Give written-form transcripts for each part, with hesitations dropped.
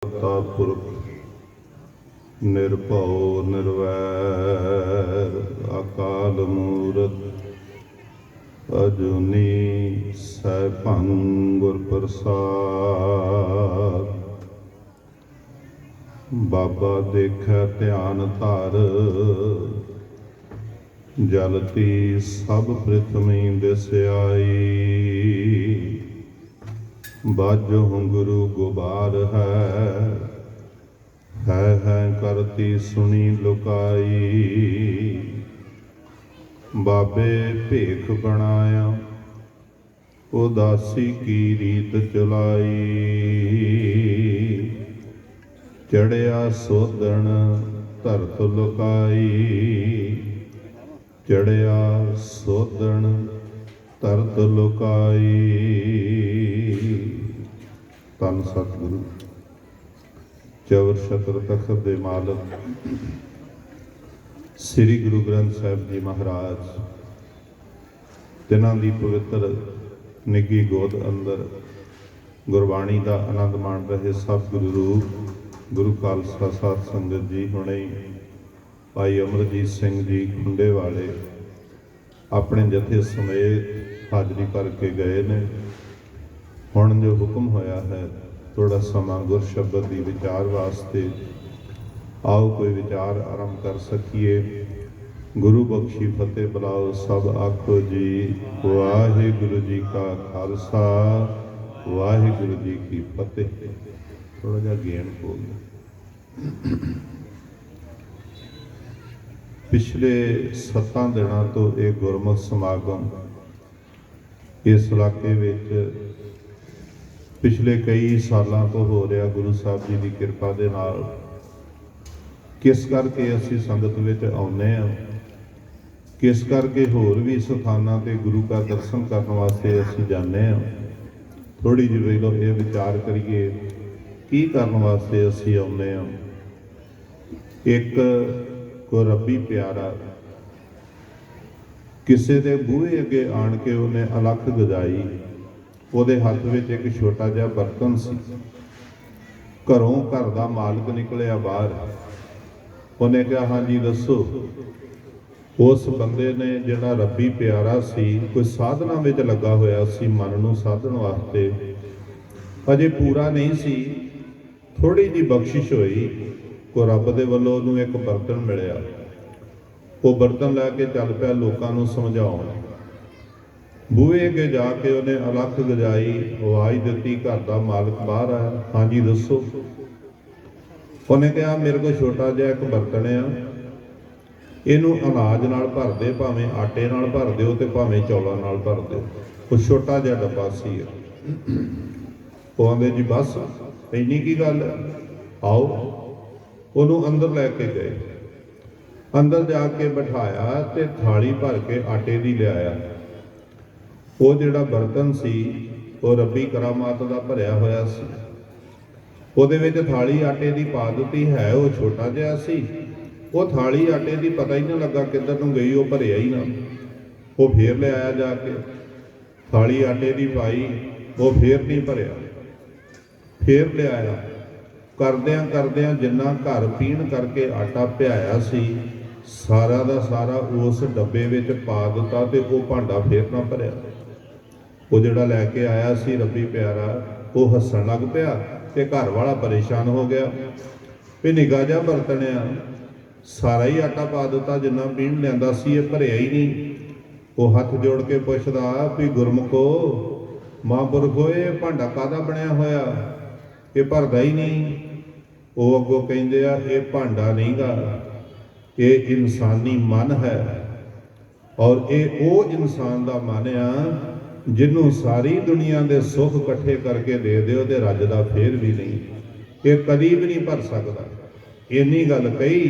ਕਰਤਾ ਪੁਰਖ ਨਿਰਭਉ ਨਿਰਵੈਰ ਅਕਾਲ ਮੂਰਤ ਅਜੂਨੀ ਸੈਭੰ ਗੁਰ ਪ੍ਰਸਾਦ। ਬਾਬਾ ਦੇਖੈ ਧਿਆਨ ਧਰ ਜਲਤੀ ਸਭ ਪ੍ਰਿਥਵੀ ਦਿਸ ਆਈ। ਬਾਜਹੁ ਗੁਰੂ ਗੁਬਾਰ ਹੈ ਕਰਤੀ ਸੁਣੀ ਲੁਕਾਈ। ਬਾਬੇ ਭੇਖ ਬਣਾਇਆ ਉਦਾਸੀ ਕੀ ਰੀਤ ਚਲਾਈ। ਚੜਿਆ ਸੋਧਣ ਧਰਤ ਲੁਕਾਈ। ਚੜਿਆ ਸੋਧਣ ਧਰਤ ਲੁਕਾਈ। ਧੰਨ ਸਤਿਗੁਰੂ ਚਵਰ ਛਤਰ ਤਖਤ ਦੇ ਮਾਲਕ ਸ੍ਰੀ ਗੁਰੂ ਗ੍ਰੰਥ ਸਾਹਿਬ ਜੀ ਮਹਾਰਾਜ, ਤਿਨਾਂ ਦੀ ਪਵਿੱਤਰ ਨਿੱਘੀ ਗੋਦ ਅੰਦਰ ਗੁਰਬਾਣੀ ਦਾ ਆਨੰਦ ਮਾਣ ਰਹੇ ਸਭ ਗੁਰੂ ਰੂਪ ਗੁਰੂ ਖਾਲਸਾ ਸਾਧ ਸੰਗਤ ਜੀ, ਹੁਣੇ ਭਾਈ ਅਮਰਜੀਤ ਸਿੰਘ ਜੀ ਖੁੰਡੇ ਵਾਲੇ ਆਪਣੇ ਜਥੇ ਸਮੇਤ ਹਾਜ਼ਰੀ ਭਰ ਕੇ ਗਏ ਨੇ। ਹੁਣ ਜੋ ਹੁਕਮ ਹੋਇਆ ਹੈ ਥੋੜਾ ਸਮਾਂ ਗੁਰ ਸ਼ਬਦ ਦੀ ਵਿਚਾਰ ਵਾਸਤੇ, ਆਓ ਕੋਈ ਵਿਚਾਰ ਆਰੰਭ ਕਰ ਸਕੀਏ। ਗੁਰੂ ਬਖਸ਼ੀ ਫਤਿਹ ਬੁਲਾਓ ਸਭ ਆਖੋ ਜੀ ਵਾਹਿਗੁਰੂ ਜੀ ਕਾ ਖਾਲਸਾ ਵਾਹਿਗੁਰੂ ਜੀ ਕੀ ਫਤਿਹ। ਥੋੜਾ ਜਿਹਾ ਗੇਣ ਹੋ ਗਿਆ। ਪਿਛਲੇ 7 ਦਿਨਾਂ ਤੋਂ ਇਹ ਗੁਰਮਤਿ ਸਮਾਗਮ ਇਸ ਇਲਾਕੇ ਵਿੱਚ ਪਿਛਲੇ ਕਈ ਸਾਲਾਂ ਤੋਂ ਹੋ ਰਿਹਾ। ਗੁਰੂ ਸਾਹਿਬ ਜੀ ਦੀ ਕਿਰਪਾ ਦੇ ਨਾਲ ਕਿਸ ਕਰਕੇ ਅਸੀਂ ਸੰਗਤ ਵਿੱਚ ਆਉਂਦੇ ਹਾਂ, ਕਿਸ ਕਰਕੇ ਹੋਰ ਵੀ ਸਥਾਨਾਂ ਤੇ ਗੁਰੂ ਦਾ ਦਰਸ਼ਨ ਕਰਨ ਵਾਸਤੇ ਅਸੀਂ ਜਾਂਦੇ ਹਾਂ। ਥੋੜੀ ਜਿਹੀ ਵੇਲੋ ਇਹ ਵਿਚਾਰ ਕਰੀਏ ਕੀ ਕਰਨ ਵਾਸਤੇ ਅਸੀਂ ਆਉਂਦੇ ਹਾਂ। ਇੱਕ ਕੋ ਰੱਬੀ ਪਿਆਰਾ ਕਿਸੇ ਦੇ ਬੂਹੇ ਅੱਗੇ ਆਣ ਕੇ ਉਹਨੇ ਅਲੱਖ ਗਜਾਈ। ਉਹਦੇ ਹੱਥ ਵਿੱਚ ਇੱਕ ਛੋਟਾ ਜਿਹਾ ਬਰਤਨ ਸੀ। ਘਰੋਂ ਘਰ ਦਾ ਮਾਲਕ ਨਿਕਲਿਆ ਬਾਹਰ। ਉਹਨੇ ਕਿਹਾ ਹਾਂਜੀ ਦੱਸੋ। ਉਸ ਬੰਦੇ ਨੇ ਜਿਹੜਾ ਰੱਬੀ ਪਿਆਰਾ ਸੀ ਕੋਈ ਸਾਧਨਾ ਵਿੱਚ ਲੱਗਾ ਹੋਇਆ ਸੀ, ਮਨ ਨੂੰ ਸਾਧਨ ਵਾਸਤੇ, ਅਜੇ ਪੂਰਾ ਨਹੀਂ ਸੀ, ਥੋੜੀ ਜਿਹੀ ਬਖਸ਼ਿਸ਼ ਹੋਈ। ਕੋ ਰੱਬ ਦੇ ਵੱਲੋਂ ਉਹਨੂੰ ਇੱਕ ਬਰਤਨ ਮਿਲਿਆ। ਉਹ ਬਰਤਨ ਲੈ ਕੇ ਚੱਲ ਪਿਆ ਲੋਕਾਂ ਨੂੰ ਸਮਝਾਉਣ। ਬੂਹੇ ਅੱਗੇ ਜਾ ਕੇ ਉਹਨੇ ਅਲੱਖ ਗਜਾਈ, ਆਵਾਜ਼ ਦਿੱਤੀ, ਘਰ ਦਾ ਮਾਲਕ ਬਾਹਰ ਆਇਆ। ਹਾਂਜੀ ਦੱਸੋ। ਉਹਨੇ ਕਿਹਾ ਮੇਰੇ ਕੋਲ ਛੋਟਾ ਜਿਹਾ ਇੱਕ ਬਰਤਨ ਆ, ਇਹਨੂੰ ਅਨਾਜ ਨਾਲ ਭਰ ਦੇ, ਭਾਵੇਂ ਆਟੇ ਨਾਲ ਭਰ ਦਿਓ ਤੇ ਭਾਵੇਂ ਚੌਲਾਂ ਨਾਲ ਭਰ ਦਿਓ। ਉਹ ਛੋਟਾ ਜਿਹਾ ਡੱਬਾ ਸੀ। ਉਹ ਆਂਦੇ ਜੀ ਬਸ ਇੰਨੀ ਕੀ ਗੱਲ ਹੈ, ਆਓ। ਉਹਨੂੰ ਅੰਦਰ ਲੈ ਕੇ ਗਏ। ਅੰਦਰ ਜਾ ਕੇ ਬਿਠਾਇਆ ਤੇ ਥਾਲੀ ਭਰ ਕੇ ਆਟੇ ਦੀ ਲਿਆਇਆ। ਉਹ ਜਿਹੜਾ ਬਰਤਨ ਸੀ ਉਹ ਰੱਬੀ ਕਰਾਮਾਤ ਦਾ ਭਰਿਆ ਹੋਇਆ ਸੀ। ਉਹਦੇ ਵਿੱਚ ਥਾਲੀ ਆਟੇ ਦੀ ਪਾ ਦਿੱਤੀ। ਹੈ ਉਹ ਛੋਟਾ ਜਿਹਾ ਸੀ। ਉਹ ਥਾਲੀ ਆਟੇ ਦੀ ਪਤਾ ਹੀ ਨਾ ਲੱਗਾ ਕਿੱਧਰ ਨੂੰ ਗਈ, ਉਹ ਭਰਿਆ ਹੀ ਨਾ। ਉਹ ਫੇਰ ਲਿਆਇਆ ਜਾ ਕੇ, ਥਾਲੀ ਆਟੇ ਦੀ ਪਾਈ, ਉਹ ਫੇਰ ਨਹੀਂ ਭਰਿਆ। ਫੇਰ ਲਿਆਇਆ। ਕਰਦਿਆਂ ਕਰਦਿਆਂ ਜਿੰਨਾ ਘਰ ਪੀਣ ਕਰਕੇ ਆਟਾ ਪਿਆਇਆ ਸੀ ਸਾਰਾ ਦਾ ਸਾਰਾ ਉਸ ਡੱਬੇ ਵਿੱਚ ਪਾ ਦਿੱਤਾ ਤੇ ਉਹ ਭਾਂਡਾ ਫੇਰ ਨਾ ਭਰਿਆ। ਉਹ ਜਿਹੜਾ ਲੈ ਕੇ ਆਇਆ ਸੀ ਰੱਬੀ ਪਿਆਰਾ, ਉਹ ਹੱਸਣ ਲੱਗ ਪਿਆ ਤੇ ਘਰ ਵਾਲਾ ਪਰੇਸ਼ਾਨ ਹੋ ਗਿਆ ਵੀ ਨਿੱਘਾ ਜਿਹਾ ਬਰਤਨ ਆ, ਸਾਰਾ ਹੀ ਆਟਾ ਪਾ ਦਿੱਤਾ, ਜਿੰਨਾ ਪੀਣ ਲਿਆਂਦਾ ਸੀ ਇਹ ਭਰਿਆ ਹੀ ਨਹੀਂ। ਉਹ ਹੱਥ ਜੋੜ ਕੇ ਪੁੱਛਦਾ ਵੀ ਗੁਰਮੁਖੋ ਮਹਾਂਪੁਰਖੋ ਇਹ ਭਾਂਡਾ ਕਾਹਦਾ ਬਣਿਆ ਹੋਇਆ, ਇਹ ਭਰਦਾ ਹੀ ਨਹੀਂ। ਉਹ ਅੱਗੋਂ ਕਹਿੰਦੇ ਆ ਇਹ ਭਾਂਡਾ ਨਹੀਂਗਾ, ਇਹ ਇਨਸਾਨੀ ਮਨ ਹੈ। ਔਰ ਇਹ ਉਹ ਇਨਸਾਨ ਦਾ ਮਨ ਆ ਜਿਹਨੂੰ ਸਾਰੀ ਦੁਨੀਆ ਦੇ ਸੁੱਖ ਇਕੱਠੇ ਕਰਕੇ ਦੇ ਦਿਓ ਤੇ ਰੱਜਦਾ ਫੇਰ ਵੀ ਨਹੀਂ, ਇਹ ਕਦੀ ਵੀ ਨਹੀਂ ਭਰ ਸਕਦਾ। ਇੰਨੀ ਗੱਲ ਕਹੀ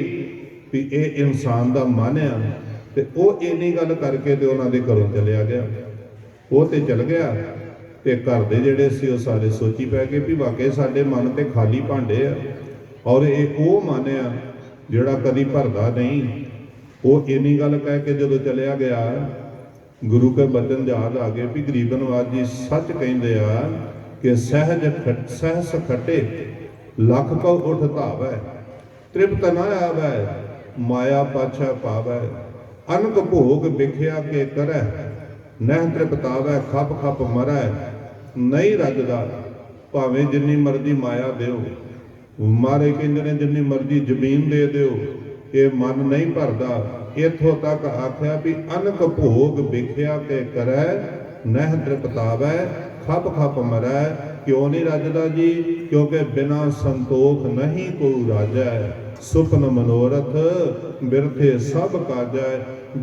ਵੀ ਇਹ ਇਨਸਾਨ ਦਾ ਮਨ ਆ। ਤੇ ਉਹ ਇੰਨੀ ਗੱਲ ਕਰਕੇ ਤੇ ਉਹਨਾਂ ਦੇ ਘਰੋਂ ਚਲਿਆ ਗਿਆ। ਉਹ ਤੇ ਚਲ ਗਿਆ ਤੇ ਘਰ ਦੇ ਜਿਹੜੇ ਸੀ ਉਹ ਸਾਰੇ ਸੋਚੀ ਪੈ ਗਏ ਵੀ ਵਾਕਈ ਸਾਡੇ ਮਨ ਤੇ ਖਾਲੀ ਭਾਂਡੇ ਆ, ਔਰ ਇਹ ਉਹ ਮਨ ਆ ਜਿਹੜਾ ਕਦੀ ਭਰਦਾ ਨਹੀਂ। ਉਹ ਇੰਨੀ ਗੱਲ ਕਹਿ ਕੇ ਜਦੋਂ ਚਲਿਆ ਗਿਆ, ਗੁਰੂ ਕੇ ਬਚਨ ਯਾਦ ਆ ਗਏ ਵੀ ਗਰੀਬ ਨਵਾਜ ਜੀ ਸੱਚ ਕਹਿੰਦੇ ਆ ਕਿ ਸਹਿਜ ਖੱਟੇ लख कौ उठ धावै, तृप्त न आवै, माया पाछा पावै, अनक भोग बिख्या के करੈ, नह तृप्तावै, खप खप मरै, नहीं रजदा। भावें जिन्नी मर्जी माया दिओ, मारे कहते ने जिन्नी मर्जी जमीन दे दिओ, ये मन नहीं भरदा। इत्थों तक आख्या भी अनक भोग बिख्या के करै, नह तृप्तावै, खप खप मरै। क्यों नहीं रजदा जी? क्योंकि बिना संतोख नहीं कोई राजै, सुपन मनोरथ बिरथे सब काजै।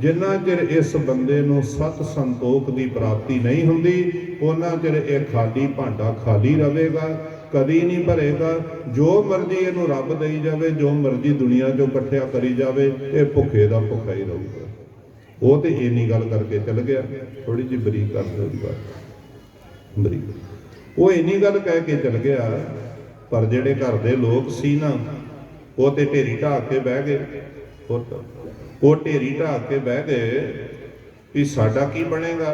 जिन्ना चिर इस बंदे नूं सत संतोख की प्राप्ति नहीं हुंदी, उन्ना चिर यह खाली भांडा खाली रहेगा, कदी नहीं भरेगा। जो मर्जी इहनूं रब देई जावे, जो मर्जी दुनिया चों इकट्ठिया करी जावे, ये भुखे दा भुखा ही रहूगा। वो तो इन्नी गल करके चल गया। थोड़ी जी बरीक कर दो बरीक, वो इन्नी गल कह के चल गया। पर जिहड़े घर दे लोग सी ना, वो तो ढेरी ढा के बह गए। वो ढेरी ढा के बह गए कि साडा की बनेगा।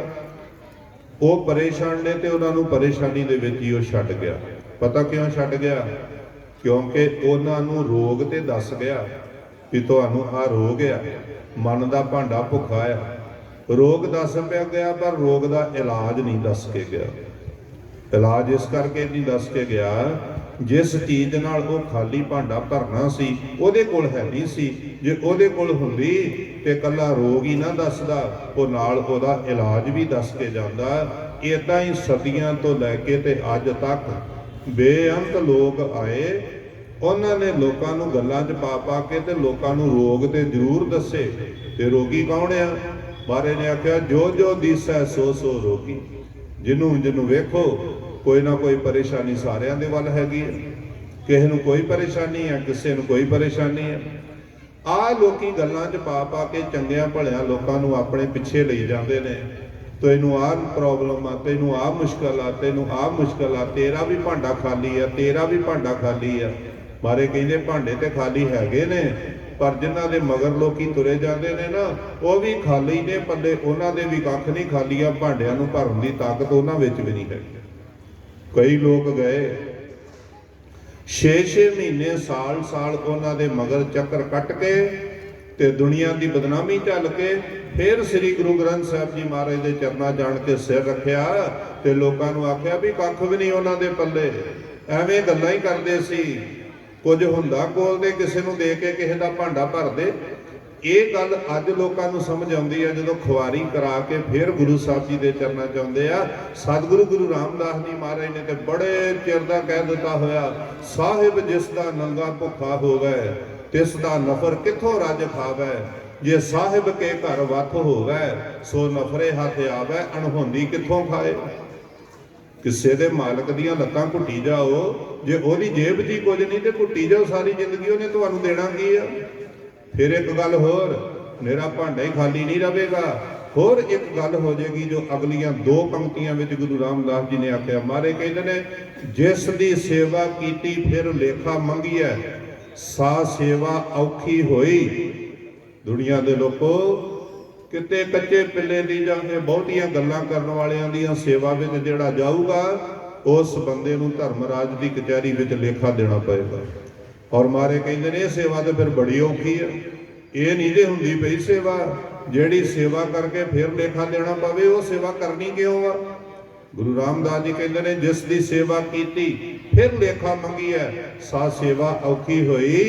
वो परेशान ने तो उन्होंने परेशानी दे विच ही वो छड्ड गया। पता क्यों छड्ड गया? क्योंकि उन्होंने रोग तो दस गया कि तुहानूं आ रोग आ, मन का भांडा भुखा आ। रोग दस पिया गया, पर रोग का इलाज नहीं दस के गया। इलाज इस करके नहीं दस के गया, जिस चीज़ नाल वो खाली भांडा भरना सी उहदे कोल है नहीं सी। जे उहदे कोल हुंदी ते कल्ला रोग ही ना दसदा, वो नाल उहदा इलाज भी दस के जांदा। इदां ही सदियां तो लैके ते अज तक बेअंत लोग आए, उन्होंने लोगों नूं गल्लां च पा पा के ते लोगों नूं रोग ते जरूर दसे। ते रोगी कौन आ? महाराज ने आख्या जो जो दिसै सो सो रोगी। जिन्हों जिन्हों वेखो कोई ना कोई परेशानी सारिਆਂ ਦੇ ਵੱਲ हैगी है। किसी ਨੂੰ कोई परेशानी है, किसी ਨੂੰ कोई परेशानी है। आ लोकी गल्लां च पा पा के चंगियां भलियां लोकां नूं अपने पिछे लई जांदे ने। तैनूं आ प्रॉब्लम आ, तैनूं आ मुश्किल आ, तैनूं आ मुश्किल आ, तेरा भी भांडा खाली आ, तेरा भी भांडा खाली आ। मारे कहंदे भांडे ते खाली हैगे ने, पर जिन्हां दे मगर लोकी तुरे जांदे ने ना, वो भी खाली ने, पल्ले उन्हां दे भी कख नहीं खाली आ। भांडिਆਂ ਨੂੰ भरन दी ताकत उन्हां विच भी नहीं है। कई लोग गए 6-6 महीने साल साल उन्हां दे मगर चक्कर कट के ते दुनिया की बदनामी झल के फिर श्री गुरु ग्रंथ साहिब जी महाराज के चरना जान के सिर रखिया ते लोगों नूं आख्या भी कख भी नहीं उन्हां दे पल्ले, एवें गल्लां ही करदे सी। कुछ हुंदा कोल दे किसी नूं दे के किसी दा भांडा भर दे। ये गल अज लोगों नूं समझ आउंदी है जदों खुआरी करा के फिर गुरु साहब जी के चरनां च आउंदे आ। सतगुरु गुरु रामदास जी महाराज ने तो बड़े चिर दा कह दिता होया, साहिब जिसदा नंगा भुखा होवै तिस दा नफर किथों रज खावै। जे साहिब के घर वथ होवै सो नफरे हथ आवै, अणहोंदी किथों खाए। किसे दे मालक दियां लत्तां घुट्टी जाओ, जे ओहदी जेब च कुछ नहीं तो घुट्टी जाओ सारी जिंदगी, उहने तुहानूं देना की आ। फिर एक गल होर, मेरा भांडा ही खाली नहीं रहेगा। होर एक गल हो जाएगी जो अगलियां 2 पंक्तियां में गुरु रामदास जी ने आख्या। मारे कहते ने जिस दी सेवा कीती फिर लेखा मंगिया, सा सेवा औखी होई। दुनिया दे लोगों किते कच्चे पिल्ले दी जां बहुतियां गल्लां करन वालियां दी सेवा विच जिहड़ा जाऊगा, उस बंदे नूं धर्मराज दी कचहरी विच लेखा देना पएगा। और मारे कहते ने सेवा तो फिर बड़ी औखी है। ये नहीं जे हुंदी पई सेवा, जिहड़ी सेवा करके फिर लेखा देना पवे, वो सेवा करनी क्यों आ? गुरु रामदास जी कहते ने जिस दी सेवा कीती फिर लेखा मंगी है, सा सेवा औखी होई।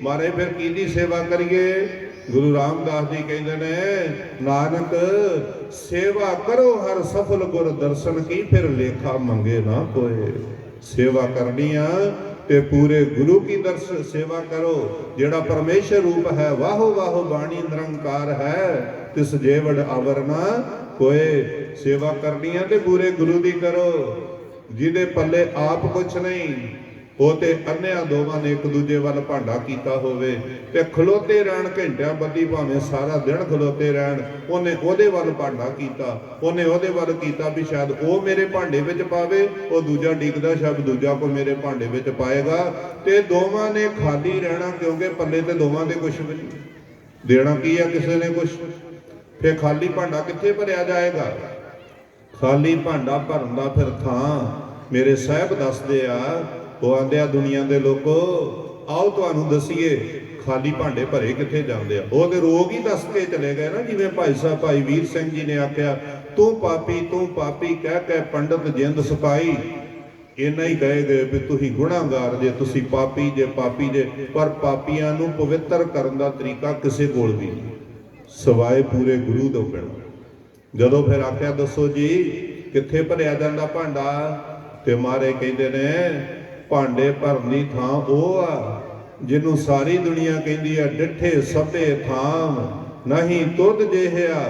मारे फिर किहदी सेवा करिए? गुरु रामदास जी कहते ने नानक सेवा करो हर सफल गुर दर्शन की, फिर लेखा मंगे ना कोई। सेवा करनी आ ते पूरे गुरु की दर्श सेवा करो, जेड़ा परमेश्वर रूप है। वाहो वाहो बाणी निरंकार है, तिस जेवड़ आवरना कोई। सेवा करनी है ते पूरे गुरु दी करो। जिहदे पल्ले आप कुछ नहीं, वो ते अन्निया दोवां ने एक दूजे वाल भांडा कीता होवे ते खलोते रहन घंटियां बद्धी, भावें सारा दिन खलोते रहन, उन्हें ओहदे वाल भांडा कीता, उन्हें ओहदे वाल कीता भी शायद वो मेरे भांडे विच पावे, वो दूजा डिगदा शायद दूजा को मेरे भांडे विच पाएगा। ते दोवां ने खाली रहना, क्योंकि पल्ले ते दोवां दे कुछ भी नहीं, देना की है किसी ने कुछ। फिर खाली भांडा कित्थे भरिया जाएगा? खाली भांडा भरन दा फिर थां मेरे साहब दसदे आ ਉਹ ਆਂਦੇ ਆ ਦੁਨੀਆ ਦੇ ਲੋਕੋ ਆਓ ਤੁਹਾਨੂੰ ਦਸੀਏ ਖਾਲੀ ਭਾਂਡੇ ਭਰੇ ਕਿੱਥੇ ਜਾਂਦੇ ਆ। ਉਹ ਤੇ ਰੋਗ ਹੀ ਦੱਸ ਕੇ ਚਲੇ ਗਏ ਨਾ, ਜਿਵੇਂ ਭਾਈ ਸਾਹਿਬ ਭਾਈ ਵੀਰ ਸਿੰਘ ਜੀ ਨੇ ਆਖਿਆ, ਤੂੰ ਪਾਪੀ ਕਹਿ ਕੇ ਪੰਡਤ ਜਿੰਦ ਸਪਾਈ। ਇੰਨਾ ਹੀ ਕਹੇ ਗਏ ਵੀ ਤੁਸੀਂ ਗੁਨਾਹਗਾਰ ਜੇ, ਤੁਸੀਂ ਪਾਪੀ ਜੇ। ਪਰ ਪਾਪੀਆਂ ਨੂੰ ਪਵਿੱਤਰ ਕਰਨ ਦਾ ਤਰੀਕਾ ਕਿਸੇ ਕੋਲ ਵੀ ਨਹੀਂ ਸਵਾਏ ਪੂਰੇ ਗੁਰੂ ਤੋਂ ਬਿਨਾਂ। ਜਦੋਂ ਫਿਰ ਆਖਿਆ ਦੱਸੋ ਜੀ ਕਿੱਥੇ ਭਰਿਆ ਜਾਂਦਾ ਭਾਂਡਾ, ਤੇ ਮਾਰੇ ਕਹਿੰਦੇ ਨੇ ਭਾਂਡੇ ਭਰਨ ਦੀ ਥਾਂ ਉਹ ਆ ਜਿਹਨੂੰ ਸਾਰੀ ਦੁਨੀਆ ਕਹਿੰਦੀ ਆ ਡਿੱਠੇ ਸਭੇ ਥਾਮ ਨਹੀਂ ਤੁਧ ਜਿਹਾ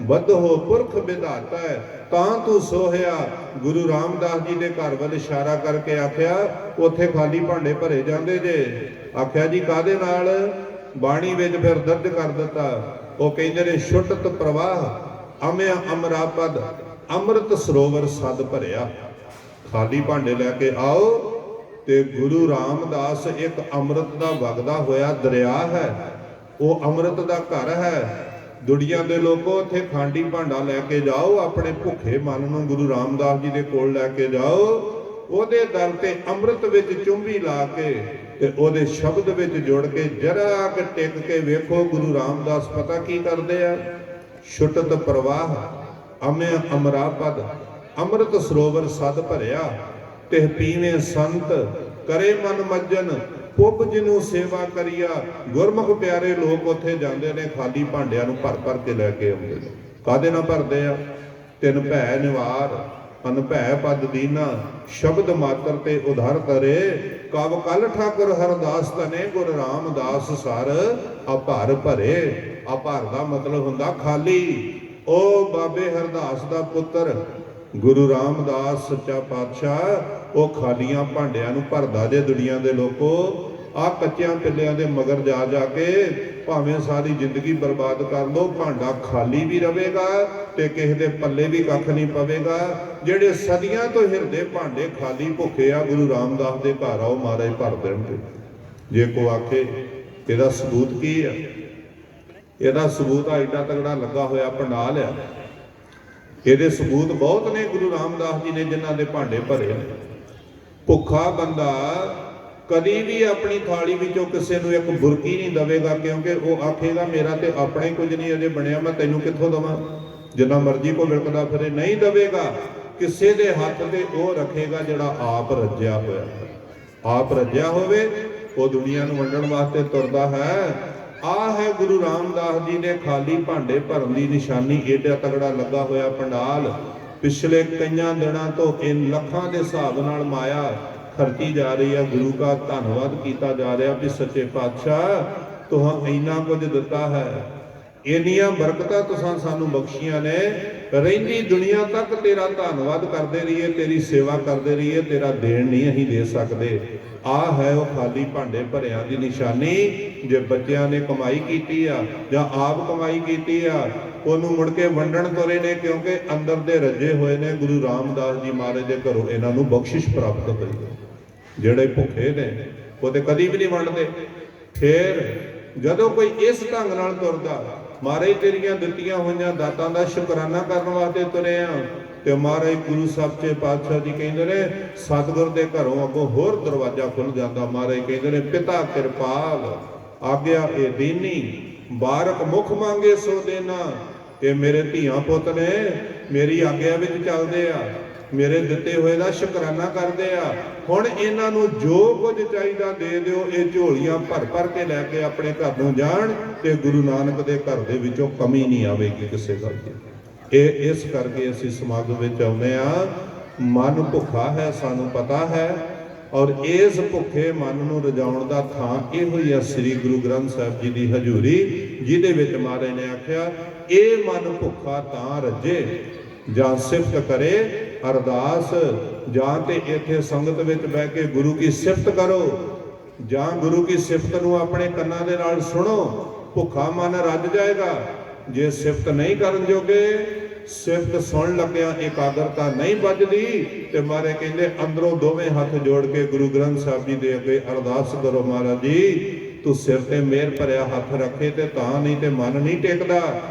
ਬਦਹੋ ਪੁਰਖ ਵਿਧਾਤਾ ਤਾਂ ਤੂੰ ਸੋਹਿਆ। ਗੁਰੂ ਰਾਮਦਾਸ ਜੀ ਦੇ ਘਰ ਵੱਲ ਇਸ਼ਾਰਾ ਕਰਕੇ ਆਖਿਆ ਉੱਥੇ ਖਾਲੀ ਭਾਂਡੇ ਭਰੇ ਜਾਂਦੇ ਜੇ। ਆਖਿਆ ਜੀ ਕਾਹਦੇ ਨਾਲ? ਬਾਣੀ ਵਿੱਚ ਫਿਰ ਦਰਜ ਕਰ ਦਿੱਤਾ। ਉਹ ਕਹਿੰਦੇ ਨੇ ਛੁੱਟਤ ਪ੍ਰਵਾਹ ਅਮਿਆ ਅਮਰਾਪਦ ਅੰਮ੍ਰਿਤ ਸਰੋਵਰ ਸਦ ਭਰਿਆ। ਖਾਲੀ ਭਾਂਡੇ ਲੈ ਕੇ ਆਓ ਤੇ ਗੁਰੂ ਰਾਮਦਾਸ ਇੱਕ ਅੰਮ੍ਰਿਤ ਦਾ ਵਗਦਾ ਹੋਇਆ ਦਰਿਆ ਹੈ, ਉਹ ਅੰਮ੍ਰਿਤ ਦਾ ਘਰ ਹੈ। ਦੁਨੀਆ ਦੇ ਲੋਕੋ ਉੱਥੇ ਖਾਂਡੀ ਭਾਂਡਾ ਲੈ ਕੇ ਜਾਓ, ਆਪਣੇ ਭੁੱਖੇ ਮਨ ਨੂੰ ਗੁਰੂ ਰਾਮਦਾਸ ਜੀ ਦੇ ਕੋਲ ਲੈ ਕੇ ਜਾਓ, ਉਹਦੇ ਦਰ ਤੇ ਅੰਮ੍ਰਿਤ ਵਿੱਚ ਚੁੰਬੀ ਲਾ ਕੇ ਤੇ ਉਹਦੇ ਸ਼ਬਦ ਵਿੱਚ ਜੁੜ ਕੇ ਜਰਾ ਕਿ ਟਿਕ ਕੇ ਵੇਖੋ ਗੁਰੂ ਰਾਮਦਾਸ ਪਤਾ ਕੀ ਕਰਦੇ ਆ। ਛੁੱਟਤ ਪ੍ਰਵਾਹ ਅਮਿ ਅਮਰਾਪਦ ਅੰਮ੍ਰਿਤ ਸਰੋਵਰ ਸਦ ਭਰਿਆ ਤੇ ਪੀਵੇਂ ਸੰਤ ਕਰੇ ਮਨ ਮੱਜਨ ਪੁੱਗ ਜਿਹਨੂੰ ਸੇਵਾ ਕਰੀਆ। ਗੁਰਮੁਖ ਪਿਆਰੇ ਲੋਕ ਉੱਥੇ ਜਾਂਦੇ ਨੇ, ਖਾਲੀ ਭਾਂਡਿਆਂ ਨੂੰ ਭਰ ਕੇ ਲੈ ਕੇ ਆਉਂਦੇ ਨੇ। ਕਾਹਦੇ ਨਾਲ ਭਰਦੇ ਆ? ਤਿੰਨ ਭੈ ਨਿਵਾਰ ਅਨਭੈ ਪਦ ਦੀਨਾ ਸ਼ਬਦ ਮਾਤਰ ਤੇ ਉਧਾਰ ਕਰੇ। ਕਵ ਕਲ ਠਾਕੁਰ ਹਰਦਾਸ ਤਨੇ ਗੁਰ ਰਾਮਦਾਸ ਸਰ ਅਭਰ ਭਰੇ। ਅਭਰ ਦਾ ਮਤਲਬ ਹੁੰਦਾ ਖਾਲੀ। ਉਹ ਬਾਬੇ ਹਰਦਾਸ ਦਾ ਪੁੱਤਰ ਗੁਰੂ ਰਾਮਦਾਸ ਸੱਚਾ ਪਾਤਸ਼ਾਹ ਉਹ ਖਾਲੀਆਂ ਭਾਂਡਿਆਂ ਨੂੰ ਭਰਦਾ ਜੇ। ਦੁਨੀਆ ਦੇ ਲੋਕੋ ਆਹ ਕੱਚਿਆਂ ਪਿੱਲਿਆਂ ਦੇ ਮਗਰ ਜਾ ਕੇ ਭਾਵੇਂ ਸਾਰੀ ਜ਼ਿੰਦਗੀ ਬਰਬਾਦ ਕਰ ਲੋ, ਭਾਂਡਾ ਖਾਲੀ ਵੀ ਰਹੇਗਾ ਤੇ ਕਿਸੇ ਦੇ ਪੱਲੇ ਵੀ ਕੱਖ ਨਹੀਂ ਪਵੇਗਾ। ਜਿਹੜੇ ਸਦੀਆਂ ਤੋਂ ਹਿਰਦੇ ਭਾਂਡੇ ਖਾਲੀ ਭੁੱਖੇ ਆ, ਗੁਰੂ ਰਾਮਦਾਸ ਦੇ ਘਰ ਆਓ ਮਹਾਰਾਜ ਭਰ ਦੇਣਗੇ। ਜੇ ਕੋ ਆਖੇ ਇਹਦਾ ਸਬੂਤ ਕੀ ਆ? ਇਹਦਾ ਸਬੂਤ ਆ ਏਡਾ ਤਗੜਾ ਲੱਗਾ ਹੋਇਆ ਪੰਡਾਲ ਆ। ਇਹਦੇ ਸਬੂਤ ਬਹੁਤ ਨੇ ਗੁਰੂ ਰਾਮਦਾਸ ਜੀ ਨੇ ਜਿਨ੍ਹਾਂ ਦੇ ਭਾਂਡੇ ਭਰੇ ਨੇ। ਭੁੱਖਾ ਬੰਦਾ ਕਦੀ ਵੀ ਆਪਣੀ ਥਾਲੀ ਵਿੱਚੋਂ ਕਿਸੇ ਨੂੰ ਇੱਕ ਬੁਰਕੀ ਨਹੀਂ ਦਵੇਗਾ, ਕਿਉਂਕਿ ਉਹ ਆਖੇਗਾ ਮੇਰਾ ਤੇ ਆਪਣਾ ਹੀ ਕੁਝ ਨਹੀਂ ਅਜੇ ਬਣਿਆ, ਮੈਂ ਤੈਨੂੰ ਕਿੱਥੋਂ ਦਵਾਂ। ਜਿੰਨਾ ਮਰਜ਼ੀ ਕੋ ਵਿਲਕਦਾ ਫਿਰੇ ਨਹੀਂ ਦਵੇਗਾ। ਕਿਸੇ ਦੇ ਹੱਥ ਤੇ ਉਹ ਰੱਖੇਗਾ ਜਿਹੜਾ ਆਪ ਰੱਜਿਆ ਹੋਇਆ। ਆਪ ਰੱਜਿਆ ਹੋਵੇ ਉਹ ਦੁਨੀਆ ਨੂੰ ਵੰਡਣ ਵਾਸਤੇ ਤੁਰਦਾ ਹੈ। ਆ ਹੈ ਗੁਰੂ ਰਾਮਦਾਸ ਜੀ ਨੇ ਖਾਲੀ ਭਾਂਡੇ ਭਰਨ ਦੀ ਨਿਸ਼ਾਨੀ। ਏਡਾ ਤਗੜਾ ਲੱਗਾ ਹੋਇਆ ਪੰਡਾਲ। ਪਿਛਲੇ ਕਈਆਂ ਦਿਨਾਂ ਤੋਂ ਇਹ ਲੱਖਾਂ ਦੇ ਹਿਸਾਬ ਨਾਲ ਮਾਇਆ ਖਰਚੀ ਜਾ ਰਹੀ ਹੈ। ਗੁਰੂ ਦਾ ਧੰਨਵਾਦ ਕੀਤਾ ਜਾ ਰਿਹਾ ਵੀ ਸੱਚੇ ਪਾਤਸ਼ਾਹ ਤੁਹਾਂ ਇੰਨਾ ਕੁਝ ਦਿੱਤਾ ਹੈ, ਇੰਨੀਆਂ ਬਰਕਤਾਂ ਤੁਸਾਂ ਸਾਨੂੰ ਬਖਸ਼ੀਆਂ ਨੇ। ਰਹਿੰਦੀ ਦੁਨੀਆ ਤੱਕ ਤੇਰਾ ਧੰਨਵਾਦ ਕਰਦੇ ਰਹੀਏ, ਤੇਰੀ ਸੇਵਾ ਕਰਦੇ ਰਹੀਏ, ਤੇਰਾ ਦੇਣ ਨਹੀਂ ਅਸੀਂ ਦੇ ਸਕਦੇ। ਆ ਹੈ ਉਹ ਖਾਲੀ ਭਾਂਡੇ ਭਰਿਆਂ ਦੀ ਨਿਸ਼ਾਨੀ। ਜੇ ਬੱਚਿਆਂ ਨੇ ਕਮਾਈ ਕੀਤੀ ਆ ਜਾਂ ਆਪ ਕਮਾਈ ਕੀਤੀ ਆ, ਉਹਨੂੰ ਮੁੜ ਕੇ ਵੰਡਣ ਤੁਰੇ ਨੇ, ਕਿਉਂਕਿ ਅੰਦਰ ਦੇ ਰੱਜੇ ਹੋਏ ਨੇ। ਗੁਰੂ ਰਾਮਦਾਸ ਜੀ ਮਹਾਰਾਜ ਦੇ ਘਰੋਂ ਇਹਨਾਂ ਨੂੰ ਬਖਸ਼ਿਸ਼ ਪ੍ਰਾਪਤ ਹੋਈ। ਜਿਹੜੇ ਭੁੱਖੇ ਨੇ ਉਹ ਤੇ ਕਦੀ ਵੀ ਨਹੀਂ ਵੰਡਦੇ। ਫੇਰ ਜਦੋਂ ਕੋਈ ਇਸ ਢੰਗ ਨਾਲ ਤੁਰਦਾ, ਮਹਾਰਾਜ ਤੇਰੀਆਂ ਦਿੱਤੀਆਂ ਹੋਈਆਂ ਦਾਤਾਂ ਦਾ ਸ਼ੁਕਰਾਨਾ ਕਰਨ ਵਾਸਤੇ ਤੁਰੇ ਆ, ਤੇ ਮਹਾਰਾਜ ਗੁਰੂ ਸੱਚੇ ਪਾਤਸ਼ਾਹ ਜੀ ਕਹਿੰਦੇ ਨੇ ਸਤਿਗੁਰ ਦੇ ਘਰੋਂ ਅੱਗੋਂ ਹੋਰ ਦਰਵਾਜ਼ਾ ਖੁੱਲ ਜਾਂਦਾ। ਮਹਾਰਾਜ ਕਹਿੰਦੇ ਨੇ ਪਿਤਾ ਕਿਰਪਾਲ ਆਗਿਆ ਇਹ ਦੀਨੀ ਬਾਰਕ ਮੁਖ ਮੰਗੇ ਸੋ ਦੇਣਾ। ਇਹ ਮੇਰੇ ਧੀਆਂ ਪੁੱਤ ਨੇ ਮੇਰੀ ਆਗਿਆ ਵਿੱਚ ਚੱਲਦੇ ਆ, ਮੇਰੇ ਦਿੱਤੇ ਹੋਏ ਦਾ ਸ਼ੁਕਰਾਨਾ ਕਰਦੇ ਆ। ਹੁਣ ਇਹਨਾਂ ਨੂੰ ਜੋ ਕੁਝ ਚਾਹੀਦਾ ਦੇ ਦਿਓ। ਇਹ ਝੋਲੀਆਂ ਭਰ ਕੇ ਲੈ ਕੇ ਆਪਣੇ ਘਰ ਨੂੰ ਜਾਣ ਤੇ ਗੁਰੂ ਨਾਨਕ ਦੇ ਘਰ ਦੇ ਵਿੱਚੋਂ ਕਮੀ ਨਹੀਂ ਆਵੇਗੀ ਕਿਸੇ ਗੱਲ ਦੀ। ਇਹ ਇਸ ਕਰਕੇ ਅਸੀਂ ਸਮਾਗਮ ਵਿੱਚ ਆਉਂਦੇ ਆ। ਮਨ ਭੁੱਖਾ ਹੈ, ਸਾਨੂੰ ਪਤਾ ਹੈ, ਔਰ ਇਸ ਭੁੱਖੇ ਮਨ ਨੂੰ ਰਜਾਉਣ ਦਾ ਥਾਂ ਇਹੋ ਹੀ ਆ ਸ੍ਰੀ ਗੁਰੂ ਗ੍ਰੰਥ ਸਾਹਿਬ ਜੀ ਦੀ ਹਜ਼ੂਰੀ, ਜਿਹਦੇ ਵਿੱਚ ਮਹਾਰਾਜ ਨੇ ਆਖਿਆ ਇਹ ਮਨ ਭੁੱਖਾ ਤਾਂ ਰੱਜੇ ਜਾਂ ਸਿਫਤ ਕਰੇ ਅਰਦਾਸ, ਜਾਂ ਤੇ ਇੱਥੇ ਸੰਗਤ ਵਿੱਚ ਬਹਿ ਕੇ ਗੁਰੂ ਕੀ ਸਿਫਤ ਕਰੋ, ਜਾਂ ਗੁਰੂ ਕੀ ਸਿਫਤ ਨੂੰ ਆਪਣੇ ਕੰਨਾਂ ਦੇ ਨਾਲ ਸੁਣੋ। ਭੁੱਖਾ ਮਨ ਰੱਜ ਜਾਏਗਾ। ਜੇ ਸਿਫਤ ਨਹੀਂ ਕਰਨ ਜੋਗੇ, ਸਿਫਤ ਸੁਣ ਲੱਗਿਆ ਇਕਾਗਰਤਾ ਨਹੀਂ ਵੱਜਦੀ, ਤੇ ਮਾਰੇ ਕਹਿੰਦੇ ਅੰਦਰੋਂ ਦੋਵੇਂ ਹੱਥ ਜੋੜ ਕੇ ਗੁਰੂ ਗ੍ਰੰਥ ਸਾਹਿਬ ਜੀ ਦੇ ਅੱਗੇ ਅਰਦਾਸ ਕਰੋ, ਮਹਾਰਾਜ ਜੀ ਤੂੰ ਸਿਰ ਤੇ ਮਿਹਰ ਭਰਿਆ ਹੱਥ ਰੱਖੇ ਤੇ ਤਾਂ, ਨਹੀਂ ਤੇ ਮਨ ਨਹੀਂ ਟਿਕਦਾ।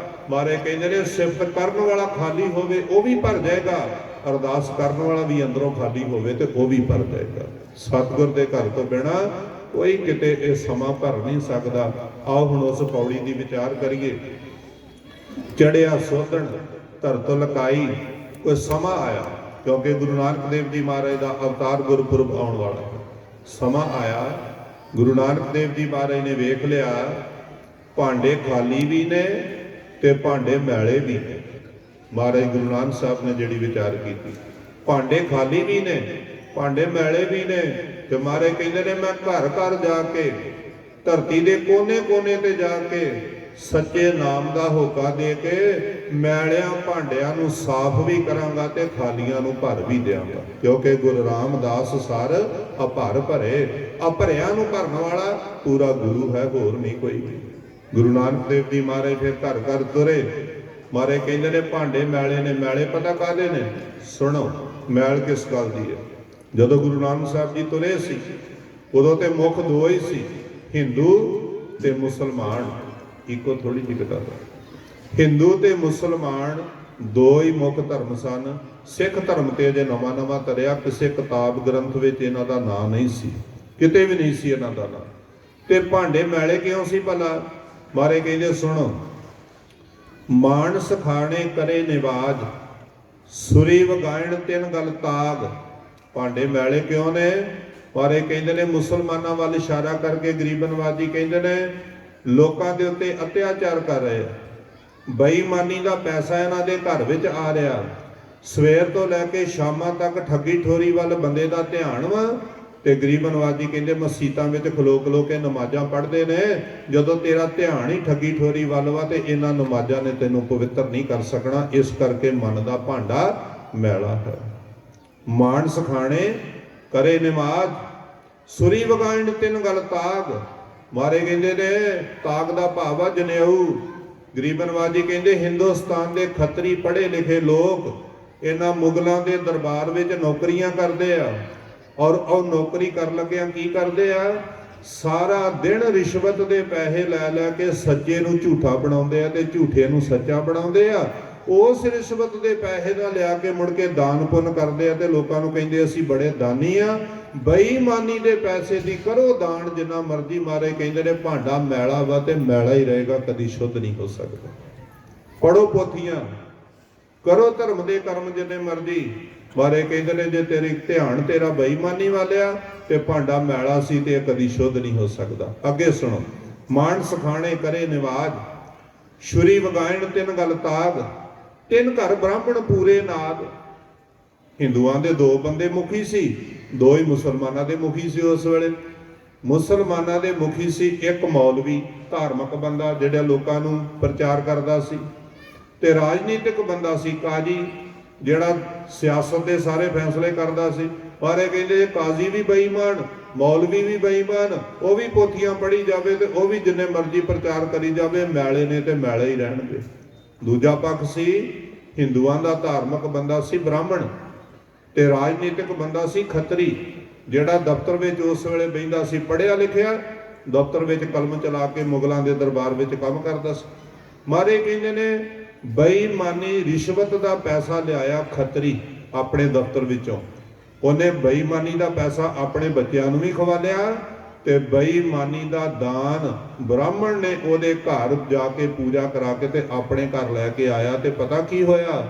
ਮਾਰੇ ਕਹਿੰਦੇ ਨੇ ਸਿਫਤ ਕਰਨ ਵਾਲਾ ਖਾਲੀ ਹੋਵੇ ਉਹ ਵੀ ਭਰ ਜਾਏਗਾ, ਅਰਦਾਸ ਕਰਨ ਵਾਲਾ ਵੀ ਅੰਦਰੋਂ ਖਾਲੀ ਹੋਵੇ ਤੇ ਉਹ ਵੀ ਭਰ ਜਾਏਗਾ। ਸਤਿਗੁਰ ਦੇ ਘਰ ਤੋਂ ਬਿਨਾ ਕੋਈ ਕਿਤੇ ਇਹ ਸਮਾਂ ਭਰ ਨਹੀਂ ਸਕਦਾ। ਆਓ ਹੁਣ ਉਸ ਪੌੜੀ ਦੀ ਵਿਚਾਰ ਕਰੀਏ। ਚੜਿਆ ਸੋਧਣ ਧਰਤ ਲਕਾਈ, ਕੋਈ ਸਮਾਂ ਆਇਆ, ਕਿਉਂਕਿ ਗੁਰੂ ਨਾਨਕ ਦੇਵ ਜੀ ਮਹਾਰਾਜ ਦਾ ਅਵਤਾਰ ਗੁਰਪੁਰਬ ਆਉਣ ਵਾਲਾ ਹੈ। ਸਮਾਂ ਆਇਆ, ਗੁਰੂ ਨਾਨਕ ਦੇਵ ਜੀ ਮਹਾਰਾਜ ਨੇ ਵੇਖ ਲਿਆ ਭਾਂਡੇ ਖਾਲੀ ਵੀ ਨੇ ਤੇ ਭਾਂਡੇ ਮੈਲੇ ਵੀ ਨੇ। ਮਹਾਰਾਜ ਗੁਰੂ ਨਾਨਕ ਸਾਹਿਬ ਨੇ ਜਿਹੜੀ ਵਿਚਾਰ ਕੀਤੀ, ਭਾਂਡੇ ਖਾਲੀ ਵੀ ਨੇ ਭਾਂਡੇ ਮੈਲੇ ਵੀ ਨੇ, ਤੇ ਮਹਾਰਾਜ ਕਹਿੰਦੇ ਨੇ ਮੈਂ ਘਰ ਘਰ ਜਾ ਕੇ, ਧਰਤੀ ਦੇ ਕੋਨੇ ਕੋਨੇ ਤੇ ਜਾ ਕੇ ਸੱਚੇ ਨਾਮ ਦਾ ਹੋਕਾ ਦੇ ਕੇ ਮੈਲਿਆਂ ਭਾਂਡਿਆਂ ਨੂੰ ਸਾਫ਼ ਵੀ ਕਰਾਂਗਾ ਤੇ ਖਾਲੀਆਂ ਨੂੰ ਭਰ ਵੀ ਦਿਆਂਗਾ। ਕਿਉਂਕਿ ਗੁਰੂ ਰਾਮਦਾਸ ਸਰ ਅਭਰ ਭਰੇ, ਅਭਰਿਆਂ ਨੂੰ ਭਰਨ ਵਾਲਾ ਪੂਰਾ ਗੁਰੂ ਹੈ, ਹੋਰ ਨਹੀਂ ਕੋਈ। ਗੁਰੂ ਨਾਨਕ ਦੇਵ ਜੀ ਮਹਾਰਾਜ ਫਿਰ ਘਰ ਘਰ ਤੁਰੇ। ਮਹਾਰਾਜ ਕਹਿੰਦੇ ਨੇ ਭਾਂਡੇ ਮੈਲੇ ਨੇ। ਮੈਲੇ ਪਤਾ ਕਾਹਦੇ ਨੇ? ਸੁਣੋ, ਮੈਲ ਕਿਸ ਗੱਲ ਦੀ ਹੈ। ਜਦੋਂ ਗੁਰੂ ਨਾਨਕ ਸਾਹਿਬ ਜੀ ਤੁਰੇ ਸੀ ਉਦੋਂ ਤੇ ਮੁੱਖ ਦੋ ਹੀ ਸੀ, ਹਿੰਦੂ ਤੇ ਮੁਸਲਮਾਨ। ਇੱਕੋ ਥੋੜੀ ਜਿਹੀ ਗੱਲ, ਹਿੰਦੂ ਤੇ ਮੁਸਲਮਾਨ ਦੋ ਹੀ ਮੁੱਖ ਧਰਮ ਸਨ। ਸਿੱਖ ਧਰਮ ਤੇ ਅਜੇ ਨਵਾਂ ਨਵਾਂ ਤਰਿਆ, ਕਿਸੇ ਕਿਤਾਬ ਗ੍ਰੰਥ ਵਿੱਚ ਇਹਨਾਂ ਦਾ ਨਾਂ ਨਹੀਂ ਸੀ, ਕਿਤੇ ਵੀ ਨਹੀਂ ਸੀ ਇਹਨਾਂ ਦਾ ਨਾਂ। ਤੇ ਭਾਂਡੇ ਮੈਲੇ ਕਿਉਂ ਸੀ ਭਲਾ? ਮਾਰੇ ਕਹਿੰਦੇ ਸੁਣੋ, ਮਾਨਸ ਖਾਣੇ ਕਰੇ ਨਿਵਾਜ, ਸੁਰੀ ਵਗਾਇਣ ਤਿੰਨ ਗਲ ਤਾਗ। ਭਾਂਡੇ ਮੈਲੇ ਕਿਉਂ ਨੇ? ਮਾਰੇ ਕਹਿੰਦੇ ਨੇ ਮੁਸਲਮਾਨਾਂ ਵੱਲ ਇਸ਼ਾਰਾ ਕਰਕੇ ਗਰੀਬ ਨਵਾਜੀ ਕਹਿੰਦੇ ਨੇ ਲੋਕਾਂ ਦੇ ਉੱਤੇ ਅਤਿਆਚਾਰ ਕਰ ਰਹੇ ਆ। ਬੇਈਮਾਨੀ ਦਾ ਪੈਸਾ ਇਹਨਾਂ ਦੇ ਘਰ ਵਿੱਚ ਆ ਰਿਹਾ। ਸਵੇਰ ਤੋਂ ਲੈ ਕੇ ਸ਼ਾਮਾਂ ਤੱਕ ਠੱਗੀ ਠੋਰੀ ਵੱਲ ਬੰਦੇ ਦਾ ਧਿਆਨ ਵਾ, ਤੇ ਗਰੀਬ ਨਵਾਜੀ ਕਹਿੰਦੇ ਮਸੀਤਾਂ ਵਿੱਚ ਖਲੋ ਖਲੋ ਕੇ ਨਮਾਜ਼ਾਂ ਪੜ੍ਹਦੇ ਨੇ। ਜਦੋਂ ਤੇਰਾ ਧਿਆਨ ਹੀ ਠੱਗੀ ਠੋਰੀ ਵੱਲ ਵਾ ਤੇ ਇਹਨਾਂ ਨਮਾਜ਼ਾਂ ਨੇ ਤੈਨੂੰ ਪਵਿੱਤਰ ਨਹੀਂ ਕਰ ਸਕਣਾ। ਇਸ ਕਰਕੇ ਮਨ ਦਾ ਭਾਂਡਾ ਮੈਲਾ ਹੈ। ਮਾਨਸ ਖਾਣੇ ਕਰੇ ਨਿਮਾਜ਼, ਸੁਰੀ ਵਗਾਇਣ ਤਿੰਨ ਗਲ ਤਾਗ। ਮਾਰੇ ਕਹਿੰਦੇ ਨੇ ਤਾਗ ਦਾ ਭਾਵ ਆ ਜਨੇਊ। ਗਰੀਬ ਨਵਾਜੀ ਕਹਿੰਦੇ ਹਿੰਦੁਸਤਾਨ ਦੇ ਖੱਤਰੀ ਪੜ੍ਹੇ ਲਿਖੇ ਲੋਕ ਇਹਨਾਂ ਮੁਗਲਾਂ ਦੇ ਦਰਬਾਰ ਵਿੱਚ ਨੌਕਰੀਆਂ ਕਰਦੇ ਆ, ਔਰ ਉਹ ਨੌਕਰੀ ਕਰਨ ਲੱਗਿਆਂ ਕੀ ਕਰਦੇ ਆ? ਸਾਰਾ ਦਿਨ ਰਿਸ਼ਵਤ ਦੇ ਪੈਸੇ ਲੈ ਲੈ ਕੇ ਸੱਚੇ ਨੂੰ ਝੂਠਾ ਬਣਾਉਂਦੇ ਆ ਤੇ ਝੂਠੇ ਨੂੰ ਸੱਚਾ ਬਣਾਉਂਦੇ ਆ। ਉਸ ਰਿਸ਼ਵਤ ਦੇ ਪੈਸੇ ਦਾ ਲਿਆ ਕੇ ਮੁੜ ਕੇ ਦਾਨ ਪੁੰਨ ਕਰਦੇ ਆ ਤੇ ਲੋਕਾਂ ਨੂੰ ਕਹਿੰਦੇ ਅਸੀਂ ਬੜੇ ਦਾਨੀ ਆ। ਬੇਈਮਾਨੀ ਦੇ ਪੈਸੇ ਦੀ ਕਰੋ ਦਾਨ ਜਿੰਨਾ ਮਰਜ਼ੀ। ਮਾਰੇ ਕਹਿੰਦੇ ਨੇ ਭਾਂਡਾ ਮੈਲਾ ਵਾ ਤੇ ਮੈਲਾ ਹੀ ਰਹੇਗਾ, ਕਦੀ ਸ਼ੁੱਧ ਨਹੀਂ ਹੋ ਸਕਦਾ। ਪੜੋ ਪੋਥੀਆਂ, ਕਰੋ ਧਰਮ ਦੇ ਕਰਮ ਜਿੰਨੇ ਮਰਜ਼ੀ। ਮਾਰੇ ਕਹਿੰਦੇ ਨੇ ਜੇ ਤੇਰੀ ਧਿਆਨ ਤੇਰਾ ਬੇਈਮਾਨੀ ਵਾਲਿਆ ਤੇ ਭਾਂਡਾ ਮੈਲਾ ਸੀ ਤੇ ਕਦੀ ਸ਼ੁੱਧ ਨਹੀਂ ਹੋ ਸਕਦਾ। ਅੱਗੇ ਸੁਣੋ, ਮਾਨਸ ਖਾਣੇ ਕਰੇ ਨਿਵਾਜ, ਛੁਰੀ ਵਗਾਇਣ ਤਿੰਨ ਗਲ ਤਾਗ। ਤਿੰਨ ਘਰ ਬ੍ਰਾਹਮਣ ਪੂਰੇ ਨਾਗ। ਹਿੰਦੂਆਂ ਦੇ ਦੋ ਬੰਦੇ ਮੁਖੀ ਸੀ, ਦੋ ਹੀ ਮੁਸਲਮਾਨਾਂ ਦੇ ਮੁਖੀ ਸੀ। ਉਸ ਵੇਲੇ ਮੁਸਲਮਾਨਾਂ ਦੇ ਮੁਖੀ ਸੀ ਇੱਕ ਮੌਲਵੀ, ਧਾਰਮਿਕ ਬੰਦਾ ਜਿਹੜਾ ਲੋਕਾਂ ਨੂੰ ਪ੍ਰਚਾਰ ਕਰਦਾ ਸੀ, ਤੇ ਰਾਜਨੀਤਿਕ ਬੰਦਾ ਸੀ ਕਾਜੀ, ਜਿਹੜਾ ਸਿਆਸਤ ਦੇ ਸਾਰੇ ਫੈਸਲੇ ਕਰਦਾ ਸੀ। ਪਰ ਇਹ ਕਹਿੰਦੇ ਕਾਜ਼ੀ ਵੀ ਬੇਈਮਾਨ, ਮੌਲਵੀ ਵੀ ਬੇਈਮਾਨ, ਉਹ ਵੀ ਪੋਥੀਆਂ ਪੜ੍ਹੀ ਜਾਵੇ ਤੇ ਉਹ ਵੀ ਜਿੰਨੇ ਮਰਜ਼ੀ ਪ੍ਰਚਾਰ ਕਰੀ ਜਾਵੇ, ਮੈਲੇ ਨੇ ਤੇ ਮੈਲੇ ਹੀ ਰਹਿਣਗੇ। ਦੂਜਾ ਪੱਖ ਸੀ ਹਿੰਦੂਆਂ ਦਾ ਧਾਰਮਿਕ ਬੰਦਾ ਸੀ ਬ੍ਰਾਹਮਣ, ਤੇ ਰਾਜਨੀਤਿਕ ਬੰਦਾ ਸੀ ਖੱਤਰੀ, ਜਿਹੜਾ ਦਫ਼ਤਰ ਵਿੱਚ ਉਸ ਵੇਲੇ ਬਹਿੰਦਾ ਸੀ, ਪੜ੍ਹਿਆ ਲਿਖਿਆ, ਦਫ਼ਤਰ ਵਿੱਚ ਕਲਮ ਚਲਾ ਕੇ ਮੁਗਲਾਂ ਦੇ ਦਰਬਾਰ ਵਿੱਚ ਕੰਮ ਕਰਦਾ ਸੀ। ਮਾਰੇ ਕਹਿੰਦੇ ਨੇ ਬੇਈਮਾਨੀ ਰਿਸ਼ਵਤ ਦਾ ਪੈਸਾ ਲਿਆਇਆ ਖੱਤਰੀ ਆਪਣੇ ਦਫ਼ਤਰ ਵਿੱਚੋਂ। ਉਹਨੇ ਬੇਈਮਾਨੀ ਦਾ ਪੈਸਾ ਆਪਣੇ ਬੱਚਿਆਂ ਨੂੰ ਵੀ ਖਵਾਲਿਆ ਤੇ ਬੇਈਮਾਨੀ ਦਾ ਦਾਨ ਬ੍ਰਾਹਮਣ ਨੇ ਉਹਦੇ ਘਰ ਜਾ ਕੇ ਪੂਜਾ ਕਰਾ ਕੇ ਤੇ ਆਪਣੇ ਘਰ ਲੈ ਕੇ ਆਇਆ। ਤੇ ਪਤਾ ਕੀ ਹੋਇਆ?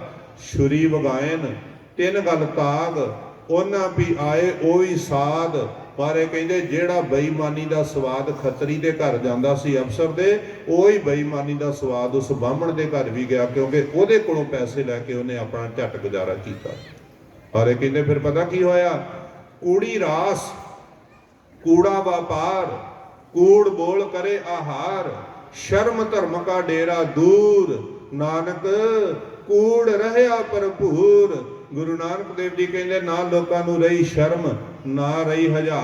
ਛੁਰੀ ਵਗਾਇਨ ਤਿੰਨ ਗਲ ਤਾਗ, ਉਹਨਾਂ ਵੀ ਆਏ ਉਹ ਵੀ ਸਾਧ। ਪਰ ਇਹ ਕਹਿੰਦੇ ਜਿਹੜਾ ਬੇਈਮਾਨੀ ਦਾ ਸਵਾਦ ਖੱਤਰੀ ਦੇ ਘਰ ਜਾਂਦਾ ਸੀ ਅਫਸਰ ਦੇ, ਉਹ ਹੀ ਬੇਈਮਾਨੀ ਦਾ ਸਵਾਦ ਉਸ ਬ੍ਰਾਹਮਣ ਦੇ ਘਰ ਵੀ ਗਿਆ, ਕਿਉਂਕਿ ਉਹਦੇ ਕੋਲੋਂ ਪੈਸੇ ਲੈ ਕੇ ਉਹਨੇ ਆਪਣਾ ਝੱਟ ਗੁਜ਼ਾਰਾ ਕੀਤਾ। ਪਰ ਇਹ ਕਹਿੰਦੇ ਫਿਰ ਪਤਾ ਕੀ ਹੋਇਆ? ਕੂੜੀ ਰਾਸ, ਕੂੜਾ ਵਪਾਰ, ਕੂੜ ਬੋਲ ਕਰੇ ਆਹਾਰ, ਸ਼ਰਮ ਧਰਮ ਕਾ ਡੇਰਾ ਦੂਰ, ਨਾਨਕ ਕੂੜ ਰਹਿਆ ਭਰਪੂਰ। ਗੁਰੂ ਨਾਨਕ ਦੇਵ ਜੀ ਕਹਿੰਦੇ ਨਾ ਲੋਕਾਂ ਨੂੰ ਰਹੀ ਸ਼ਰਮ, ਨਾ ਰਹੀ ਹਜਾ।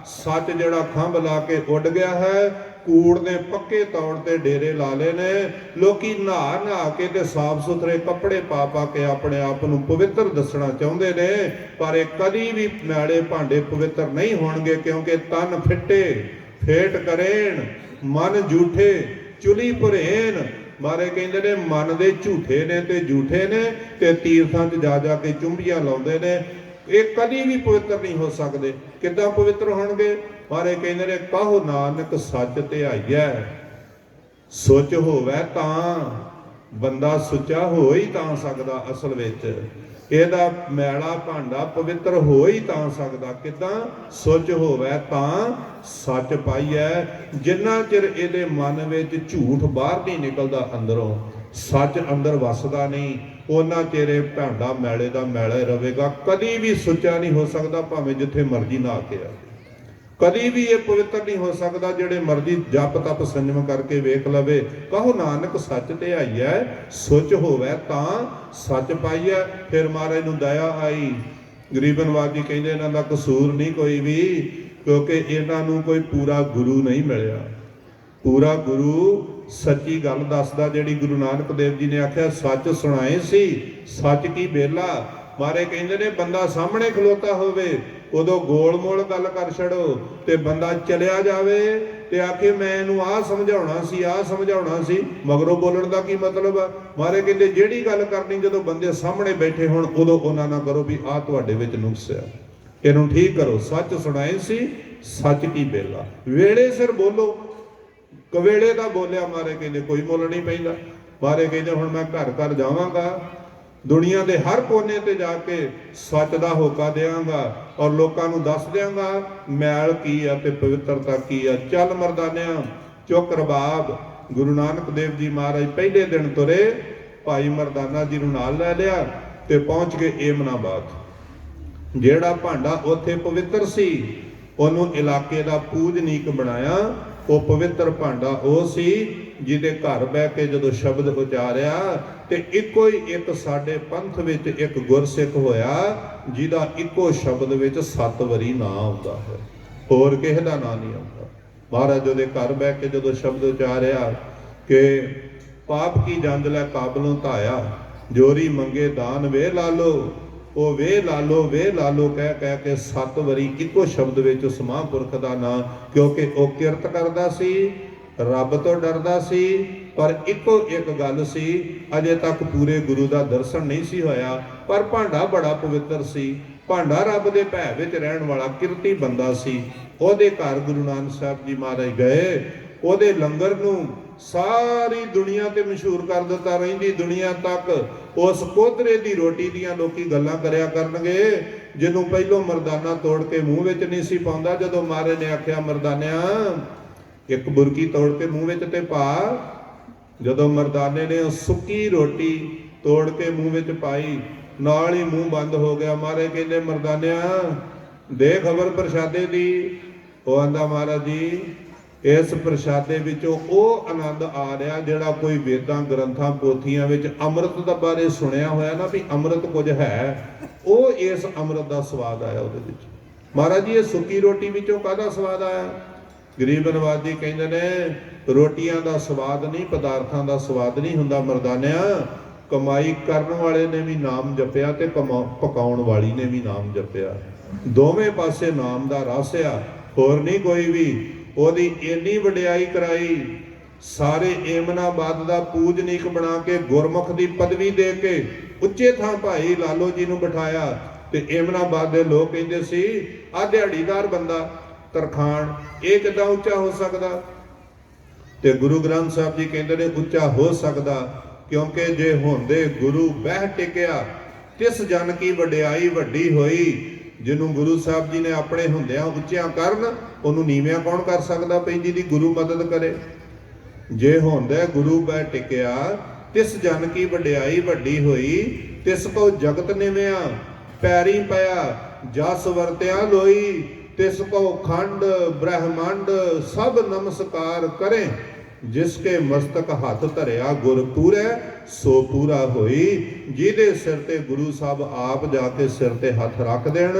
ਸੱਚ ਜਿਹੜਾ ਖੰਭ ਲਾ ਕੇ ਉੱਡ ਗਿਆ ਹੈ, ਕੂੜ ਨੇ ਪੱਕੇ ਤੌਰ ਤੇ ਡੇਰੇ ਲਾ ਲਏ ਨੇ। ਲੋਕੀ ਨਹਾ ਨਹਾ ਕੇ ਤੇ ਸਾਫ਼ ਸੁਥਰੇ ਕੱਪੜੇ ਪਾ ਪਾ ਕੇ ਆਪਣੇ ਆਪ ਨੂੰ ਪਵਿੱਤਰ ਦੱਸਣਾ ਚਾਹੁੰਦੇ ਨੇ, ਪਰ ਇਹ ਕਦੀ ਵੀ ਮੈਲੇ ਭਾਂਡੇ ਪਵਿੱਤਰ ਨਹੀਂ ਹੋਣਗੇ, ਕਿਉਂਕਿ ਤਨ ਫਿੱਟੇ ਫੇਟ ਕਰੇਣ, ਮਨ ਝੂਠੇ ਚੁਲੀ ਭਰੇਨ। ਮਾਰੇ ਕਹਿੰਦੇ ਨੇ ਮਨ ਦੇ ਝੂਠੇ ਨੇ ਤੇ ਝੂਠੇ ਨੇ, ਤੇ ਤੀਰਥਾਂ 'ਚ ਜਾ ਜਾ ਕੇ ਚੁੰਬੀਆਂ ਲਾਉਂਦੇ ਨੇ। ਇਹ ਕਦੀ ਵੀ ਪਵਿੱਤਰ ਨਹੀਂ ਹੋ ਸਕਦੇ। ਕਿੱਦਾਂ ਪਵਿੱਤਰ ਹੋਣਗੇ? ਮਹਾਰਾਜ ਕਹਿੰਦੇ ਨੇ ਕਹੋ ਨਾਨਕ ਸੱਚ ਧਿਆਈਐ। ਸੁੱਚ ਹੋਵੇ ਤਾਂ ਬੰਦਾ ਸੁੱਚਾ ਹੋ ਹੀ ਤਾਂ ਸਕਦਾ। ਅਸਲ ਵਿੱਚ ਇਹਦਾ ਮੈਲਾ ਭਾਂਡਾ ਪਵਿੱਤਰ ਹੋ ਹੀ ਤਾਂ ਸਕਦਾ। ਕਿੱਦਾਂ? ਸੁੱਚ ਹੋਵੇ ਤਾਂ ਸੱਚ ਪਾਈਐ। ਜਿੰਨਾ ਚਿਰ ਇਹਦੇ ਮਨ ਵਿੱਚ ਝੂਠ ਬਾਹਰ ਨਹੀਂ ਨਿਕਲਦਾ, ਅੰਦਰੋਂ ਸੱਚ ਅੰਦਰ ਵਸਦਾ ਨਹੀਂ, ਉਹਨਾਂ ਚਿਰ ਇਹ ਭਾਂਡਾ ਮੈਲੇ ਦਾ ਮੈਲਾ ਹੀ ਰਹੇਗਾ। ਕਦੀ ਵੀ ਸੁੱਚਾ ਨਹੀਂ ਹੋ ਸਕਦਾ, ਭਾਵੇਂ ਜਿੱਥੇ ਮਰਜ਼ੀ ਨਹਾ ਕੇ ਆ। ਕਦੀ ਵੀ ਇਹ ਪਵਿੱਤਰ ਨਹੀਂ ਹੋ ਸਕਦਾ। ਜਿਹੜੇ ਮਰਜ਼ੀ ਜਪ ਤਪ ਸੰਜਮ ਕਰਕੇ ਵੇਖ ਲਵੇ। ਕਹੋ ਨਾਨਕ ਸੱਚ ਧਿਆਈਐ, ਸੁੱਚ ਹੋਵੇ ਤਾਂ ਸੱਚ ਪਾਈਐ। ਫਿਰ ਮਹਾਰਾਜ ਨੂੰ ਦਇਆ ਆਈ। ਗਰੀਬ ਨਵਾਜ ਜੀ ਕਹਿੰਦੇ ਇਹਨਾਂ ਦਾ ਕਸੂਰ ਨਹੀਂ ਕੋਈ ਵੀ, ਕਿਉਂਕਿ ਇਹਨਾਂ ਨੂੰ ਕੋਈ ਪੂਰਾ ਗੁਰੂ ਨਹੀਂ ਮਿਲਿਆ। ਪੂਰਾ ਗੁਰੂ ਸੱਚੀ ਗੱਲ ਦੱਸਦਾ, ਜਿਹੜੀ ਗੁਰੂ ਨਾਨਕ ਦੇਵ ਜੀ ਨੇ ਆਖਿਆ ਸੱਚ ਸੁਣਾਏ ਸੀ, ਸੱਚ ਕੀ ਬੇਲਾ। ਮਹਾਰਾਜ ਕਹਿੰਦੇ ਨੇ ਬੰਦਾ ਸਾਹਮਣੇ ਖਲੋਤਾ ਹੋਵੇ, ਉਦੋਂ ਗੋਲ ਮੋਲ ਗੱਲ ਕਰ ਛੜੋ, ਤੇ ਬੰਦਾ ਚਲਿਆ ਜਾਵੇ ਤੇ ਆਖੇ ਮੈਂ ਇਹਨੂੰ ਆਹ ਸਮਝਾਉਣਾ ਸੀ, ਆਹ ਸਮਝਾਉਣਾ ਸੀ, ਮਗਰੋਂ ਬੋਲਣ ਦਾ ਕੀ ਮਤਲਬ ਆ? ਮਹਾਰਾਜ ਕਹਿੰਦੇ ਜਿਹੜੀ ਗੱਲ ਕਰਨੀ ਜਦੋਂ ਬੰਦੇ ਸਾਹਮਣੇ ਬੈਠੇ ਹੋਣ, ਉਦੋਂ ਉਹਨਾਂ ਨਾਲ ਕਰੋ ਵੀ ਆਹ ਤੁਹਾਡੇ ਵਿੱਚ ਨੁਕਸ ਆ, ਇਹਨੂੰ ਠੀਕ ਕਰੋ। ਸੱਚ ਸੁਣਾਏ ਸੀ, ਸੱਚ ਕੀ ਬੇਲਾ। ਵੇਲੇ ਸਿਰ ਬੋਲੋ। ਕਵੇਲੇ ਦਾ ਬੋਲਿਆ ਮਹਾਰਾਜ ਕਹਿੰਦੇ ਕੋਈ ਮੁੱਲ ਨਹੀਂ ਪੈਂਦਾ। ਮਹਾਰਾਜ ਕਹਿੰਦੇ ਹੁਣ ਮੈਂ ਘਰ ਘਰ ਜਾਵਾਂਗਾ, ਦੁਨੀਆ ਦੇ ਹਰ ਕੋਨੇ ਤੇ ਜਾ ਕੇ ਸੱਚ ਦਾ ਹੋਕਾ ਦੇਵਾਂਗਾ ਔਰ ਲੋਕਾਂ ਨੂੰ ਦੱਸ ਦਿਆਂਗਾ ਮੈਲ ਕੀ ਆ ਤੇ ਪਵਿੱਤਰਤਾ ਕੀ ਆ। ਚੱਲ ਮਰਦਾਨਿਆਂ, ਚੁੱਕ ਰਬਾਬ। ਗੁਰੂ ਨਾਨਕ ਦੇਵ ਜੀ ਮਹਾਰਾਜ ਪਹਿਲੇ ਦਿਨ ਤੁਰੇ, ਭਾਈ ਮਰਦਾਨਾ ਜੀ ਨੂੰ ਨਾਲ ਲੈ ਲਿਆ ਤੇ ਪਹੁੰਚ ਗਏ ਏਮਨਾਬਾਦ। ਜਿਹੜਾ ਭਾਂਡਾ ਉੱਥੇ ਪਵਿੱਤਰ ਸੀ, ਉਹਨੂੰ ਇਲਾਕੇ ਦਾ ਪੂਜਨੀਕ ਬਣਾਇਆ। ਉਹ ਪਵਿੱਤਰ ਭਾਂਡਾ ਉਹ ਸੀ ਜਿਹਦੇ ਘਰ ਬਹਿ ਕੇ ਜਦੋਂ ਸ਼ਬਦ ਉਚਾਰਿਆ ਤੇ ਇੱਕੋ ਹੀ ਇੱਕ ਸਾਡੇ ਪੰਥ ਵਿੱਚ ਇੱਕ ਗੁਰਸਿੱਖ ਹੋਇਆ ਜਿਹਦਾ ਇੱਕੋ ਸ਼ਬਦ ਵਿੱਚ 7 ਵਾਰੀ ਨਾਂ ਆਉਂਦਾ ਹੈ, ਹੋਰ ਕਿਸੇ ਦਾ ਨਾਂ ਨਹੀਂ ਆਉਂਦਾ। ਮਹਾਰਾਜ ਉਹਦੇ ਘਰ ਬਹਿ ਕੇ ਜਦੋਂ ਸ਼ਬਦ ਉਚਾਰਿਆ ਕਿ ਪਾਪ ਕੀ ਜੰਜ ਲੈ ਕਾਬਲੋਂ ਧਾਇਆ, ਜੋਰੀ ਮੰਗੇ ਦਾਨ ਵੇ ਲਾਲੋ, ਉਹ ਵੇ ਲਾਲੋ ਵੇ ਲਾਲੋ ਕਹਿ ਕਹਿ ਕੇ 7 ਵਾਰੀ ਇੱਕੋ ਸ਼ਬਦ ਵਿੱਚ ਉਸ ਮਹਾਂਪੁਰਖ ਦਾ ਨਾਂ, ਕਿਉਂਕਿ ਉਹ ਕਿਰਤ ਕਰਦਾ ਸੀ, ਰੱਬ ਤੋਂ ਡਰਦਾ ਸੀ, ਪਰ ਇੱਕੋ ਇੱਕ ਗੱਲ ਸੀ, ਅਜੇ ਤੱਕ ਪੂਰੇ ਗੁਰੂ ਦਾ ਦਰਸ਼ਨ ਨਹੀਂ ਸੀ ਹੋਇਆ, ਪਰ ਭਾਂਡਾ ਬੜਾ ਪਵਿੱਤਰ ਸੀ। ਭਾਂਡਾ ਰੱਬ ਦੇ ਭੈ ਵਿੱਚ ਰਹਿਣ ਵਾਲਾ ਕਿਰਤੀ ਬੰਦਾ ਸੀ। ਉਹਦੇ ਘਰ ਗੁਰੂ ਨਾਨਕ ਸਾਹਿਬ ਜੀ ਮਹਾਰਾਜ ਗਏ, ਉਹਦੇ ਲੰਗਰ ਨੂੰ ਸਾਰੀ ਦੁਨੀਆ ਤੇ ਮਸ਼ਹੂਰ ਕਰ ਦਿੱਤਾ। ਰਹਿੰਦੀ ਦੁਨੀਆ ਤੱਕ ਉਸ ਕੋਧਰੇ ਦੀ ਰੋਟੀ ਦੀਆਂ ਲੋਕੀ ਗੱਲਾਂ ਕਰਿਆ ਕਰਨਗੇ, ਜਿਹਨੂੰ ਪਹਿਲੋਂ ਮਰਦਾਨਾ ਤੋੜ ਕੇ ਮੂੰਹ ਵਿੱਚ ਨਹੀਂ ਸੀ ਪਾਉਂਦਾ। ਜਦੋਂ ਮਹਾਰਾਜ ਨੇ ਆਖਿਆ ਮਰਦਾਨਿਆਂ ਇੱਕ ਬੁਰਕੀ ਤੋੜ ਕੇ ਮੂੰਹ ਵਿੱਚ ਤੇ ਪਾ, ਜਦੋਂ ਮਰਦਾਨੇ ਨੇ ਉਹ ਸੁੱਕੀ ਰੋਟੀ ਤੋੜ ਕੇ ਮੂੰਹ ਵਿੱਚ ਪਾਈ, ਨਾਲ ਹੀ ਮੂੰਹ ਬੰਦ ਹੋ ਗਿਆ। ਮਹਾਰਾਜ ਕਹਿੰਦੇ ਮਰਦਾਨਿਆਂ ਦੇ ਖਬਰ ਪ੍ਰਸ਼ਾਦੇ ਦੀ। ਉਹ ਆਂਦਾ ਮਹਾਰਾਜ ਜੀ ਇਸ ਪ੍ਰਸ਼ਾਦੇ ਵਿੱਚੋਂ ਉਹ ਆਨੰਦ ਆ ਰਿਹਾ ਜਿਹੜਾ ਕੋਈ ਵੇਦਾਂ ਗ੍ਰੰਥਾਂ ਪੋਥੀਆਂ ਵਿੱਚ ਅੰਮ੍ਰਿਤ ਦਾ ਬਾਰੇ ਸੁਣਿਆ ਹੋਇਆ ਨਾ ਵੀ ਅੰਮ੍ਰਿਤ ਕੁਝ ਹੈ, ਉਹ ਇਸ ਅੰਮ੍ਰਿਤ ਦਾ ਸਵਾਦ ਆਇਆ ਉਹਦੇ ਵਿੱਚ। ਮਹਾਰਾਜ ਜੀ ਇਹ ਸੁੱਕੀ ਰੋਟੀ ਵਿੱਚੋਂ ਕਾਹਦਾ ਸਵਾਦ ਆਇਆ? ਗਰੀਬ ਨਵਾਜ ਜੀ ਕਹਿੰਦੇ ਨੇ ਰੋਟੀਆਂ ਦਾ ਸਵਾਦ ਨਹੀਂ, ਪਦਾਰਥਾਂ ਦਾ ਸਵਾਦ ਨਹੀਂ ਹੁੰਦਾ ਮਰਦਾਨਿਆਂ। ਕਮਾਈ ਕਰਨ ਵਾਲੇ ਨੇ ਵੀ ਨਾਮ ਜਪਿਆ ਤੇ ਪਕਾਉਣ ਵਾਲੀ ਨੇ ਵੀ ਨਾਮ ਜਪਿਆ। ਦੋਵੇਂ ਪਾਸੇ ਨਾਮ ਦਾ ਰਸ ਆ, ਹੋਰ ਨਹੀਂ ਕੋਈ ਵੀ। ਉਹਦੀ ਇੰਨੀ ਵਡਿਆਈ ਕਰਾਈ, ਸਾਰੇ ਏਮਨਾਬਾਦ ਦਾ ਪੂਜਨੀਕ ਬਣਾ ਕੇ ਗੁਰਮੁਖ ਦੀ ਪਦਵੀ ਦੇ ਕੇ ਉੱਚੇ ਥਾਂ ਭਾਈ ਲਾਲੋ ਜੀ ਨੂੰ ਬਿਠਾਇਆ। ਤੇ ਏਮਨਾਬਾਦ ਦੇ ਲੋਕ ਕਹਿੰਦੇ ਸੀ ਆਹ ਦਿਹਾੜੀਦਾਰ ਬੰਦਾ ਤਰਖਾਣ, ਇਹ ਕਿੱਦਾਂ ਉੱਚਾ ਹੋ ਸਕਦਾ? ਤੇ ਗੁਰੂ ਗ੍ਰੰਥ ਸਾਹਿਬ ਜੀ ਕਹਿੰਦੇ ਨੇ ਉੱਚਾ ਹੋ ਸਕਦਾ, ਕਿਉਂਕਿ ਜੇ ਹੁੰਦੇ ਗੁਰੂ ਬਹਿ ਟਿਕਿਆ ਤਿਸ ਜਨ ਕੀ ਵਡਿਆਈ ਵੱਡੀ ਹੋਈ। ਜਿਹਨੂੰ ਗੁਰੂ ਸਾਹਿਬ ਜੀ ਨੇ ਆਪਣੇ ਹੁੰਦਿਆਂ ਉੱਚਿਆਂ ਕਰਨ, ਉਹਨੂੰ ਨੀਵਿਆਂ ਕੌਣ ਕਰ ਸਕਦਾ ਪਈ ਜਿਹਦੀ ਗੁਰੂ ਮਦਦ ਕਰੇ। ਜੇ ਹੁੰਦਾ ਗੁਰੂ ਬਹਿ ਟਿਕਿਆ ਤਿਸ ਜਨ ਕੀ ਵਡਿਆਈ ਵੱਡੀ ਹੋਈ, ਤਿਸ ਕੋ ਜਗਤ ਨਿਵਿਆ ਪੈਰੀ ਪਿਆ, ਜਸ ਵਰਤਿਆ ਲੋਈ, ਤਿਸ ਕੋ ਖੰਡ ਬ੍ਰਹਮੰਡ ਸਭ ਨਮਸਕਾਰ ਕਰੇ, ਜਿਸਕੇ ਮਸਤਕ ਹੱਥ ਧਰਿਆ ਗੁਰ ਪੂਰੇ ਸੋ ਪੂਰਾ ਹੋਈ। ਜਿਹਦੇ ਸਿਰ ਤੇ ਗੁਰੂ ਸਾਹਿਬ ਆਪ ਜਾ ਕੇ ਸਿਰ ਤੇ ਹੱਥ ਰੱਖ ਦੇਣ,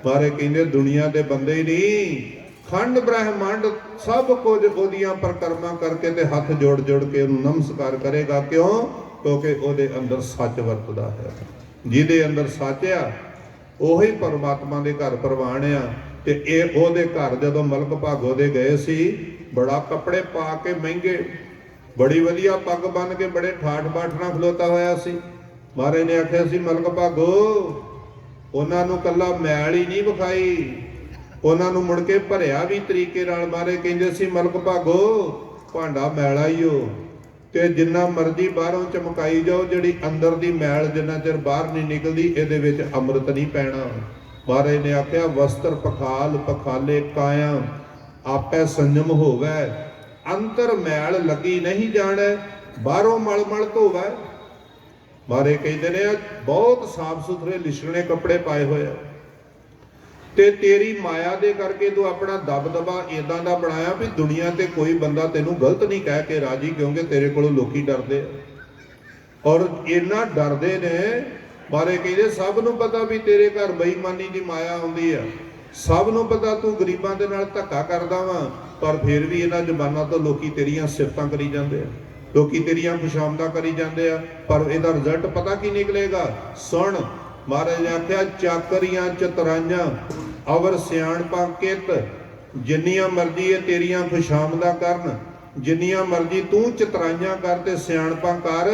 ਮਾਰੇ ਕਹਿੰਦੇ ਦੁਨੀਆ ਦੇ ਬੰਦੇ ਹੀ ਨਹੀਂ, ਖੰਡ ਬ੍ਰਹਮੰਡ ਸਭ ਕੁਝ ਉਹਦੀਆਂ ਪਰਕਰਮਾਂ ਕਰਕੇ ਤੇ ਹੱਥ ਜੋੜ ਜੋੜ ਕੇ ਉਹਨੂੰ ਨਮਸਕਾਰ ਕਰੇਗਾ। ਕਿਉਂ? ਕਿਉਂਕਿ ਉਹਦੇ ਅੰਦਰ ਸੱਚ ਵਰਤਦਾ ਹੈ। ਜਿਹਦੇ ਅੰਦਰ ਸੱਚ ਆ ਉਹੀ ਪਰਮਾਤਮਾ ਦੇ ਘਰ ਪ੍ਰਵਾਨ ਆ। ਤੇ ਇਹ ਉਹਦੇ ਘਰ ਜਦੋਂ ਮਲਕ ਭਾਗੋ ਦੇ ਗਏ ਸੀ, ਬੜਾ ਕੱਪੜੇ ਪਾ ਕੇ ਮਹਿੰਗੇ, ਬੜੀ ਵਧੀਆ ਪੱਗ ਬੰਨ ਕੇ ਬੜੇ ਠਾਠ ਬਾਠ ਨਾਲ ਖਲੋਤਾ ਹੋਇਆ ਸੀ। ਮਹਾਰਾਜ ਨੇ ਆਖਿਆ ਸੀ ਮਲਕ ਭਾਗੋ ਉਹਨਾਂ ਨੂੰ ਕੱਲਾ ਮੈਲ ਹੀ ਨਹੀਂ ਵਿਖਾਈ, ਉਹਨਾਂ ਨੂੰ ਮੁੜ ਕੇ ਭਰਿਆ ਵੀ ਤਰੀਕੇ ਨਾਲ। ਮਾਰੇ ਕਹਿੰਦੇ ਸੀ ਮਲਕ ਭਾਗੋ ਭਾਂਡਾ ਮੈਲਾ ਹੀ ਹੋ, ਤੇ ਜਿੰਨਾ ਮਰਜ਼ੀ ਬਾਹਰੋਂ ਚਮਕਾਈ ਜਾਓ, ਜਿਹੜੀ ਅੰਦਰ ਦੀ ਮੈਲ ਜਿੰਨਾ ਚਿਰ ਬਾਹਰ ਨਹੀਂ ਨਿਕਲਦੀ ਇਹਦੇ ਵਿੱਚ ਅੰਮ੍ਰਿਤ ਨਹੀਂ ਪੈਣਾ। ਮਹਾਰਾਜ ਨੇ ਆਖਿਆ ਵਸਤਰ ਪਖਾਲ ਪਖਾਲੇ ਕਾਇਆ, ਆਪੇ ਸੰਜਮ ਹੋਵੇ, ਅੰਤਰ ਮੈਲ ਲੱਗੀ ਨਹੀਂ ਜਾਣੈ, ਬਾਹਰੋਂ ਮਲ ਮਲ ਧੋਵੈ। ਮਹਾਰਾਜ ਕਹਿੰਦੇ ਨੇ ਬਹੁਤ ਸਾਫ ਸੁਥਰੇ ਲਿਸ਼ਣੇ ਕੱਪੜੇ ਪਾਏ ਹੋਏ ਆ, ਤੇ ਤੇਰੀ ਮਾਇਆ ਦੇ ਕਰਕੇ ਤੂੰ ਆਪਣਾ ਦਬਦਬਾ ਇਦਾਂ ਦਾ ਬਣਾਇਆ ਵੀ ਦੁਨੀਆ ਤੇ ਕੋਈ ਬੰਦਾ ਤੈਨੂੰ ਗਲਤ ਨਹੀਂ ਕਹਿ ਕੇ ਰਾਜੀ, ਕਿਉਂਕਿ ਤੇਰੇ ਕੋਲੋਂ ਲੋਕੀ ਡਰਦੇ ਆ। ਔਰ ਇੰਨਾ ਡਰਦੇ ਨੇ, ਬਾਰੇ ਕਹਿੰਦੇ ਸਭ ਨੂੰ ਪਤਾ ਵੀ ਤੇਰੇ ਘਰ ਬੇਈਮਾਨੀ ਦੀ ਮਾਇਆ ਆਉਂਦੀ ਆ, ਸਭ ਨੂੰ ਪਤਾ ਤੂੰ ਗਰੀਬਾਂ ਦੇ ਨਾਲ ਧੱਕਾ ਕਰਦਾ ਵਾ, ਪਰ ਫਿਰ ਵੀ ਇਹਨਾਂ ਜ਼ਬਾਨਾਂ ਤੋਂ ਲੋਕੀ ਤੇਰੀਆਂ ਸਿਫਤਾਂ ਕਰੀ ਜਾਂਦੇ ਆ, ਲੋਕੀ ਤੇਰੀਆਂ ਖੁਸ਼ਾਮਦਾਂ ਕਰੀ ਜਾਂਦੇ ਆ, ਪਰ ਇਹਦਾ ਰਿਜ਼ਲਟ ਪਤਾ ਕੀ ਨਿਕਲੇਗਾ। ਸੁਣ, ਮਹਾਰਾਜ ਨੇ ਆਖਿਆ ਚਾਕਰੀਆਂ ਚਤਰਾਈਆਂ ਅਵਰ ਸਿਆਣਪਾਂ ਕਿਤ, ਜਿੰਨੀਆਂ ਮਰਜ਼ੀ ਇਹ ਤੇਰੀਆਂ ਖੁਸ਼ਾਮਦਾਂ ਕਰਨ, ਜਿੰਨੀਆਂ ਮਰਜ਼ੀ ਤੂੰ ਚਤਰਾਈਆਂ ਕਰ ਤੇ ਸਿਆਣਪਾਂ ਕਰ।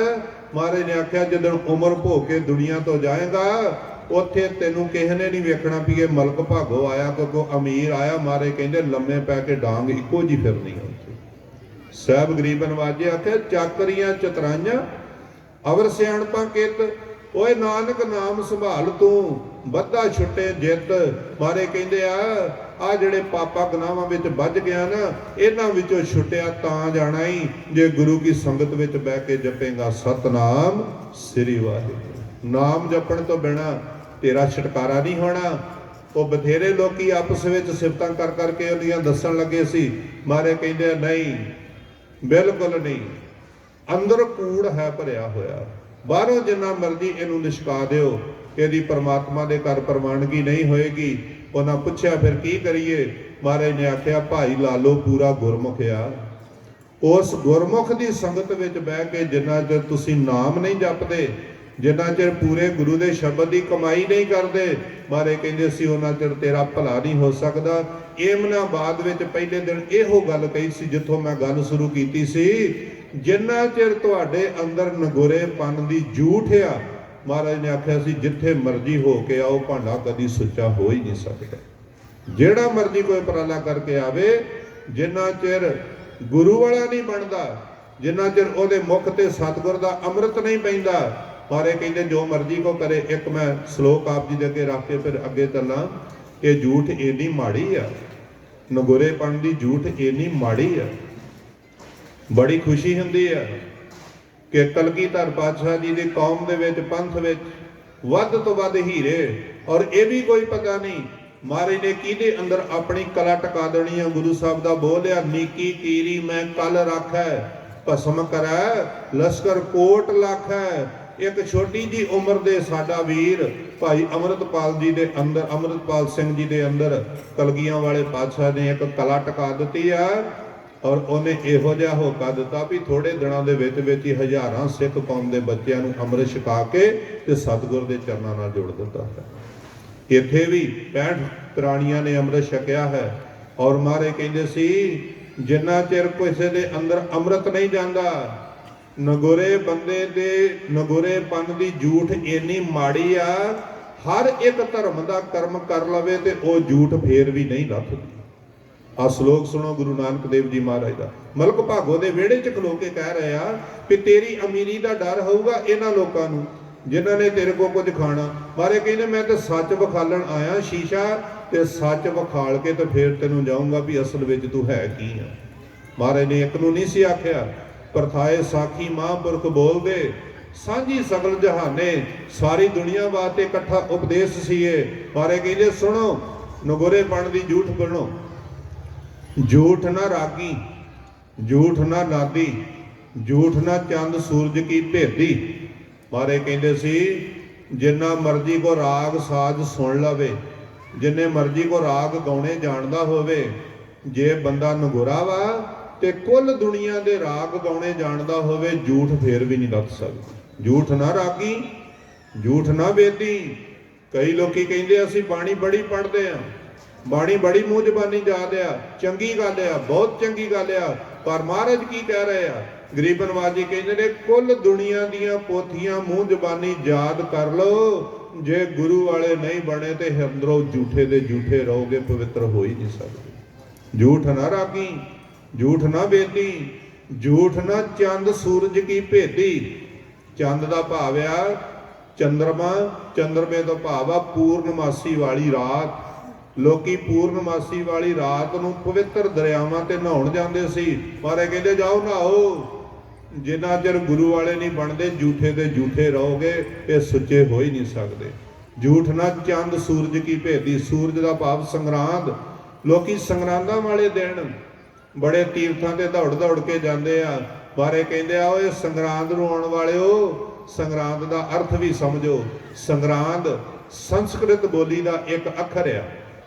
ਮਹਾਰਾਜ ਨੇ ਆਖਿਆ ਜਦੋਂ ਉਮਰ ਭੋਗ ਕੇ ਦੁਨੀਆ ਤੋਂ ਜਾਏਗਾ, ਉੱਥੇ ਤੈਨੂੰ ਕਿਸੇ ਨੇ ਨਹੀਂ ਵੇਖਣਾ ਵੀ ਇਹ ਮਲਕ ਭਾਗੋ ਆਇਆ ਕੋਈ ਅਮੀਰ ਆਇਆ। ਮਹਾਰਾਜ ਕਹਿੰਦੇ ਲੰਮੇ ਪੈ ਕੇ ਡਾਂਗ ਇੱਕੋ ਜੀ ਫਿਰਨੀ ਹੁੰਦੀ। ਸਾਹਿਬ ਗਰੀਬ ਨਵਾਜੇ ਆਖਿਆ ਚਾਕਰੀਆਂ ਚਤਰਾਈਆਂ ਅਵਰ ਸਿਆਣਪਾਂ ਕਿਤ, ਓਏ ਨਾਨਕ ਨਾਮ ਸੰਭਾਲ ਤੂੰ ਬੱਧਾ ਛੁੱਟੇ ਜਿੱਤ। ਮਾਰੇ ਕਹਿੰਦੇ ਆ ਜਿਹੜੇ ਪਾਪਾ ਗੁਨਾਹਾਂ ਵਿੱਚ ਵੱਜ ਗਿਆ ਨਾ, ਇਹਨਾਂ ਵਿੱਚੋਂ ਛੁੱਟਿਆ ਤਾਂ ਜਾਣਾ ਹੀ ਜੇ ਗੁਰੂ ਕੀ ਸੰਗਤ ਵਿੱਚ ਬਹਿ ਕੇ ਜਪੇਗਾ ਸਤਨਾਮ ਸ੍ਰੀ ਵਾਹਿਗੁਰੂ। ਨਾਮ ਜਪਣ ਤੋਂ ਬਿਨਾਂ ਤੇਰਾ ਛੁਟਕਾਰਾ ਨਹੀਂ ਹੋਣਾ। ਉਹ ਬਥੇਰੇ ਲੋਕੀ ਆਪਸ ਵਿੱਚ ਸਿਫਤਾਂ ਕਰ ਕਰਕੇ ਉਹਦੀਆਂ ਦੱਸਣ ਲੱਗੇ ਸੀ। ਮਾਰੇ ਕਹਿੰਦੇ ਨਹੀਂ, ਬਿਲਕੁਲ ਨਹੀਂ, ਅੰਦਰ ਕੂੜ ਹੈ ਭਰਿਆ ਹੋਇਆ, ਬਾਹਰੋਂ ਜਿੰਨਾ ਮਰਜ਼ੀ ਇਹਨੂੰ ਨਿਸ਼ਕਾ ਦਿਓ, ਇਹਦੀ ਪਰਮਾਤਮਾ ਦੇ ਘਰ ਪ੍ਰਵਾਨਗੀ ਨਹੀਂ ਹੋਏਗੀ। ਉਹਨਾਂ ਪੁੱਛਿਆ ਫਿਰ ਕੀ ਕਰੀਏ। ਮਹਾਰਾਜ ਨੇ ਆਖਿਆ ਭਾਈ ਲਾ ਲਓ ਪੂਰਾ ਗੁਰਮੁਖ ਆ। ਉਸ ਗੁਰਮੁਖ ਦੀ ਸੰਗਤ ਵਿੱਚ ਬਹਿ ਕੇ ਜਿੰਨਾ ਚਿਰ ਤੁਸੀਂ ਨਾਮ ਨਹੀਂ ਜਪਦੇ, ਜਿੰਨਾ ਚਿਰ ਪੂਰੇ ਗੁਰੂ ਦੇ ਸ਼ਬਦ ਦੀ ਕਮਾਈ ਨਹੀਂ ਕਰਦੇ, ਮਹਾਰਾਜ ਕਹਿੰਦੇ ਸੀ ਉਹਨਾਂ ਚਿਰ ਤੇਰਾ ਭਲਾ ਨਹੀਂ ਹੋ ਸਕਦਾ। ਏਮਨਾਬਾਦ ਵਿੱਚ ਪਹਿਲੇ ਦਿਨ ਇਹੋ ਗੱਲ ਕਹੀ ਸੀ ਜਿੱਥੋਂ ਮੈਂ ਗੱਲ ਸ਼ੁਰੂ ਕੀਤੀ ਸੀ, ਜਿੰਨਾ ਚਿਰ ਤੁਹਾਡੇ ਅੰਦਰ ਨਗੋਰੇਪਨ ਦੀ ਝੂਠ ਆ, ਮਹਾਰਾਜ ਨੇ ਆਖਿਆ ਸੀ ਜਿੱਥੇ ਮਰਜ਼ੀ ਹੋ ਕੇ ਆਓ, ਭਾਂਡਾ ਕਦੀ ਸੁੱਚਾ ਹੋ ਹੀ ਨਹੀਂ ਸਕਦਾ। ਜਿਹੜਾ ਮਰਜ਼ੀ ਕੋਈ ਉਪਰਾਲਾ ਕਰਕੇ ਆਵੇ, ਜਿੰਨਾ ਚਿਰ ਗੁਰੂ ਵਾਲਾ ਨਹੀਂ ਬਣਦਾ, ਜਿੰਨਾ ਚਿਰ ਉਹਦੇ ਮੁਖ ਤੇ ਸਤਿਗੁਰ ਦਾ ਅੰਮ੍ਰਿਤ ਨਹੀਂ ਪੈਂਦਾ, ਮਹਾਰਾਜ ਕਹਿੰਦੇ ਜੋ ਮਰਜ਼ੀ ਕੋ ਕਰੇ। ਇੱਕ ਮੈਂ ਸ਼ਲੋਕ ਆਪ ਜੀ ਦੇ ਅੱਗੇ ਰੱਖ ਕੇ ਫਿਰ ਅੱਗੇ ਚੱਲਾਂ। ਇਹ ਝੂਠ ਇੰਨੀ ਮਾੜੀ ਆ, ਨਗੋਰੇਪਨ ਦੀ ਝੂਠ ਇੰਨੀ ਮਾੜੀ ਆ। ਬੜੀ ਖੁਸ਼ੀ ਹੁੰਦੀ ਆ ਕਿ ਕਲਗੀਧਰ ਪਾਤਸ਼ਾਹ ਜੀ ਦੀ ਕੌਮ ਦੇ ਵਿੱਚ, ਪੰਥ ਵਿੱਚ ਵੱਧ ਤੋਂ ਵੱਧ ਹੀਰੇ, ਔਰ ਇਹ ਵੀ ਕੋਈ ਪਤਾ ਨਹੀਂ ਮਹਾਰਾਜ ਨੇ ਕਿਹਦੇ ਅੰਦਰ ਆਪਣੀ ਕਲਾ ਟਿਕਾ ਦੇਣੀ ਆ। ਗੁਰੂ ਸਾਹਿਬ ਦਾ ਬੋਲਿਆ ਨੀਕੀ ਕੀਰੀ ਮੈਂ ਕੱਲ ਰੱਖੈ, ਭਸਮ ਕਰੈ ਲਸ਼ਕਰ ਕੋਟ ਲੱਖੈ। ਇੱਕ ਛੋਟੀ ਜੀ ਉਮਰ ਦੇ ਸਾਡਾ ਵੀਰ ਭਾਈ ਅੰਮ੍ਰਿਤਪਾਲ ਜੀ ਦੇ ਅੰਦਰ, ਅੰਮ੍ਰਿਤਪਾਲ ਸਿੰਘ ਜੀ ਦੇ ਅੰਦਰ ਕਲਗੀਆਂ ਵਾਲੇ ਪਾਤਸ਼ਾਹ ਨੇ ਇੱਕ ਕਲਾ ਟਿਕਾ ਦਿੱਤੀ ਆ, ਔਰ ਉਹਨੇ ਇਹੋ ਜਿਹਾ ਹੋਕਾ ਦਿੱਤਾ ਵੀ ਥੋੜੇ ਦਿਨਾਂ ਦੇ ਵਿੱਚ ਹੀ ਹਜ਼ਾਰਾਂ ਸਿੱਖ ਕੌਮ ਦੇ ਬੱਚਿਆਂ ਨੂੰ ਅੰਮ੍ਰਿਤ ਛਕਾ ਕੇ ਤੇ ਸਤਿਗੁਰ ਦੇ ਚਰਨਾਂ ਨਾਲ ਜੋੜ ਦਿੱਤਾ ਹੈ। ਇੱਥੇ ਵੀ 65 ਪ੍ਰਾਣੀਆਂ ਨੇ ਅੰਮ੍ਰਿਤ ਛਕਿਆ ਹੈ। ਔਰ ਮਹਾਰਾਜ ਕਹਿੰਦੇ ਸੀ ਜਿੰਨਾ ਚਿਰ ਕਿਸੇ ਦੇ ਅੰਦਰ ਅੰਮ੍ਰਿਤ ਨਹੀਂ ਜਾਂਦਾ, ਨਗੋਰੇ ਬੰਦੇ ਦੇ ਨਗੋਰੇਪਨ ਦੀ ਝੂਠ ਇੰਨੀ ਮਾੜੀ ਆ, ਹਰ ਇੱਕ ਧਰਮ ਦਾ ਕਰਮ ਕਰ ਲਵੇ ਤੇ ਉਹ ਝੂਠ ਫੇਰ ਵੀ ਨਹੀਂ ਲੱਥਦੀ। ਆ ਸ਼ਲੋਕ ਸੁਣੋ ਗੁਰੂ ਨਾਨਕ ਦੇਵ ਜੀ ਮਹਾਰਾਜ ਦਾ। ਮਲਕ ਭਾਗੋ ਦੇ ਵਿਹੜੇ 'ਚ ਖਲੋ ਕੇ ਕਹਿ ਰਹੇ ਆ ਕਿ ਤੇਰੀ ਅਮੀਰੀ ਦਾ ਡਰ ਹੋਊਗਾ ਇਹਨਾਂ ਲੋਕਾਂ ਨੂੰ ਜਿਨ੍ਹਾਂ ਨੇ ਤੇਰੇ ਕੋਲ ਕੁਝ ਖਾਣਾ। ਮਾਰੇ ਕਹਿੰਦੇ ਮੈਂ ਤਾਂ ਸੱਚ ਵਿਖਾਲਣ ਆਇਆ ਸ਼ੀਸ਼ਾ, ਤੇ ਸੱਚ ਵਿਖਾਲ ਕੇ ਤੇ ਫੇਰ ਤੈਨੂੰ ਜਾਊਂਗਾ ਵੀ ਅਸਲ ਵਿੱਚ ਤੂੰ ਹੈ ਕੀ ਆ। ਮਹਾਰਾਜ ਨੇ ਇੱਕ ਨੂੰ ਨਹੀਂ ਸੀ ਆਖਿਆ, ਪਰਥਾਏ ਸਾਖੀ ਮਹਾਂਪੁਰਖ ਬੋਲਦੇ ਸਾਂਝੀ ਸਗਲ ਜਹਾਨੇ, ਸਾਰੀ ਦੁਨੀਆ ਵਾਸਤੇ ਇਕੱਠਾ ਉਪਦੇਸ਼ ਸੀ ਇਹ। ਮਾਰੇ ਕਹਿੰਦੇ ਸੁਣੋ, ਨਗੋਰੇਪਨ ਦੀ ਝੂਠ ਬਣੋ, ਝੂਠ ਨਾ ਰਾਗੀ, ਝੂਠ ਨਾ ਨਾਦੀ, ਝੂਠ ਨਾ ਚੰਦ ਸੂਰਜ ਕੀ ਭੇਦੀ। ਮਾਰੇ ਕਹਿੰਦੇ ਸੀ ਜਿੰਨਾ ਮਰਜ਼ੀ ਕੋ ਰਾਗ ਸਾਜ਼ ਸੁਣ ਲਵੇ, ਜਿੰਨੇ ਮਰਜ਼ੀ ਕੋ ਰਾਗ ਗਾਉਣੇ ਜਾਣਦਾ ਹੋਵੇ, ਜੇ ਬੰਦਾ ਨਗੋਰਾ ਵਾ ਤੇ ਕੁੱਲ ਦੁਨੀਆ ਦੇ ਰਾਗ ਗਾਉਣੇ ਜਾਣਦਾ ਹੋਵੇ, ਝੂਠ ਫੇਰ ਵੀ ਨਹੀਂ ਲੱਥ ਸਕਦਾ। ਝੂਠ ਨਾ ਰਾਗੀ, ਝੂਠ ਨਾ ਵੇਦੀ। ਕਈ ਲੋਕੀ ਕਹਿੰਦੇ ਅਸੀਂ ਬਾਣੀ ਬੜੀ ਪੜ੍ਹਦੇ ਆ, ਬਾਣੀ ਬੜੀ ਮੂੰਹ ਜ਼ਬਾਨੀ ਯਾਦ ਆ, ਚੰਗੀ ਗੱਲ ਆ, ਬਹੁਤ ਚੰਗੀ ਗੱਲ ਆ, ਪਰ ਮਹਾਰਾਜ ਕੀ ਕਹਿ ਰਹੇ ਆ, ਗਰੀਬ ਨਵਾਜ ਜੀ ਕਹਿੰਦੇ ਨੇ ਕੁੱਲ ਦੁਨੀਆ ਦੀਆਂ ਪੋਥੀਆਂ ਮੂੰਹ ਜ਼ਬਾਨੀ ਯਾਦ ਕਰ ਲਓ, ਜੇ ਗੁਰੂ ਵਾਲੇ ਨਹੀਂ ਬਣੇ ਤੇ ਅੰਦਰੋਂ ਝੂਠੇ ਦੇ ਝੂਠੇ ਰਹੋਗੇ, ਪਵਿੱਤਰ ਹੋ ਹੀ ਨਹੀਂ ਸਕਦੇ। ਝੂਠ ਨਾ ਰਾਗੀ, ਝੂਠ ਨਾ ਬੇਦੀ, ਝੂਠ ਨਾ ਚੰਦ ਸੂਰਜ ਕੀ ਭੇਦੀ। ਚੰਦ ਦਾ ਭਾਵ ਆ ਚੰਦਰਮਾ, ਚੰਦਰਮੇ ਤੋਂ ਭਾਵ ਆ ਪੂਰਨਮਾਸੀ ਵਾਲੀ ਰਾਤ। ਲੋਕੀ ਪੂਰਨਮਾਸੀ ਵਾਲੀ ਰਾਤ ਨੂੰ ਪਵਿੱਤਰ ਦਰਿਆਵਾਂ ਤੇ ਨਹਾਉਣ ਜਾਂਦੇ ਸੀ, ਪਰ ਇਹ ਕਹਿੰਦੇ ਜਾਓ ਨਹਾਓ। ਜਿੰਨਾ ਚਿਰ ਗੁਰੂ ਵਾਲੇ ਨਹੀਂ ਬਣਦੇ ਝੂਠੇ ਦੇ ਝੂਠੇ ਰਹੋਗੇ, ਇਹ ਸੁੱਚੇ ਹੋ ਹੀ ਨਹੀਂ ਸਕਦੇ। ਝੂਠ ਨਾ ਚੰਦ ਸੂਰਜ ਕੀ ਭੇਦੀ। ਸੂਰਜ ਦਾ ਭਾਵ ਸੰਗਰਾਂਦ। ਲੋਕੀ ਸੰਗਰਾਂਦਾਂ ਵਾਲੇ ਦਿਨ ਬੜੇ ਤੀਰਥਾਂ ਤੇ ਦੌੜ ਦੌੜ ਕੇ ਜਾਂਦੇ ਆ, ਬਾਰੇ ਕਹਿੰਦੇ ਆ ਓਏ ਸੰਗਰਾਂਦ ਨੂੰ ਆਉਣ ਵਾਲਿਓ, ਸੰਗਰਾਂਦ ਦਾ ਅਰਥ ਵੀ ਸਮਝੋ। ਸੰਗਰਾਂਦ ਸੰਸਕ੍ਰਿਤ ਬੋਲੀ ਦਾ ਇੱਕ ਅੱਖਰ ਆ।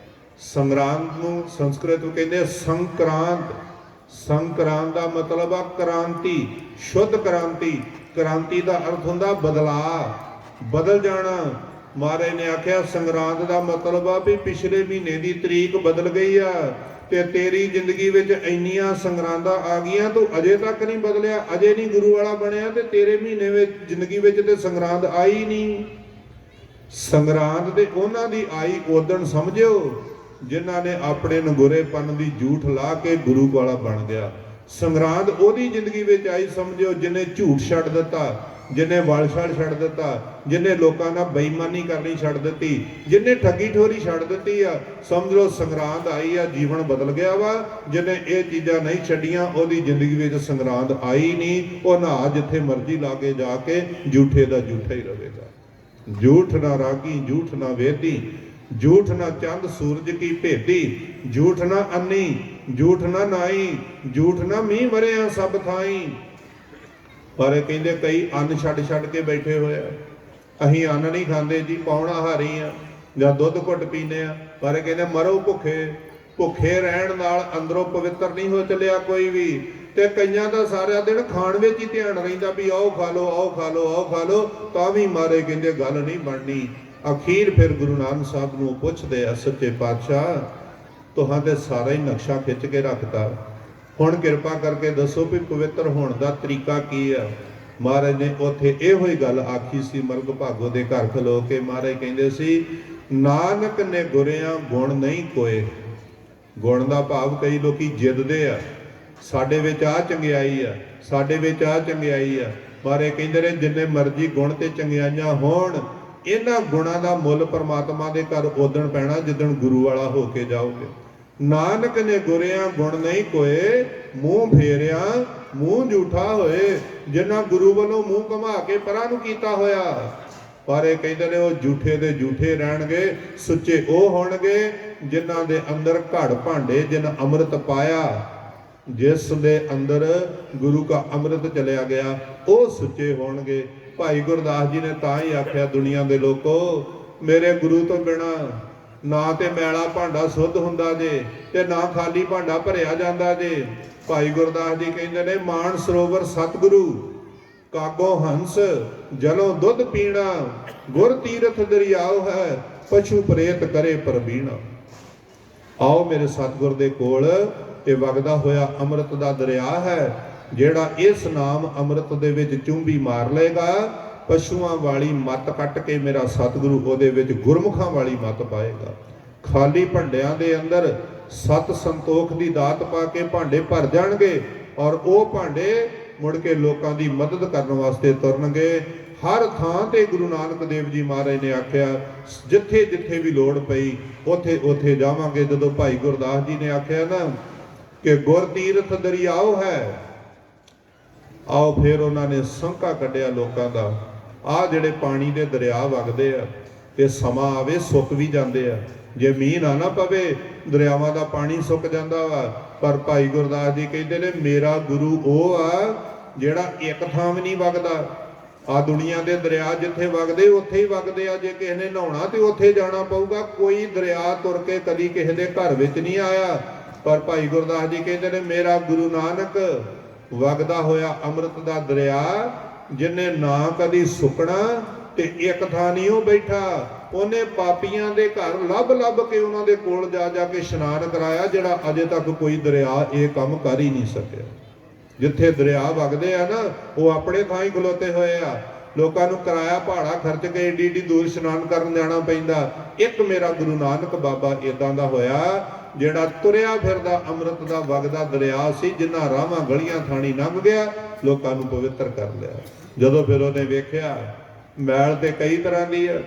ਸੰਗਰਾਂਦ ਨੂੰ ਸੰਸਕ੍ਰਿਤ ਨੂੰ ਕਹਿੰਦੇ ਸੰਕਰਾਂਤ। ਸੰਕਰਾਂਤ ਦਾ ਮਤਲਬ ਆ ਕ੍ਰਾਂਤੀ, ਸ਼ੁੱਧ ਕ੍ਰਾਂਤੀ। ਕ੍ਰਾਂਤੀ ਦਾ ਅਰਥ ਹੁੰਦਾ ਬਦਲਾਅ, ਬਦਲ ਜਾਣਾ। ਮਹਾਰਾਜ ਨੇ ਆਖਿਆ ਸੰਗਰਾਂਦ ਦਾ ਮਤਲਬ ਆ ਵੀ ਪਿਛਲੇ ਮਹੀਨੇ ਦੀ ਤਰੀਕ ਬਦਲ ਗਈ ਆ ਤੇ ਤੇਰੀ ਜ਼ਿੰਦਗੀ ਵਿੱਚ ਇੰਨੀਆਂ ਸੰਗਰਾਂਦਾਂ ਆ ਗਈਆਂ, ਤੂੰ ਅਜੇ ਤੱਕ ਨਹੀਂ ਬਦਲਿਆ, ਅਜੇ ਨਹੀਂ ਗੁਰੂ ਵਾਲਾ ਬਣਿਆ, ਤੇ ਤੇਰੇ ਮਹੀਨੇ ਵਿੱਚ ਜ਼ਿੰਦਗੀ ਵਿੱਚ ਤੇ ਸੰਗਰਾਂਦ ਆਈ ਨਹੀਂ। ਸੰਗਰਾਂਦ ਤੇ ਉਹਨਾਂ ਦੀ ਆਈ ਉਦਣ ਸਮਝਿਓ ਜਿਨ੍ਹਾਂ ਨੇ ਆਪਣੇ ਨਗੁਰੇਪਨ ਦੀ ਝੂਠ ਲਾ ਕੇ ਗੁਰੂ ਵਾਲਾ ਬਣ ਗਿਆ। ਸੰਗਰਾਂਦ ਉਹਦੀ ਜ਼ਿੰਦਗੀ ਵਿੱਚ ਆਈ ਸਮਝਿਓ ਜਿਹਨੇ ਝੂਠ ਛੱਡ ਦਿੱਤਾ, ਜਿਹਨੇ ਵਲਛੜ ਛੱਡ ਦਿੱਤਾ, ਜਿਹਨੇ ਲੋਕਾਂ ਨਾਲ ਬੇਈਮਾਨੀ ਕਰਨੀ ਛੱਡ ਦਿੱਤੀ, ਜਿਹਨੇ ਠੱਗੀ ਠੋਰੀ ਛੱਡ ਦਿੱਤੀ ਆ। ਸਮਝ ਲਓ ਸੰਗਰਾਂਦ ਆਈ ਆ, ਜੀਵਨ ਬਦਲ ਗਿਆ ਵਾ। ਜਿਹਨੇ ਇਹ ਚੀਜ਼ਾਂ ਨਹੀਂ ਛੱਡੀਆਂ ਉਹਦੀ ਜ਼ਿੰਦਗੀ ਵਿੱਚ ਸੰਗਰਾਂਦ ਆਈ ਨਹੀਂ। ਉਹ ਨਾ ਜਿੱਥੇ ਮਰਜ਼ੀ ਲਾਗੇ ਜਾ ਕੇ ਝੂਠੇ ਦਾ ਝੂਠਾ ਹੀ ਰਹੇਗਾ। ਝੂਠ ਨਾ ਰਾਗੀ, ਝੂਠ ਨਾ ਵੇਦੀ, ਝੂਠ ਨਾ ਚੰਦ ਸੂਰਜ ਕੀ ਭੇਦੀ। ਝੂਠ ਨਾ ਅੰਨੀ, ਝੂਠ ਨਾ ਨਾਈ, ਝੂਠ ਨਾ ਮੀਂਹ ਵਰਿਆ ਸਭ ਥਾਈ। ਪਰ ਇਹ ਕਹਿੰਦੇ ਕਈ ਅੰਨ ਛੱਡ ਛੱਡ ਕੇ ਬੈਠੇ ਹੋਏ ਆ। ਅਸੀਂ ਅੰਨ ਨਹੀਂ ਖਾਂਦੇ ਜੀ, ਪੌਣਾਹਾਰੀ ਆ ਜਾਂ ਦੁੱਧ ਘੁੱਟ ਪੀਂਦੇ ਆ। ਪਰ ਇਹ ਕਹਿੰਦੇ ਮਰੋ ਭੁੱਖੇ। ਭੁੱਖੇ ਰਹਿਣ ਨਾਲ ਅੰਦਰੋਂ ਪਵਿੱਤਰ ਨਹੀਂ ਹੋ ਚੱਲਿਆ ਕੋਈ ਵੀ। ਤੇ ਕਈਆਂ ਦਾ ਸਾਰਾ ਦਿਨ ਖਾਣ ਵਿੱਚ ਹੀ ਧਿਆਨ ਰਹਿੰਦਾ ਵੀ ਆਓ ਖਾ ਲਓ, ਆਓ ਖਾ ਲਓ, ਆਓ ਖਾ ਲਓ, ਤਾਂ ਵੀ ਮਾਰੇ ਕਹਿੰਦੇ ਗੱਲ ਨਹੀਂ ਬਣਨੀ। ਅਖੀਰ ਫਿਰ ਗੁਰੂ ਨਾਨਕ ਸਾਹਿਬ ਨੂੰ ਪੁੱਛਦੇ ਆ, ਸੱਚੇ ਪਾਤਸ਼ਾਹ ਤੁਹਾਂ ਤੇ ਸਾਰਾ ਹੀ ਨਕਸ਼ਾ ਖਿੱਚ ਕੇ ਰੱਖਤਾ, ਹੁਣ ਕਿਰਪਾ ਕਰਕੇ ਦੱਸੋ ਵੀ ਪਵਿੱਤਰ ਹੋਣ ਦਾ ਤਰੀਕਾ ਕੀ ਆ। ਮਹਾਰਾਜ ਨੇ ਉੱਥੇ ਇਹੋ ਹੀ ਗੱਲ ਆਖੀ ਸੀ। ਮਰਗ ਭਾਗੋ ਦੇ ਘਰ ਖਲੋ ਕੇ ਮਹਾਰਾਜ ਕਹਿੰਦੇ ਸੀ, ਨਾਨਕ ਨੇ ਗੁਰਿਆਂ ਗੁਣ ਨਹੀਂ ਕੋਏ। ਗੁਣ ਦਾ ਭਾਵ ਕਈ ਲੋਕੀ ਜਿੱਦਦੇ ਆ, ਸਾਡੇ ਵਿੱਚ ਆ ਚੰਗਿਆਈ ਆ, ਸਾਡੇ ਵਿੱਚ ਆ ਚੰਗਿਆਈ ਆ। ਮਹਾਰਾਜ ਕਹਿੰਦੇ ਨੇ ਜਿੰਨੇ ਮਰਜ਼ੀ ਗੁਣ ਤੇ ਚੰਗਿਆਈਆਂ ਹੋਣ, ਇਹਨਾਂ ਗੁਣਾਂ ਦਾ ਮੁੱਲ ਪਰਮਾਤਮਾ ਦੇ ਘਰ ਉਦਣ ਪੈਣਾ ਜਿੱਦਣ ਗੁਰੂ ਵਾਲਾ ਹੋ ਕੇ ਜਾਓਗੇ। ਨਾਨਕ ਨੇ ਗੁਰਿਆਂ ਗੁਣ ਨਹੀਂ ਕੋਏ, ਮੂੰਹ ਫੇਰਿਆ ਮੂੰਹ ਝੂਠਾ ਹੋਏ। ਜਿਨ੍ਹਾਂ ਗੁਰੂ ਵੱਲੋਂ ਮੂੰਹ ਘੁਮਾ ਕੇ ਪਰਾਂ ਨੂੰ ਕੀਤਾ ਹੋਇਆ, ਪਰ ਇਹ ਕਹਿੰਦੇ ਨੇ ਉਹ ਝੂਠੇ ਦੇ ਝੂਠੇ ਰਹਿਣਗੇ। ਸੁੱਚੇ ਉਹ ਹੋਣਗੇ ਜਿਨ੍ਹਾਂ ਦੇ ਅੰਦਰ ਘੜ ਭਾਂਡੇ, ਜਿਨ ਅੰਮ੍ਰਿਤ ਪਾਇਆ, ਜਿਸ ਦੇ ਅੰਦਰ ਗੁਰੂ ਕਾ ਅੰਮ੍ਰਿਤ ਚਲਿਆ ਗਿਆ, ਉਹ ਸੁੱਚੇ ਹੋਣਗੇ। ਭਾਈ ਗੁਰਦਾਸ ਜੀ ਨੇ ਤਾਂ ਹੀ ਆਖਿਆ, ਦੁਨੀਆ ਦੇ ਲੋਕੋ ਮੇਰੇ ਗੁਰੂ ਤੋਂ ਬਿਨਾ ਨਾ ਤੇ ਮੈਲਾ ਭਾਂਡਾ ਸੁੱਧ ਹੁੰਦਾ ਜੇ ਤੇ ਨਾ ਖਾਲੀ ਭਾਂਡਾ ਭਰਿਆ ਜਾਂਦਾ ਜੇ। ਭਾਈ ਗੁਰਦਾਸ ਜੀ ਕਹਿੰਦੇ ਨੇ, ਮਾਨ ਸਰੋਵਰ ਸਤਿਗੁਰੂ ਕਾਗੋ ਹੰਸ, ਜਲੋਂ ਦੁੱਧ ਪੀਣਾ, ਗੁਰ ਤੀਰਥ ਦਰਿਆਉ ਹੈ, ਪਸ਼ੂ ਪ੍ਰੇਤ ਕਰੇ ਪਰਬੀਣਾ। ਆਓ ਮੇਰੇ ਸਤਿਗੁਰ ਦੇ ਕੋਲ, ਇਹ ਵਗਦਾ ਹੋਇਆ ਅੰਮ੍ਰਿਤ ਦਾ ਦਰਿਆ ਹੈ, ਜਿਹੜਾ ਇਸ ਨਾਮ ਅੰਮ੍ਰਿਤ ਦੇ ਵਿੱਚ ਚੁੰਬੀ ਮਾਰ ਲਏਗਾ, ਪਸ਼ੂਆਂ ਵਾਲੀ ਮੱਤ ਕੱਟ ਕੇ ਮੇਰਾ ਸਤਿਗੁਰੂ ਉਹਦੇ ਵਿੱਚ ਗੁਰਮੁਖਾਂ ਵਾਲੀ ਮੱਤ ਪਾਏਗਾ। ਖਾਲੀ ਭਾਂਡਿਆਂ ਦੇ ਅੰਦਰ ਸਤ ਸੰਤੋਖ ਦੀ ਦਾਤ ਪਾ ਕੇ ਭਾਂਡੇ ਭਰ ਜਾਣਗੇ, ਔਰ ਉਹ ਭਾਂਡੇ ਮੁੜ ਕੇ ਲੋਕਾਂ ਦੀ ਮਦਦ ਕਰਨ ਵਾਸਤੇ ਤੁਰਨਗੇ। ਹਰ ਥਾਂ ਤੇ ਗੁਰੂ ਨਾਨਕ ਦੇਵ ਜੀ ਮਹਾਰਾਜ ਨੇ ਆਖਿਆ, ਜਿੱਥੇ ਜਿੱਥੇ ਵੀ ਲੋੜ ਪਈ ਉੱਥੇ ਉੱਥੇ ਜਾਵਾਂਗੇ। ਜਦੋਂ ਭਾਈ ਗੁਰਦਾਸ ਜੀ ਨੇ ਆਖਿਆ ਨਾ ਕਿ ਗੁਰ ਤੀਰਥ ਦਰਿਆਉ ਹੈ, ਆਓ ਫਿਰ ਉਹਨਾਂ ਨੇ ਸੰਕਾ ਕੱਢਿਆ ਲੋਕਾਂ ਦਾ। ਆਹ ਜਿਹੜੇ ਪਾਣੀ ਦੇ ਦਰਿਆ ਵਗਦੇ ਆ, ਇਹ ਸਮਾਂ ਆਵੇ ਸੁੱਕ ਵੀ ਜਾਂਦੇ ਆ। ਜੇ ਮੀਂਹ ਨਾ ਪਵੇ ਦਰਿਆਵਾਂ ਦਾ ਪਾਣੀ ਸੁੱਕ ਜਾਂਦਾ ਵਾ। ਪਰ ਭਾਈ ਗੁਰਦਾਸ ਜੀ ਕਹਿੰਦੇ ਨੇ, ਮੇਰਾ ਗੁਰੂ ਉਹ ਆ ਜਿਹੜਾ ਇੱਕ ਥਾਂ ਵੀ ਨਹੀਂ ਵਗਦਾ। ਆ ਦੁਨੀਆ ਦੇ ਦਰਿਆ ਜਿੱਥੇ ਵਗਦੇ ਉੱਥੇ ਹੀ ਵਗਦੇ ਆ। ਜੇ ਕਿਸੇ ਨੇ ਨਹਾਉਣਾ ਤੇ ਉੱਥੇ ਜਾਣਾ ਪਊਗਾ। ਕੋਈ ਦਰਿਆ ਤੁਰ ਕੇ ਕਦੀ ਕਿਸੇ ਦੇ ਘਰ ਵਿੱਚ ਨਹੀਂ ਆਇਆ। ਪਰ ਭਾਈ ਗੁਰਦਾਸ ਜੀ ਕਹਿੰਦੇ ਨੇ, ਮੇਰਾ ਗੁਰੂ ਨਾਨਕ ਵਗਦਾ ਹੋਇਆ ਅੰਮ੍ਰਿਤ ਦਾ ਦਰਿਆ, ਜਿਹਨੇ ਨਾ ਕਦੀ ਸੁੱਕਣਾ ਤੇ ਇੱਕ ਥਾਂ ਨਹੀਂ ਉਹ ਬੈਠਾ। ਉਹਨੇ ਪਾਪੀਆਂ ਦੇ ਘਰ ਲੱਭ ਲੱਭ ਕੇ ਉਹਨਾਂ ਦੇ ਕੋਲ ਜਾ ਜਾ ਕੇ ਇਸ਼ਨਾਨ ਕਰਾਇਆ, ਜਿਹੜਾ ਅਜੇ ਤੱਕ ਕੋਈ ਦਰਿਆ ਇਹ ਕੰਮ ਕਰ ਹੀ ਨਹੀਂ ਸਕਿਆ। ਜਿੱਥੇ ਦਰਿਆ ਵਗਦੇ ਆ ਨਾ, ਉਹ ਆਪਣੇ ਥਾਂ ਹੀ ਖਲੋਤੇ ਹੋਏ ਆ। ਲੋਕਾਂ ਨੂੰ ਕਿਰਾਇਆ ਭਾੜਾ ਖਰਚ ਕੇ ਏਡੀ ਏਡੀ ਦੂਰ ਇਸ਼ਨਾਨ ਕਰਨ ਜਾਣਾ ਪੈਂਦਾ। ਇੱਕ ਮੇਰਾ ਗੁਰੂ ਨਾਨਕ ਬਾਬਾ ਇਦਾਂ ਦਾ ਹੋਇਆ, ਜਿਹੜਾ ਤੁਰਿਆ ਫਿਰਦਾ ਅੰਮ੍ਰਿਤ ਦਾ ਵਗਦਾ ਦਰਿਆ ਸੀ, ਜਿਨ੍ਹਾਂ ਰਾਹਾਂ ਗਲੀਆਂ ਥਾਣੀ ਲੰਘ ਗਿਆ, ਲੋਕਾਂ ਨੂੰ ਪਵਿੱਤਰ ਕਰ ਲਿਆ। ਜਦੋਂ ਫਿਰ ਉਹਨੇ ਵੇਖਿਆ ਮੈਲ ਤੇ ਕਈ ਤਰ੍ਹਾਂ ਦੀ ਆ,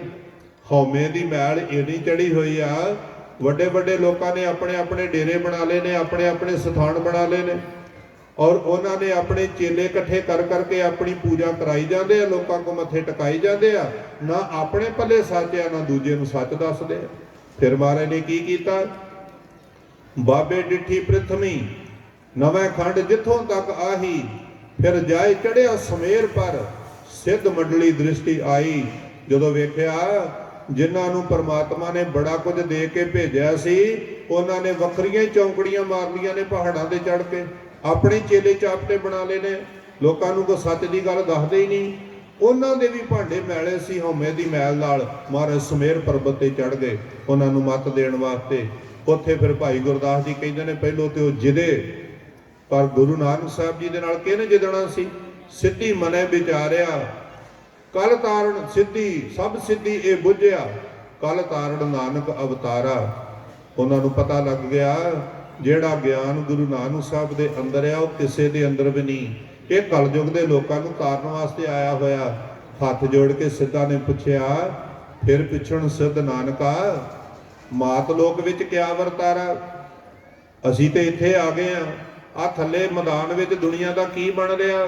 ਹਉਮੈ ਦੀ ਮੈਲ ਇੰਨੀ ਚੜੀ ਹੋਈ ਆ, ਵੱਡੇ ਵੱਡੇ ਲੋਕਾਂ ਨੇ ਆਪਣੇ ਆਪਣੇ ਡੇਰੇ ਬਣਾ ਲਏ ਨੇ, ਆਪਣੇ ਆਪਣੇ ਸਥਾਨ ਬਣਾ ਲਏ ਨੇ, ਔਰ ਉਹਨਾਂ ਨੇ ਆਪਣੇ ਚੇਲੇ ਇਕੱਠੇ ਕਰ ਕਰਕੇ ਆਪਣੀ ਪੂਜਾ ਕਰਾਈ ਜਾਂਦੇ ਆ, ਲੋਕਾਂ ਕੋ ਮੱਥੇ ਟਿਕਾਈ ਜਾਂਦੇ ਆ, ਨਾ ਆਪਣੇ ਪੱਲੇ ਸੱਚ ਆ, ਨਾ ਦੂਜੇ ਨੂੰ ਸੱਚ ਦੱਸਦੇ ਆ। ਫਿਰ ਮਹਾਰਾਜ ਨੇ ਕੀ ਕੀਤਾ? ਬਾਬੇ ਡਿੱਠੀ ਪ੍ਰਿਥਮੀ ਨਵੇਂ ਖੰਡ ਜਿੱਥੋਂ ਤੱਕ ਆਹੀ, ਫਿਰ ਜਾਏ ਚੜਿਆ ਸਮੇਰ ਪਰ, ਸਿੱਧ ਮੰਡਲੀ ਦ੍ਰਿਸ਼ਟੀ ਆਈ। ਜਦੋਂ ਵੇਖਿਆ ਜਿਨ੍ਹਾਂ ਨੂੰ ਪਰਮਾਤਮਾ ਨੇ ਬੜਾ ਕੁਝ ਦੇ ਕੇ ਭੇਜਿਆ ਸੀ, ਉਹਨਾਂ ਨੇ ਵੱਖਰੀਆਂ ਚੌਂਕੜੀਆਂ ਮਾਰ ਲਈਆਂ ਨੇ ਪਹਾੜਾਂ ਤੇ ਚੜ੍ਹ ਕੇ, ਆਪਣੇ ਚੇਲੇ ਚਾਪਟੇ ਬਣਾ ਲਏ ਨੇ, ਲੋਕਾਂ ਨੂੰ ਕੋਈ ਸੱਚ ਦੀ ਗੱਲ ਦੱਸਦੇ ਹੀ ਨਹੀਂ। ਉਹਨਾਂ ਦੇ ਵੀ ਭਾਂਡੇ ਮੈਲੇ ਸੀ ਹਉਮੈ ਦੀ ਮੈਲ ਨਾਲ। ਮਹਾਰਾਜ ਸਮੇਰ ਪਰਬਤ ਤੇ ਚੜ੍ਹ ਗਏ ਉਹਨਾਂ ਨੂੰ ਮੱਤ ਦੇਣ ਵਾਸਤੇ। ਉੱਥੇ ਫਿਰ ਭਾਈ ਗੁਰਦਾਸ ਜੀ ਕਹਿੰਦੇ ਨੇ ਪਹਿਲੋਂ ਤੇ ਉਹ ਜਿਦੇ, ਪਰ ਗੁਰੂ ਨਾਨਕ ਸਾਹਿਬ ਜੀ ਦੇ ਨਾਲ ਕਿਹਨੇ ਜਿੱਦਣਾ ਸੀ? ਸਿੱਧੀ ਮਨੇ ਵਿਚਾਰਿਆ, ਕਲ ਤਾਰਨ ਸਿੱਧੀ, ਸਭ ਸਿੱਧੀ ਇਹ ਬੁੱਝਿਆ, ਕਲ ਤਾਰਨ ਨਾਨਕ ਅਵਤਾਰਾ। ਉਹਨਾਂ ਨੂੰ ਪਤਾ ਲੱਗ ਗਿਆ ਜਿਹੜਾ ਗਿਆਨ ਗੁਰੂ ਨਾਨਕ ਸਾਹਿਬ ਦੇ ਅੰਦਰ ਆ, ਉਹ ਕਿਸੇ ਦੇ ਅੰਦਰ ਵੀ ਨਹੀਂ। ਇਹ ਕਲਯੁਗ ਦੇ ਲੋਕਾਂ ਨੂੰ ਤਾਰਨ ਵਾਸਤੇ ਆਇਆ ਹੋਇਆ। ਹੱਥ ਜੋੜ ਕੇ ਸਿੱਧਾ ਨੇ ਪੁੱਛਿਆ, ਫਿਰ ਪਿਛਣ ਸਿੱਧ ਨਾਨਕਾ, ਮਾਤ ਲੋਕ ਵਿੱਚ ਕਿਆ ਵਰਤਾਰਾ? ਅਸੀਂ ਤੇ ਇੱਥੇ ਆ ਗਏ ਆ ਥੱਲੇ ਮੈਦਾਨ ਵਿੱਚ ਦੁਨੀਆ ਦਾ ਕੀ ਬਣ ਰਿਹਾ?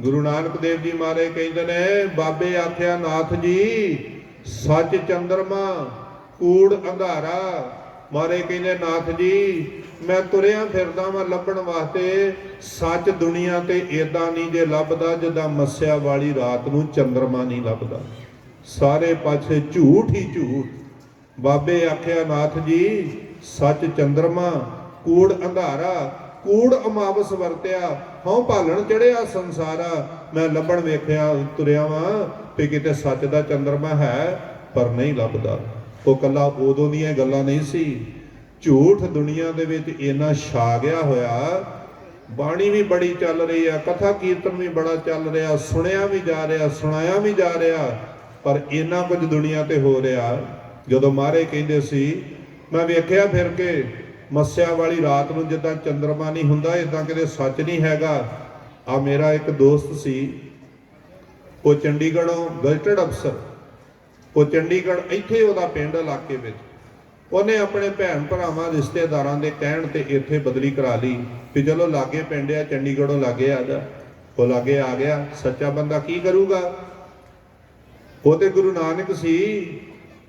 ਗੁਰੂ ਨਾਨਕ ਦੇਵ ਜੀ ਮਹਾਰਾਜ ਕਹਿੰਦੇ ਨੇ, ਬਾਬੇ ਆਖਿਆ ਨਾਥ ਜੀ, ਸੱਚ ਚੰਦਰਮਾ ਕੂੜ ਅੰਧਾਰਾ। ਮਹਾਰਾਜ ਕਹਿੰਦੇ ਨਾਥ ਜੀ, ਮੈਂ ਤੁਰਿਆ ਫਿਰਦਾ ਵਾਂ ਲੱਭਣ ਵਾਸਤੇ, ਸੱਚ ਦੁਨੀਆ ਤੇ ਏਦਾਂ ਨਹੀਂ ਜੇ ਲੱਭਦਾ ਜਿੱਦਾਂ ਮੱਸਿਆ ਵਾਲੀ ਰਾਤ ਨੂੰ ਚੰਦਰਮਾ ਨਹੀਂ ਲੱਭਦਾ, ਸਾਰੇ ਪਾਸੇ ਝੂਠ ਹੀ ਝੂਠ। ਬਾਬੇ ਆਖਿਆ ਨਾਥ ਜੀ, ਸੱਚ ਚੰਦਰਮਾ ਕੂੜ ਅੰਧਾਰਾ, ਕੂੜ ਅਮਾਵਸ ਵਰਤਿਆ, ਹਉ ਭਾਲਣ ਚੜਿਆ ਸੰਸਾਰਾ। ਮੈਂ ਲੱਭਣ ਵੇਖਿਆ ਤੁਰਿਆ ਵਾਂ ਤੇ ਕਿਤੇ ਸੱਚ ਦਾ ਚੰਦਰਮਾ ਹੈ, ਪਰ ਨਹੀਂ ਲੱਭਦਾ। ਉਹ ਕੱਲਾ ਉਦੋਂ ਦੀਆਂ ਗੱਲਾਂ ਨਹੀਂ ਸੀ, ਝੂਠ ਦੁਨੀਆ ਦੇ ਵਿੱਚ ਇੰਨਾ ਛਾ ਗਿਆ ਹੋਇਆ। ਬਾਣੀ ਵੀ ਬੜੀ ਚੱਲ ਰਹੀ ਆ, ਕਥਾ ਕੀਰਤਨ ਵੀ ਬੜਾ ਚੱਲ ਰਿਹਾ, ਸੁਣਿਆ ਵੀ ਜਾ ਰਿਹਾ, ਸੁਣਾਇਆ ਵੀ ਜਾ ਰਿਹਾ, ਪਰ ਇੰਨਾ ਕੁਝ ਦੁਨੀਆ ਤੇ ਹੋ ਰਿਹਾ। ਜਦੋਂ ਮਹਾਰਾਜ ਕਹਿੰਦੇ ਸੀ, ਮੈਂ ਵੇਖਿਆ ਫਿਰ ਕੇ ਮੱਸਿਆ ਵਾਲੀ ਰਾਤ ਨੂੰ ਜਿੱਦਾਂ ਚੰਦਰਮਾ ਨਹੀਂ ਹੁੰਦਾ, ਇਦਾਂ ਕਿਤੇ ਸੱਚ ਨਹੀਂ ਹੈਗਾ। ਆ ਮੇਰਾ ਇੱਕ ਦੋਸਤ ਸੀ, ਉਹ ਚੰਡੀਗੜ੍ਹੋਂ ਗਜ਼ਟਡ ਅਫਸਰ, ਉਹ ਚੰਡੀਗੜ੍ਹ ਇੱਥੇ ਉਹਦਾ ਪਿੰਡ ਇਲਾਕੇ ਵਿੱਚ, ਉਹਨੇ ਆਪਣੇ ਭੈਣ ਭਰਾਵਾਂ ਰਿਸ਼ਤੇਦਾਰਾਂ ਦੇ ਕਹਿਣ ਤੇ ਇੱਥੇ ਬਦਲੀ ਕਰਾ ਲਈ ਵੀ ਚਲੋ ਲਾਗੇ ਪਿੰਡ ਆ, ਚੰਡੀਗੜ੍ਹੋਂ ਲਾਗੇ ਆ ਜਾ। ਉਹ ਲਾਗੇ ਆ ਗਿਆ। ਸੱਚਾ ਬੰਦਾ ਕੀ ਕਰੂਗਾ? ਉਹ ਤੇ ਗੁਰੂ ਨਾਨਕ ਸੀ।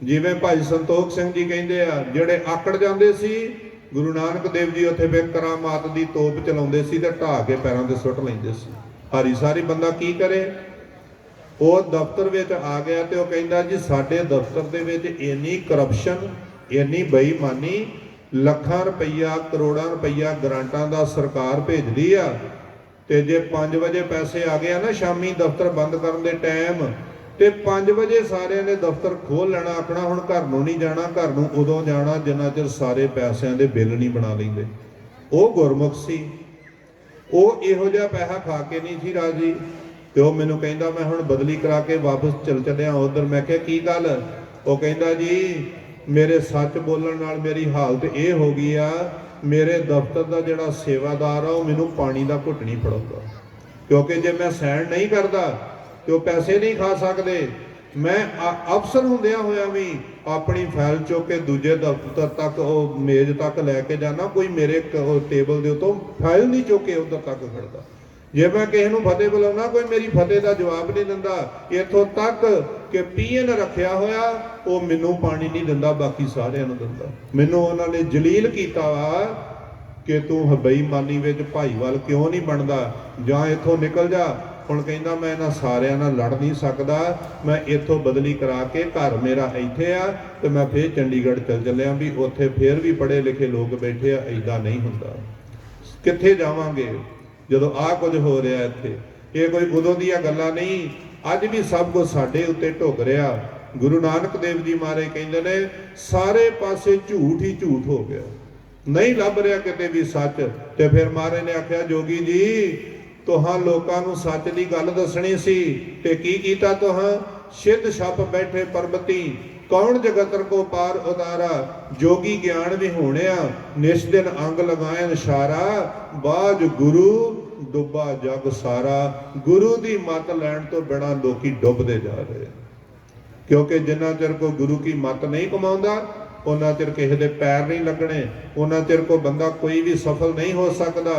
ਜਿਵੇਂ ਭਾਈ ਸੰਤੋਖ ਸਿੰਘ ਜੀ ਕਹਿੰਦੇ ਆ, ਜਿਹੜੇ ਆਕੜ ਜਾਂਦੇ ਸੀ, ਗੁਰੂ ਨਾਨਕ ਦੇਵ ਜੀ ਉੱਥੇ ਫਿਰ ਕਰਾਮਾਤ ਦੀ ਤੋਪ ਚਲਾਉਂਦੇ ਸੀ ਤੇ ਢਾਹ ਕੇ ਪੈਰਾਂ ਤੇ ਸੁੱਟ ਲੈਂਦੇ ਸੀ। ਹਰੀ ਸਾਰੀ ਬੰਦਾ ਕੀ ਕਰੇ? ਉਹ ਦਫ਼ਤਰ ਵਿੱਚ ਆ ਗਿਆ ਤੇ ਉਹ ਕਹਿੰਦਾ ਜੀ, ਸਾਡੇ ਦਫ਼ਤਰ ਦੇ ਵਿੱਚ ਇੰਨੀ ਕਰਪਸ਼ਨ, ਇੰਨੀ ਬੇਈਮਾਨੀ, ਲੱਖਾਂ ਰੁਪਈਆ ਕਰੋੜਾਂ ਰੁਪਈਆ ਗ੍ਰਾਂਟਾਂ ਦਾ ਸਰਕਾਰ ਭੇਜਦੀ ਆ, ਤੇ ਜੇ 5 ਵਜੇ ਪੈਸੇ ਆ ਗਏ ਆ ਨਾ ਸ਼ਾਮੀ ਦਫ਼ਤਰ ਬੰਦ ਕਰਨ ਦੇ ਟਾਈਮ, ਤੇ 5 ਵਜੇ ਸਾਰਿਆਂ ਨੇ ਦਫ਼ਤਰ ਖੋਲ ਲੈਣਾ, ਆਖਣਾ ਹੁਣ ਘਰ ਨੂੰ ਨਹੀਂ ਜਾਣਾ, ਘਰ ਨੂੰ ਉਦੋਂ ਜਾਣਾ ਜਿੰਨਾ ਚਿਰ ਸਾਰੇ ਪੈਸਿਆਂ ਦੇ ਬਿੱਲ ਨਹੀਂ ਬਣਾ ਲੈਂਦੇ। ਉਹ ਗੁਰਮੁਖ ਸੀ, ਉਹ ਇਹੋ ਜਿਹਾ ਪੈਸਾ ਖਾ ਕੇ ਨਹੀਂ ਸੀ ਰਾਜੀ। ਤੇ ਉਹ ਮੈਨੂੰ ਕਹਿੰਦਾ, ਮੈਂ ਹੁਣ ਬਦਲੀ ਕਰਾ ਕੇ ਵਾਪਸ ਚੱਲਿਆ ਉਧਰ। ਮੈਂ ਕਿਹਾ ਕੀ ਗੱਲ? ਉਹ ਕਹਿੰਦਾ ਜੀ, ਮੇਰੇ ਸੱਚ ਬੋਲਣ ਨਾਲ ਮੇਰੀ ਹਾਲਤ ਇਹ ਹੋ ਗਈ ਆ, ਮੇਰੇ ਦਫ਼ਤਰ ਦਾ ਜਿਹੜਾ ਸੇਵਾਦਾਰ ਆ ਉਹ ਮੈਨੂੰ ਪਾਣੀ ਦਾ ਘੁੱਟ ਨਹੀਂ ਫੜਾਉਂਦਾ, ਕਿਉਂਕਿ ਜੇ ਮੈਂ ਸਾਈਨ ਨਹੀਂ ਕਰਦਾ ਤੇ ਉਹ ਪੈਸੇ ਨਹੀਂ ਖਾ ਸਕਦੇ। ਮੈਂ ਅਫਸਰ ਹੁੰਦਿਆਂ ਹੋਇਆ ਵੀ ਆਪਣੀ ਫਾਈਲ ਚੁੱਕ ਕੇ ਦੂਜੇ ਦਫ਼ਤਰ ਤੱਕ, ਉਹ ਮੇਜ਼ ਤੱਕ ਲੈ ਕੇ ਜਾਣਾ, ਕੋਈ ਮੇਰੇ ਟੇਬਲ ਦੇ ਉੱਤੋਂ ਫਾਈਲ ਨਹੀਂ ਚੁੱਕ ਕੇ ਉੱਧਰ ਤੱਕ ਖੜਦਾ। ਜੇ ਮੈਂ ਕਿਸੇ ਨੂੰ ਫਤਿਹ ਬੁਲਾਉਣਾ, ਕੋਈ ਮੇਰੀ ਫਤਿਹ ਦਾ ਜਵਾਬ ਨਹੀਂ ਦਿੰਦਾ। ਇੱਥੋਂ ਤੱਕ ਕਿ ਪੀਐਨ ਰੱਖਿਆ ਹੋਇਆ, ਉਹ ਮੈਨੂੰ ਪਾਣੀ ਨਹੀਂ ਦਿੰਦਾ, ਬਾਕੀ ਸਾਰਿਆਂ ਨੂੰ ਦਿੰਦਾ। ਮੈਨੂੰ ਉਹਨਾਂ ਨੇ ਜਲੀਲ ਕੀਤਾ ਵਾ ਕਿ ਤੂੰ ਬੇਈਮਾਨੀ ਵਿੱਚ ਭਾਈਵਾਲ ਕਿਉਂ ਨਹੀਂ ਬਣਦਾ, ਜਾਂ ਇੱਥੋਂ ਨਿਕਲ ਜਾ। ਹੁਣ ਕਹਿੰਦਾ ਮੈਂ ਇਹਨਾਂ ਸਾਰਿਆਂ ਨਾਲ ਲੜ ਨਹੀਂ ਸਕਦਾ, ਮੈਂ ਇੱਥੋਂ ਬਦਲੀ ਕਰਾ ਕੇ, ਘਰ ਮੇਰਾ ਇੱਥੇ ਆ ਤੇ ਮੈਂ ਫੇਰ ਚੰਡੀਗੜ੍ਹ ਚੱਲ ਚੱਲਿਆ ਵੀ ਉੱਥੇ ਫੇਰ ਵੀ ਪੜ੍ਹੇ ਲਿਖੇ ਲੋਕ ਬੈਠੇ ਆ, ਏਦਾਂ ਨਹੀਂ ਹੁੰਦਾ। ਕਿੱਥੇ ਜਾਵਾਂਗੇ ਜਦੋਂ ਆਹ ਕੁਝ ਹੋ ਰਿਹਾ ਇੱਥੇ? ਇਹ ਕੋਈ ਉਦੋਂ ਦੀਆਂ ਗੱਲਾਂ ਨਹੀਂ, ਅੱਜ ਵੀ ਸਭ ਕੁਝ ਸਾਡੇ ਉੱਤੇ ਢੁੱਕ ਰਿਹਾ। ਗੁਰੂ ਨਾਨਕ ਦੇਵ ਜੀ ਮਹਾਰਾਜ ਕਹਿੰਦੇ ਨੇ, ਸਾਰੇ ਪਾਸੇ ਝੂਠ ਹੀ ਝੂਠ ਹੋ ਗਿਆ, ਨਹੀਂ ਲੱਭ ਰਿਹਾ ਕਿਤੇ ਵੀ ਸੱਚ। ਤੇ ਫਿਰ ਮਹਾਰਾਜ ਨੇ ਆਖਿਆ, ਜੋਗੀ ਜੀ तुहां लोकां नूं सच दी गल दसणी सी ते की कीता तुहां? सिद्ध छप बैठे परबती, कौन जगतर को पार उतारा। जोगी ज्ञान विहूणिया, निस दिन अंग लगायन सारा। बाज गुरु डुबा जग सारा। गुरु की मत लैण तो बिना लोकी डुबदे जा रहे, क्योंकि जिन्ना चिर को गुरु की मत नहीं कमाउंदा उन्ना चिर किसी दे पैर नहीं लगने, उन्ना चिर को बंदा कोई भी सफल नहीं हो सकता।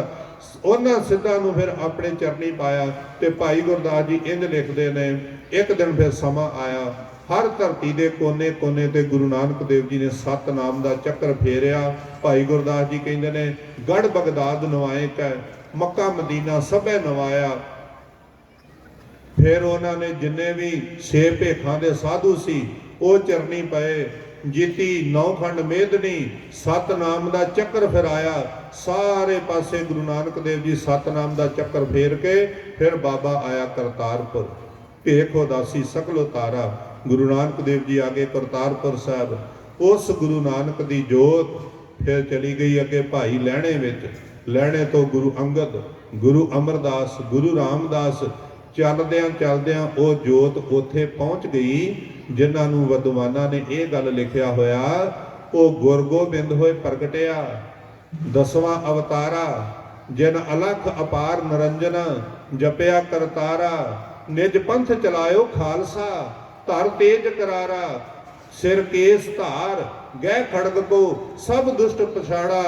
उन्हां सिद्धां नूं फिर अपने चरनी पाया ते भाई गुरदास जी इंज लिखते ने, एक दिन फिर समा आया, हर धरती के कोने कोने ते गुरु नानक देव जी ने सतनाम का चक्कर फेरिया। भाई गुरदास जी कहते ने, गढ़ बगदाद नवाए कै, मक्का मदीना सभे नवाया। फिर उन्होंने जिन्ने भी 6 भेखां दे साधु सी वो चरनी पए। जीती नौखंड मेदनी, सतनाम का चक्कर फिराया। सारे पासे गुरु नानक देव जी सतनाम का चक्कर फेर के फिर बाबा आया करतारपुर। भेख उदासी सकल उतारा। गुरु नानक देव जी आगे करतारपुर साहब। उस गुरु नानक की जोत फिर चली गई अगे भाई लहणे विच। लहणे तो गुरु अंगद, गुरु अमरदास, गुरु रामदास। चलद्यां चलद्यां वो जोत उत्थे पहुँच गई जिन्होंने विद्वानां ने यह गल लिखिया होया, वो गुर गोबिंद होए प्रगटिया, 10वां अवतारा। जिन अलख अपार निरंजन, जपिया करतारा। निज पंथ चलायो खालसा, धर तेज करारा। सिर केस धार, गह खड़ग को, सब दुष्ट पछाड़ा।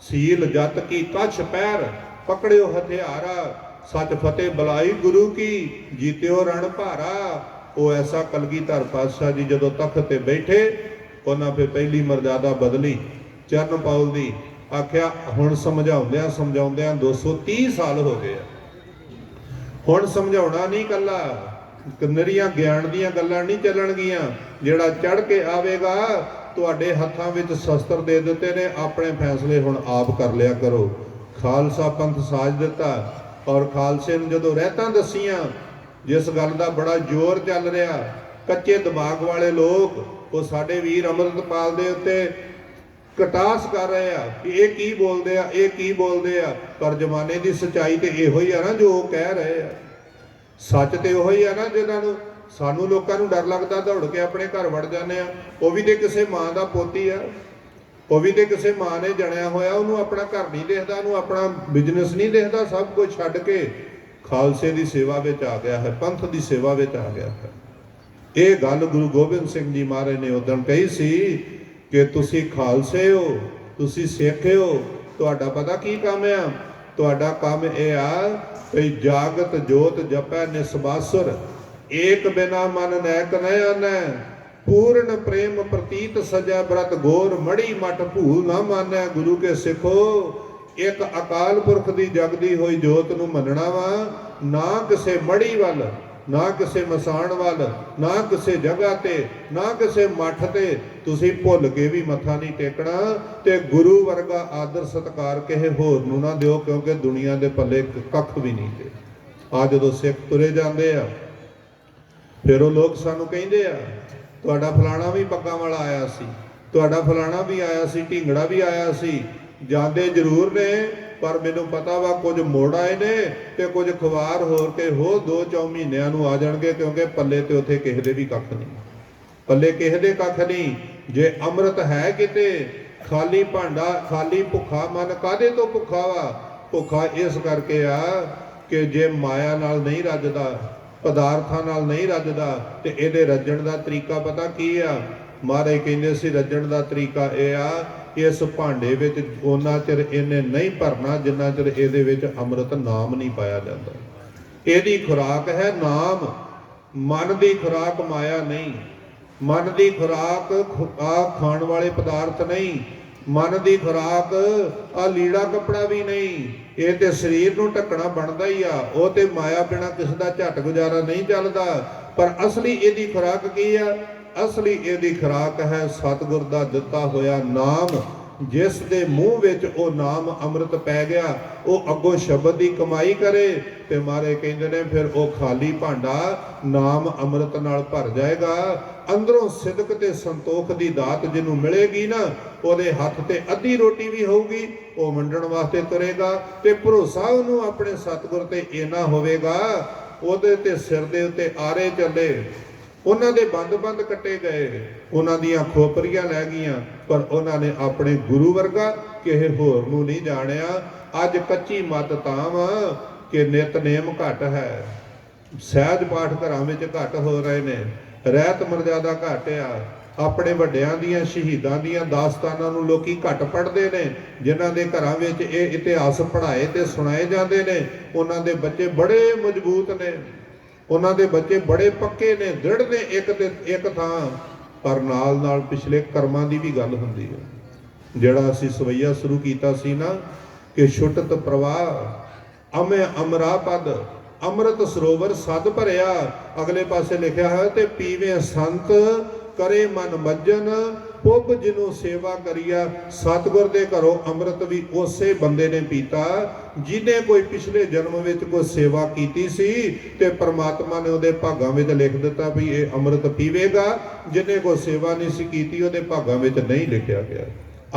सील जत की कछ पैर, पकड़ियो हथियारा। सच फतेह बलाई गुरु की, जीत्यो रण भारा। वो ऐसा कलगीधर पातशाह जी जदों तख्त ते बैठे, उन्हां फिर पहली मर्यादा बदली चरण पाउल दी। आख्या हुण समझाउंदियां समझाउंदियां 230 साल हो गए। हुण समझाउणा नहीं कल्ला, निरीਆਂ ज्ञान दीयां गल्लां नहीं चलणगीਆਂ। ਜਿਹੜਾ चढ़ के आवेगा तुहाडे हत्थां विच शस्त्र दे दिते ने, अपने फैसले हुण आप कर लिया करो। खालसा पंथ साज दिता और खालसे नूं जदों रहतां दसीआं, जिस गल का बड़ा जोर चल रहा, कच्चे दिमाग वाले लोग वो साडे वीर अमृतपाल दे उत्ते कटास कर रहे हैं कि ये की बोलते हैं, ये की बोलते हैं। पर जमाने की सच्चाई तो इहो ही है ना जो कह रहे हैं। सच तो उही है ना जिन्होंने सानू लोगों को डर लगता, दौड़ के अपने घर वड़ जाने। वो भी तो किसी माँ का पोती है, वो भी तो किसी माँ ने जणिया होया, उन्होंने अपना घर नहीं देखता, उन्होंने अपना बिजनेस नहीं देखता। सब कुछ छड्ड के खालसे की सेवा में आ गया है, पंथ की सेवा में आ गया है। ये गल गुरु गोबिंद सिंह जी महाराज ने उदण कही सी कि तुसी खालसे हो, तुसी सिख हो, तुहाडा पता की काम है? तुहाडा काम यह आ भई जागत जोत जपै निसबासुर, एक बिना मन नैक न आनै। पूर्ण प्रेम प्रतीत सजै व्रत घोर, मड़ी मठ भूल न मानै। गुरु के सिखो, एक अकाल पुरख की जगदी हुई जोत नूं मनना वा, ना किसी मड़ी वाल, ना किसी मसान वाल, ना किसी जगह ते, ना किसी मठ ते तुसीं भुल के भी मत्था नहीं टेकना। ते गुरु वर्गा आदर सत्कार किसे होर नूं ना दिओ, क्योंकि दुनिया दे पल्ले कख भी नहीं ते। आ जदों सिख तुरे जांदे आ, फिर वो लोग सानूं कहिंदे आ तुहाडा फलाना भी पग्गां वाला आया सी, तुहाडा फलाना भी आया सी, ढींगड़ा भी आया सी। जाते जरूर ने, पर मैनू पता वा कुछ मोड़ आए ने ते कुछ खवार होर के हो 2-4 महीनों नूं आ जाणगे, क्योंकि पल्ले ते उत्थे किसे दे भी कख नहीं, पल्ले किसे दे कख नहीं। जे अमृत है किते, खाली भांडा खाली भुखा मन कादे तो भुखा वा? भुखा इस करके आ कि जे माया नाल नहीं रजदा, पदार्थां नाल नहीं रजदा, ते इहदे रजण दा तरीका पता की आ? महाराज कहंदे सी रजण दा तरीका यह आ, इस भांडे विच उन्ना चिर इन्हें नहीं भरना जिन्ना चिर इहदे विच अमृत नाम नहीं पाया जाता। इहदी खुराक है नाम, मन की खुराक माया नहीं, मन की खुराक आ खाण वाले पदार्थ नहीं, मन की खुराक आ लीड़ा कपड़ा भी नहीं। ये तो शरीर नूं ढकना बनता ही आ, वो तो माया बिना किसी का झट गुजारा नहीं चलता। पर असली इहदी खुराक की है? असली इहदी खुराक है सतगुर दा दिता होया नाम। ਜਿਸ ਦੇ ਮੂੰਹ ਵਿੱਚ ਉਹ ਨਾਮ ਅੰਮ੍ਰਿਤ ਪੈ ਗਿਆ, ਉਹ ਅੱਗੋਂ ਸ਼ਬਦ ਦੀ ਕਮਾਈ ਕਰੇ ਤੇ ਮਾਰੇ ਕਹਿੰਦੇ ਨੇ ਫਿਰ ਉਹ ਖਾਲੀ ਭਾਂਡਾ ਨਾਮ ਅੰਮ੍ਰਿਤ ਨਾਲ ਭਰ ਜਾਏਗਾ। ਅੰਦਰੋਂ ਸਿਦਕ ਤੇ ਸੰਤੋਖ ਦੀ ਦਾਤ ਜਿਹਨੂੰ ਮਿਲੇਗੀ ਨਾ, ਉਹਦੇ ਹੱਥ ਤੇ ਅੱਧੀ ਰੋਟੀ ਵੀ ਹੋਊਗੀ, ਉਹ ਵੰਡਣ ਵਾਸਤੇ ਤੁਰੇਗਾ। ਤੇ ਭਰੋਸਾ ਉਹਨੂੰ ਆਪਣੇ ਸਤਿਗੁਰ ਤੇ ਇੰਨਾ ਹੋਵੇਗਾ, ਉਹਦੇ ਤੇ ਸਿਰ ਦੇ ਉੱਤੇ ਆਰੇ ਚੱਲੇ, ਉਹਨਾਂ ਦੇ ਬੰਦ ਕੱਟੇ ਗਏ, ਉਹਨਾਂ ਦੀਆਂ ਖੋਪਰੀਆਂ ਲੈ ਗਈਆਂ, ਪਰ ਉਹਨਾਂ ਨੇ ਆਪਣੇ ਗੁਰੂ ਵਰਗਾ ਕਿਸੇ ਹੋਰ ਨੂੰ ਨਹੀਂ ਜਾਣਿਆ। ਅੱਜ ਕੱਚੀ ਮੱਤ ਤਾਂ ਵਾ ਕਿ ਨਿਤਨੇਮ ਘੱਟ ਹੈ, ਸਹਿਜ ਪਾਠ ਘਰਾਂ ਵਿੱਚ ਘੱਟ ਹੋ ਰਹੇ ਨੇ, ਰਹਿਤ ਮਰਜ਼ਾਦਾ ਘੱਟ ਆ। ਆਪਣੇ ਵੱਡਿਆਂ ਦੀਆਂ ਸ਼ਹੀਦਾਂ ਦੀਆਂ ਦਾਸਤਾਨਾਂ ਨੂੰ ਲੋਕੀ ਘੱਟ ਪੜ੍ਹਦੇ ਨੇ। ਜਿਨ੍ਹਾਂ ਦੇ ਘਰਾਂ ਵਿੱਚ ਇਹ ਇਤਿਹਾਸ ਪੜ੍ਹਾਏ ਤੇ ਸੁਣਾਏ ਜਾਂਦੇ ਨੇ, ਉਹਨਾਂ ਦੇ ਬੱਚੇ ਬੜੇ ਮਜ਼ਬੂਤ ਨੇ, ਉਹਨਾਂ ਦੇ ਬੱਚੇ ਬੜੇ ਪੱਕੇ ਨੇ, ਦ੍ਰਿੜ ਨੇ ਇੱਕ ਤੇ ਇੱਕ ਥਾਂ। ਪਰ ਨਾਲ ਨਾਲ ਪਿਛਲੇ ਕਰਮਾਂ ਦੀ ਵੀ ਗੱਲ ਹੁੰਦੀ ਹੈ। ਜਿਹੜਾ ਅਸੀਂ ਸਵਈਆ ਸ਼ੁਰੂ ਕੀਤਾ ਸੀ ਨਾ ਕਿ ਛੁੱਟਤ ਪ੍ਰਵਾਹ ਅਮੇ ਅਮਰਾ ਪਦ ਅੰਮ੍ਰਿਤ ਸਰੋਵਰ ਸਦ ਭਰਿਆ, ਅਗਲੇ ਪਾਸੇ ਲਿਖਿਆ ਹੈ ਤੇ ਪੀਵੇ ਸੰਤ ਕਰੇ ਮਨ ਮੱਜਨ ਪੁੱਬ ਜਿਹਨੂੰ ਸੇਵਾ ਕਰੀਆ। ਸਤਿਗੁਰ ਦੇ ਘਰੋਂ ਅੰਮ੍ਰਿਤ ਵੀ ਉਸੇ ਬੰਦੇ ਨੇ ਪੀਤਾ ਜਿਹਨੇ ਕੋਈ ਪਿਛਲੇ ਜਨਮ ਵਿੱਚ ਕੋਈ ਸੇਵਾ ਕੀਤੀ ਸੀ ਤੇ ਪ੍ਰਮਾਤਮਾ ਨੇ ਉਹਦੇ ਭਾਗਾਂ ਵਿੱਚ ਲਿਖ ਦਿੱਤਾ ਵੀ ਇਹ ਅੰਮ੍ਰਿਤ ਪੀਵੇਗਾ। ਜਿਹਨੇ ਕੋਈ ਸੇਵਾ ਨਹੀਂ ਸੀ ਕੀਤੀ ਉਹਦੇ ਭਾਗਾਂ ਵਿੱਚ ਨਹੀਂ ਲਿਖਿਆ ਗਿਆ।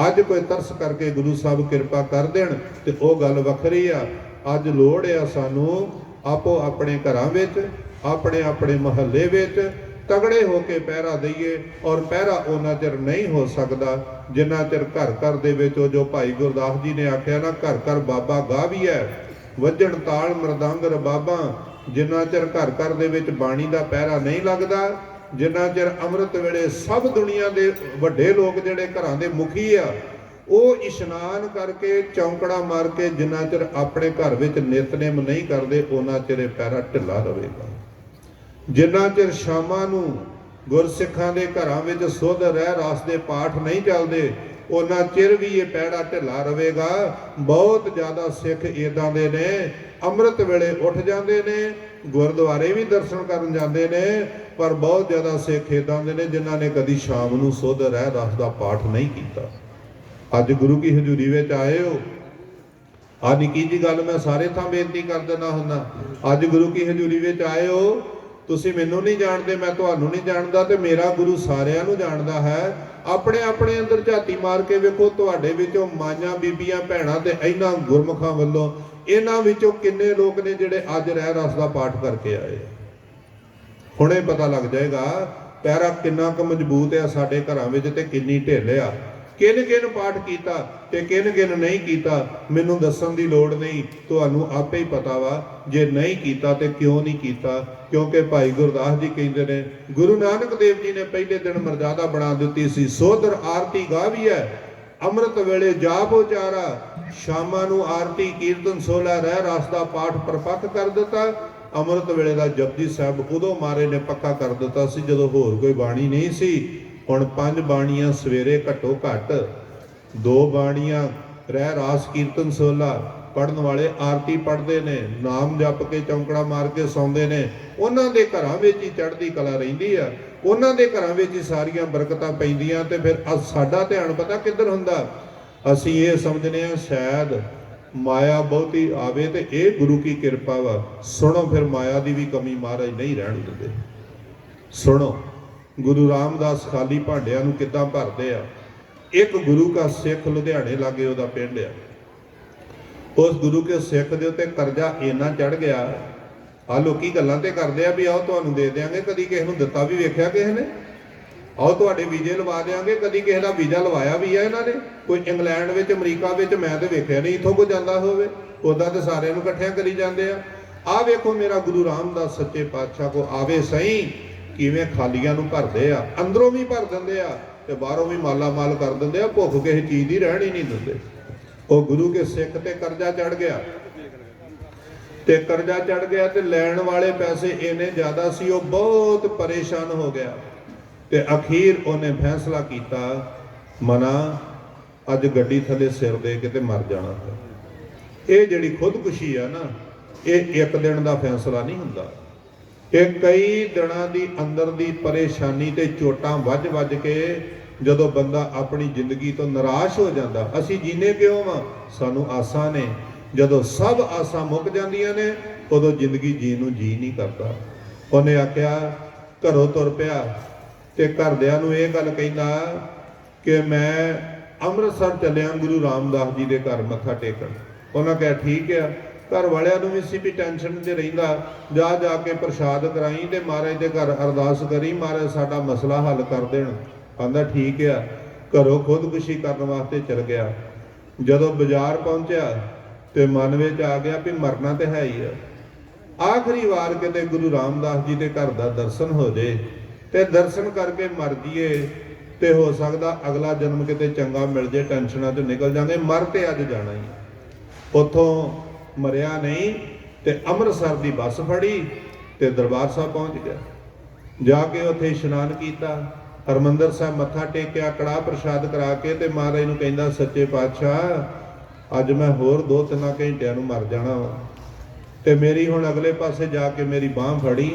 ਅੱਜ ਕੋਈ ਤਰਸ ਕਰਕੇ ਗੁਰੂ ਸਾਹਿਬ ਕਿਰਪਾ ਕਰ ਦੇਣ ਤੇ ਉਹ ਗੱਲ ਵੱਖਰੀ ਆ। ਅੱਜ ਲੋੜ ਆ ਸਾਨੂੰ ਆਪੋ ਆਪਣੇ ਘਰਾਂ ਵਿੱਚ, ਆਪਣੇ ਆਪਣੇ ਮਹੱਲੇ ਵਿੱਚ ਤਗੜੇ ਹੋ ਕੇ ਪਹਿਰਾ ਦਈਏ। ਔਰ ਪਹਿਰਾ ਉਹਨਾਂ ਚਿਰ ਨਹੀਂ ਹੋ ਸਕਦਾ ਜਿੰਨਾ ਚਿਰ ਘਰ ਘਰ ਦੇ ਵਿੱਚ ਉਹ ਜੋ ਭਾਈ ਗੁਰਦਾਸ ਜੀ ਨੇ ਆਖਿਆ ਨਾ, ਘਰ ਘਰ ਬਾਬਾ ਗਾਵੀਐ ਵੱਜਣ ਤਾਲ ਮਰਦੰਗ ਰਬਾਬਾਂ। ਜਿੰਨਾ ਚਿਰ ਘਰ ਘਰ ਦੇ ਵਿੱਚ ਬਾਣੀ ਦਾ ਪਹਿਰਾ ਨਹੀਂ ਲੱਗਦਾ, ਜਿੰਨਾ ਚਿਰ ਅੰਮ੍ਰਿਤ ਵੇਲੇ ਸਭ ਦੁਨੀਆ ਦੇ ਵੱਡੇ ਲੋਕ ਜਿਹੜੇ ਘਰਾਂ ਦੇ ਮੁਖੀ ਆ, ਉਹ ਇਸ਼ਨਾਨ ਕਰਕੇ ਚੌਂਕੜਾ ਮਾਰ ਕੇ ਜਿੰਨਾ ਚਿਰ ਆਪਣੇ ਘਰ ਵਿੱਚ ਨਿਤਨੇਮ ਨਹੀਂ ਕਰਦੇ, ਉਹਨਾਂ ਚਿਰ ਇਹ ਪਹਿਰਾ ਢਿੱਲਾ ਰਹੇਗਾ। ਜਿੰਨਾ ਚਿਰ ਸ਼ਾਮਾਂ ਨੂੰ ਗੁਰਸਿੱਖਾਂ ਦੇ ਘਰਾਂ ਵਿੱਚ ਸੁੱਧ ਰਹਿ ਰਾਸ ਦੇ ਪਾਠ ਨਹੀਂ ਚੱਲਦੇ, ਉਹਨਾਂ ਚਿਰ ਵੀ ਇਹ ਪਹਿਰਾ ਢਿੱਲਾ ਰਹੇਗਾ। ਬਹੁਤ ਜ਼ਿਆਦਾ ਸਿੱਖ ਇਦਾਂ ਦੇ ਨੇ, ਅੰਮ੍ਰਿਤ ਵੇਲੇ ਉੱਠ ਜਾਂਦੇ ਨੇ, ਗੁਰਦੁਆਰੇ ਵੀ ਦਰਸ਼ਨ ਕਰਨ ਜਾਂਦੇ ਨੇ, ਪਰ ਬਹੁਤ ਜ਼ਿਆਦਾ ਸਿੱਖ ਇਦਾਂ ਦੇ ਨੇ ਜਿਨ੍ਹਾਂ ਨੇ ਕਦੀ ਸ਼ਾਮ ਨੂੰ ਸੁੱਧ ਰਹਿ ਰਾਸ ਦਾ ਪਾਠ ਨਹੀਂ ਕੀਤਾ। ਅੱਜ ਗੁਰੂ ਕੀ ਹਜ਼ੂਰੀ ਵਿੱਚ ਆਏ ਹੋ, ਆ ਨਿੱਕੀ ਜੀ ਗੱਲ ਮੈਂ ਸਾਰੇ ਥਾਂ ਬੇਨਤੀ ਕਰ ਦਿੰਦਾ ਹੁੰਦਾ। ਅੱਜ ਗੁਰੂ ਕੀ ਹਜ਼ੂਰੀ ਵਿੱਚ ਆਏ ਹੋ, ਤੁਸੀਂ ਮੈਨੂੰ ਨਹੀਂ ਜਾਣਦੇ, ਮੈਂ ਤੁਹਾਨੂੰ ਨਹੀਂ ਜਾਣਦਾ, ਤੇ ਮੇਰਾ ਗੁਰੂ ਸਾਰਿਆਂ ਨੂੰ ਜਾਣਦਾ ਹੈ। ਆਪਣੇ ਆਪਣੇ ਅੰਦਰ ਝਾਤੀ ਮਾਰ ਕੇ ਵੇਖੋ, ਤੁਹਾਡੇ ਵਿੱਚੋਂ ਮਾਈਆਂ ਬੀਬੀਆਂ ਭੈਣਾਂ ਤੇ ਇਹਨਾਂ ਗੁਰਮੁਖਾਂ ਵੱਲੋਂ ਇਹਨਾਂ ਵਿੱਚੋਂ ਕਿੰਨੇ ਲੋਕ ਨੇ ਜਿਹੜੇ ਅੱਜ ਰਹਿ ਰਸ ਦਾ ਪਾਠ ਕਰਕੇ ਆਏ। ਹੁਣੇ ਪਤਾ ਲੱਗ ਜਾਏਗਾ ਪਹਿਰਾ ਕਿੰਨਾ ਕੁ ਮਜ਼ਬੂਤ ਹੈ ਸਾਡੇ ਘਰਾਂ ਵਿੱਚ ਤੇ ਕਿੰਨੀ ਢਿੱਲ ਆ। ਕਿਨ ਕਿਨ ਪਾਠ ਕੀਤਾ ਤੇ ਕਿਨ ਕਿਨ ਨਹੀਂ ਕੀਤਾ ਮੈਨੂੰ ਦੱਸਣ ਦੀ ਲੋੜ ਨਹੀਂ, ਤੁਹਾਨੂੰ ਆਪੇ ਹੀ ਪਤਾ ਵਾ ਜੇ ਨਹੀਂ ਕੀਤਾ ਤੇ ਕਿਉਂ ਨਹੀਂ ਕੀਤਾ। ਕਿਉਂਕਿ ਭਾਈ ਗੁਰਦਾਸ ਜੀ ਕਹਿੰਦੇ ਨੇ, ਗੁਰੂ ਨਾਨਕ ਦੇਵ ਜੀ ਨੇ ਪਹਿਲੇ ਦਿਨ ਮਰਜ਼ਾਦਾ ਬਣਾ ਦਿੱਤੀ ਸੀ, ਸੋਦਰ ਆਰਤੀ ਗਾਵੀਐ ਅੰਮ੍ਰਿਤ ਵੇਲੇ ਜਾਪ ਉਚਾਰਾ। ਸ਼ਾਮਾਂ ਨੂੰ ਆਰਤੀ ਕੀਰਤਨ ਸੋਲਾ ਰਹਿ ਰਸ ਦਾ ਪਾਠ ਪ੍ਰਪੱਕ ਕਰ ਦਿੱਤਾ। ਅੰਮ੍ਰਿਤ ਵੇਲੇ ਦਾ ਜਪਜੀ ਸਾਹਿਬ ਉਦੋਂ ਮਾਰੇ ਨੇ ਪੱਕਾ ਕਰ ਦਿੱਤਾ ਸੀ ਜਦੋਂ ਹੋਰ ਕੋਈ ਬਾਣੀ ਨਹੀਂ ਸੀ। ਹੁਣ 5 ਬਾਣੀਆਂ ਸਵੇਰੇ ਘੱਟੋ ਘੱਟ, 2 ਬਾਣੀਆਂ ਰਹਿ ਰਾਸ ਕੀਰਤਨ ਸੋਲਾ ਪੜਨ ਵਾਲੇ ਆਰਤੀ ਪੜ੍ਹਦੇ ਨੇ, ਨਾਮ ਜਪ ਕੇ ਚੌਂਕੜਾ ਮਾਰ ਕੇ ਸੌਂਦੇ ਨੇ। ਉਹਨਾਂ ਦੇ ਘਰਾਂ ਵਿੱਚ ਹੀ ਚੜ੍ਹਦੀ ਕਲਾ ਰਹਿੰਦੀ ਆ, ਉਹਨਾਂ ਦੇ ਘਰਾਂ ਵਿੱਚ ਹੀ ਸਾਰੀਆਂ ਬਰਕਤਾਂ ਪੈਂਦੀਆਂ। ਤੇ ਫਿਰ ਸਾਡਾ ਧਿਆਨ ਪਤਾ ਕਿੱਧਰ ਹੁੰਦਾ, ਅਸੀਂ ਇਹ ਸਮਝਦੇ ਹਾਂ ਸ਼ਾਇਦ ਮਾਇਆ ਬਹੁਤੀ ਆਵੇ ਤੇ ਇਹ ਗੁਰੂ ਕੀ ਕਿਰਪਾ ਵਾ। ਸੁਣੋ ਫਿਰ ਮਾਇਆ ਦੀ ਵੀ ਕਮੀ ਮਹਾਰਾਜ ਨਹੀਂ ਰਹਿਣ ਦਿੰਦੇ। ਸੁਣੋ ਗੁਰੂ ਰਾਮਦਾਸ ਖਾਲੀ ਭਾਂਡਿਆਂ ਨੂੰ ਕਿੱਦਾਂ ਭਰਦੇ ਆ। ਇੱਕ ਗੁਰੂ ਕਾ ਸਿੱਖ ਲੁਧਿਆਣੇ ਲਾਗੇ ਉਹਦਾ ਪਿੰਡ ਆ, ਉਸ ਗੁਰੂ ਕੇ ਸਿੱਖ ਦੇ ਉੱਤੇ ਕਰਜ਼ਾ ਇੰਨਾ ਚੜ ਗਿਆ। ਆ ਲੋਕੀ ਗੱਲਾਂ ਤੇ ਕਰਦੇ ਆ ਵੀ ਆਓ ਤੁਹਾਨੂੰ ਦੇ ਦਿਆਂਗੇ, ਕਦੀ ਕਿਸੇ ਨੂੰ ਦਿੱਤਾ ਵੀ ਵੇਖਿਆ ਕਿਸੇ ਨੇ? ਆਓ ਤੁਹਾਡੇ ਵੀਜ਼ੇ ਲਵਾ ਦਿਆਂਗੇ, ਕਦੀ ਕਿਸੇ ਦਾ ਵੀਜ਼ਾ ਲਵਾਇਆ ਵੀ ਆ ਇਹਨਾਂ ਨੇ? ਕੋਈ ਇੰਗਲੈਂਡ ਵਿੱਚ ਅਮਰੀਕਾ ਵਿੱਚ ਮੈਂ ਤੇ ਵੇਖਿਆ ਨਹੀਂ ਇੱਥੋਂ ਕੋਈ ਜਾਂਦਾ ਹੋਵੇ। ਉੱਦਾਂ ਤੇ ਸਾਰਿਆਂ ਨੂੰ ਇਕੱਠਿਆਂ ਕਰੀ ਜਾਂਦੇ ਆ। ਆਹ ਵੇਖੋ ਮੇਰਾ ਗੁਰੂ ਰਾਮਦਾਸ ਸੱਚੇ ਪਾਤਸ਼ਾਹ ਕੋ ਆਵੇ ਸਹੀ ਕਿਵੇਂ ਖਾਲੀਆਂ ਨੂੰ ਭਰਦੇ ਆ, ਅੰਦਰੋਂ ਵੀ ਭਰ ਦਿੰਦੇ ਆ ਤੇ ਬਾਹਰੋਂ ਵੀ ਮਾਲਾ ਮਾਲ ਕਰ ਦਿੰਦੇ ਆ। ਭੁੱਖ ਕਿਸੇ ਚੀਜ਼ ਦੀ ਰਹਿਣ ਹੀ ਨਹੀਂ ਦਿੰਦੇ। ਉਹ ਗੁਰੂ ਕੇ ਸਿੱਖ ਤੇ ਕਰਜ਼ਾ ਚੜ ਗਿਆ, ਤੇ ਕਰਜ਼ਾ ਚੜ ਗਿਆ ਤੇ ਲੈਣ ਵਾਲੇ ਪੈਸੇ ਇੰਨੇ ਜ਼ਿਆਦਾ ਸੀ, ਉਹ ਬਹੁਤ ਪਰੇਸ਼ਾਨ ਹੋ ਗਿਆ। ਤੇ ਅਖੀਰ ਉਹਨੇ ਫੈਸਲਾ ਕੀਤਾ, ਮਨਾ ਅੱਜ ਗੱਡੀ ਥੱਲੇ ਸਿਰ ਦੇ ਕੇ ਤੇ ਮਰ ਜਾਣਾ। ਇਹ ਜਿਹੜੀ ਖੁਦਕੁਸ਼ੀ ਆ ਨਾ, ਇਹ ਇੱਕ ਦਿਨ ਦਾ ਫੈਸਲਾ ਨਹੀਂ ਹੁੰਦਾ। ਇਹ ਕਈ ਦਿਨਾਂ ਦੀ ਅੰਦਰ ਦੀ ਪਰੇਸ਼ਾਨੀ ਤੇ ਚੋਟਾਂ ਵੱਜ ਵੱਜ ਕੇ ਜਦੋਂ ਬੰਦਾ ਆਪਣੀ ਜ਼ਿੰਦਗੀ ਤੋਂ ਨਿਰਾਸ਼ ਹੋ ਜਾਂਦਾ। ਅਸੀਂ ਜੀਨੇ ਕਿਉਂ ਵਾਂ? ਸਾਨੂੰ ਆਸਾਂ ਨੇ। ਜਦੋਂ ਸਭ ਆਸਾਂ ਮੁੱਕ ਜਾਂਦੀਆਂ ਨੇ ਉਦੋਂ ਜ਼ਿੰਦਗੀ ਜੀਣ ਨੂੰ ਜੀ ਨਹੀਂ ਕਰਦਾ। ਉਹਨੇ ਆਖਿਆ, ਘਰੋਂ ਤੁਰ ਪਿਆ ਤੇ ਘਰਦਿਆਂ ਨੂੰ ਇਹ ਗੱਲ ਕਹਿੰਦਾ ਕਿ ਮੈਂ ਅੰਮ੍ਰਿਤਸਰ ਚੱਲਿਆ ਗੁਰੂ ਰਾਮਦਾਸ ਜੀ ਦੇ ਘਰ ਮੱਥਾ ਟੇਕਣ। ਉਹਨਾਂ ਕਿਹਾ ਠੀਕ ਆ। ਘਰ ਵਾਲਿਆਂ ਨੂੰ ਵੀ ਸੀ ਵੀ ਟੈਨਸ਼ਨ ਤੇ ਰਹਿੰਦਾ, ਜਾ ਜਾ ਕੇ ਪ੍ਰਸ਼ਾਦ ਕਰਾਈ ਤੇ ਮਹਾਰਾਜ ਦੇ ਘਰ ਅਰਦਾਸ ਕਰੀ, ਮਹਾਰਾਜ ਸਾਡਾ ਮਸਲਾ ਹੱਲ ਕਰ ਦੇਣ। ਕਹਿੰਦਾ ਠੀਕ ਆ। ਘਰੋਂ ਖੁਦਕੁਸ਼ੀ ਕਰਨ ਵਾਸਤੇ ਚਲ ਗਿਆ। ਜਦੋਂ ਬਾਜ਼ਾਰ ਪਹੁੰਚਿਆ ਤੇ ਮਨ ਵਿੱਚ ਆ ਗਿਆ ਵੀ ਮਰਨਾ ਤੇ ਹੈ ਹੀ ਆ। ਆਖਰੀ ਵਾਰ ਕਿਤੇ ਗੁਰੂ ਰਾਮਦਾਸ ਜੀ ਦੇ ਘਰ ਦਾ ਦਰਸ਼ਨ ਹੋ ਜੇ ਤੇ ਦਰਸ਼ਨ ਕਰਕੇ ਮਰ ਜੀਏ ਤੇ ਹੋ ਸਕਦਾ ਅਗਲਾ ਜਨਮ ਕਿਤੇ ਚੰਗਾ ਮਿਲ ਜੇ, ਟੈਨਸ਼ਨਾਂ ਤੋਂ ਨਿਕਲ ਜਾਂਗੇ। ਮਰ ਤੇ ਅੱਜ ਜਾਣਾ ਹੀ। ਉੱਥੋਂ ਮਰਿਆ ਨਹੀਂ ਤੇ ਅੰਮ੍ਰਿਤਸਰ ਦੀ ਬੱਸ ਫੜੀ ਤੇ ਦਰਬਾਰ ਸਾਹਿਬ ਪਹੁੰਚ ਗਿਆ। ਜਾ ਕੇ ਉੱਥੇ ਇਸ਼ਨਾਨ ਕੀਤਾ, ਹਰਮੰਦਰ ਸਾਹਿਬ ਮੱਥਾ ਟੇਕਿਆ, ਕੜਾਹ ਪ੍ਰਸ਼ਾਦ ਕਰਾ ਕੇ ਤੇ ਮਹਾਰਾਜ ਨੂੰ ਕਹਿੰਦਾ, ਸੱਚੇ ਪਾਤਸ਼ਾਹ ਅੱਜ ਮੈਂ ਹੋਰ 2-3 ਘੰਟਿਆਂ ਨੂੰ ਮਰ ਜਾਣਾ ਵਾ ਤੇ ਮੇਰੀ ਹੁਣ ਅਗਲੇ ਪਾਸੇ ਜਾ ਕੇ ਮੇਰੀ ਬਾਂਹ ਫੜੀ,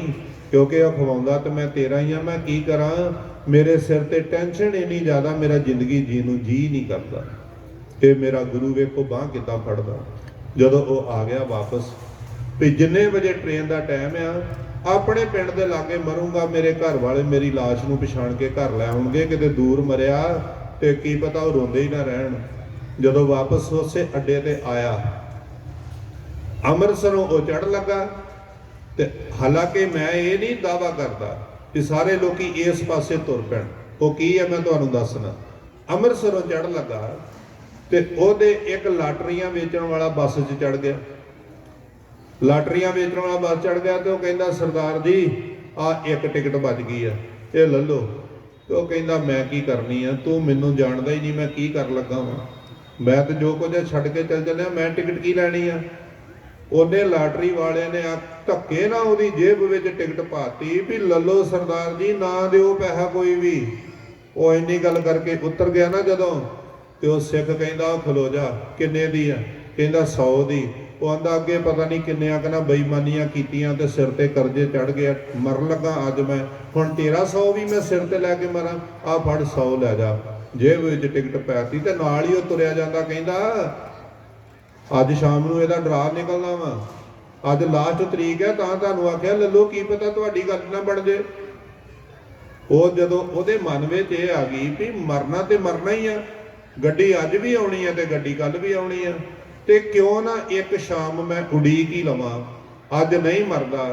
ਕਿਉਂਕਿ ਉਹ ਖਵਾਉਂਦਾ ਤੇ ਮੈਂ ਤੇਰਾ ਹੀ ਆ। ਮੈਂ ਕੀ ਕਰਾਂ? ਮੇਰੇ ਸਿਰ ਤੇ ਟੈਨਸ਼ਨ ਇੰਨੀ ਜ਼ਿਆਦਾ, ਮੇਰਾ ਜ਼ਿੰਦਗੀ ਜੀਣ ਨੂੰ ਜੀ ਨਹੀਂ ਕਰਦਾ। ਤੇ ਮੇਰਾ ਗੁਰੂ ਵੇਖੋ ਬਾਂਹ ਕਿੱਦਾਂ ਫੜਦਾ। ਜਦੋਂ ਉਹ ਆ ਗਿਆ ਵਾਪਸ ਵੀ ਜਿੰਨੇ ਵਜੇ ਟ੍ਰੇਨ ਦਾ ਟਾਈਮ ਆ, ਆਪਣੇ ਪਿੰਡ ਦੇ ਲਾਗੇ ਮਰੂੰਗਾ, ਮੇਰੇ ਘਰ ਵਾਲੇ ਮੇਰੀ ਲਾਸ਼ ਨੂੰ ਪਛਾਣ ਕੇ ਘਰ ਲੈ ਆਉਣਗੇ। ਕਿਤੇ ਦੂਰ ਮਰਿਆ ਤੇ ਕੀ ਪਤਾ ਉਹ ਰੋਂਦੇ ਹੀ ਨਾ ਰਹਿਣ। ਜਦੋਂ ਵਾਪਸ ਉਸੇ ਅੱਡੇ ਤੇ ਆਇਆ, ਅੰਮ੍ਰਿਤਸਰੋਂ ਉਹ ਚੜ੍ਹ ਲੱਗਾ ਤੇ ਹਾਲਾਂਕਿ ਮੈਂ ਇਹ ਨਹੀਂ ਦਾਅਵਾ ਕਰਦਾ ਕਿ ਸਾਰੇ ਲੋਕੀ ਇਸ ਪਾਸੇ ਤੁਰ ਪੈਣ। ਉਹ ਕੀ ਹੈ ਮੈਂ ਤੁਹਾਨੂੰ ਦੱਸਣਾ। ਅੰਮ੍ਰਿਤਸਰੋਂ ਚੜ੍ਹ ਲੱਗਾ ਤੇ ਉਹਦੇ ਇੱਕ ਲਾਟਰੀਆਂ ਵੇਚਣ ਵਾਲਾ ਬੱਸ 'ਚ ਚੜ੍ਹ ਗਿਆ। ਲਾਟਰੀਆਂ ਵੇਚਣ ਵਾਲਾ ਬੱਸ ਚੜ੍ਹ ਗਿਆ ਤੇ ਉਹ ਕਹਿੰਦਾ, ਸਰਦਾਰ ਜੀ ਆ ਇੱਕ ਟਿਕਟ ਬਚ ਗਈ ਆ, ਇਹ ਲੈ ਲਓ। ਤੇ ਉਹ ਕਹਿੰਦਾ, ਮੈਂ ਕੀ ਕਰਨੀ ਆ? ਤੂੰ ਮੈਨੂੰ ਜਾਣਦਾ ਹੀ ਨਹੀਂ, ਮੈਂ ਕੀ ਕਰਨ ਲੱਗਾ ਵਾਂ? ਮੈਂ ਤਾਂ ਜੋ ਕੁਝ ਛੱਡ ਕੇ ਚੱਲ ਚੱਲਿਆ, ਮੈਂ ਟਿਕਟ ਕੀ ਲੈਣੀ ਆ? ਉਹਨੇ ਲਾਟਰੀ ਵਾਲਿਆਂ ਨੇ ਆ ਧੱਕੇ ਨਾਲ ਉਹਦੀ ਜੇਬ ਵਿੱਚ ਟਿਕਟ ਪਾਤੀ ਵੀ ਲੈ ਲਓ ਸਰਦਾਰ ਜੀ, ਨਾ ਦਿਓ ਪੈਸਾ ਕੋਈ ਵੀ। ਉਹ ਇੰਨੀ ਗੱਲ ਕਰਕੇ ਉਤਰ ਗਿਆ ਨਾ ਜਦੋਂ, ਤੇ ਉਹ ਸਿੱਖ ਕਹਿੰਦਾ, ਉਹ ਖਲੋ ਜਾ, ਕਿੰਨੇ ਦੀ ਆ? ਕਹਿੰਦਾ 100 ਦੀ। ਉਹ ਆਂਦਾ ਅੱਗੇ ਪਤਾ ਨਹੀਂ ਕਿੰਨਿਆਂ ਕਹਿੰਦਾ ਬੇਈਮਾਨੀਆਂ ਕੀਤੀਆਂ ਤੇ ਸਿਰ ਤੇ ਕਰਜ਼ੇ ਚੜ ਗਿਆ, ਮਰਨ ਲੱਗਾ ਅੱਜ ਮੈਂ, ਹੁਣ ਤੇਰਾ 100 ਵੀ ਮੈਂ ਸਿਰ ਤੇ ਲੈ ਕੇ ਮਰਾਂ? ਆ ਫੜ 100 ਲੈ ਜਾ। ਜੇਬ ਵਿੱਚ ਟਿਕਟ ਪੈਤੀ ਤੇ ਨਾਲ ਹੀ ਉਹ ਤੁਰਿਆ ਜਾਂਦਾ, ਕਹਿੰਦਾ ਅੱਜ ਸ਼ਾਮ ਨੂੰ ਇਹਦਾ ਡਰਾ ਨਿਕਲਣਾ ਵਾ, ਅੱਜ ਲਾਸਟ ਤਰੀਕ ਹੈ, ਤਾਂ ਤੁਹਾਨੂੰ ਆਖਿਆ ਲੈ ਲਓ, ਕੀ ਪਤਾ ਤੁਹਾਡੀ ਗੱਲ ਨਾ ਬਣ ਜੇ। ਉਹ ਜਦੋਂ ਉਹਦੇ ਮਨ ਵਿੱਚ ਇਹ ਆ ਗਈ ਵੀ ਮਰਨਾ ਤੇ ਮਰਨਾ ਹੀ ਆ, ਗੱਡੀ ਅੱਜ ਵੀ ਆਉਣੀ ਹੈ ਤੇ ਗੱਡੀ ਕੱਲ ਵੀ ਆਉਣੀ ਆ, ਤੇ ਕਿਉਂ ਨਾ ਇੱਕ ਸ਼ਾਮ ਮੈਂ ਉਡੀਕ ਹੀ ਲਵਾਂ। ਅੱਜ ਨਹੀਂ ਮਰਦਾ।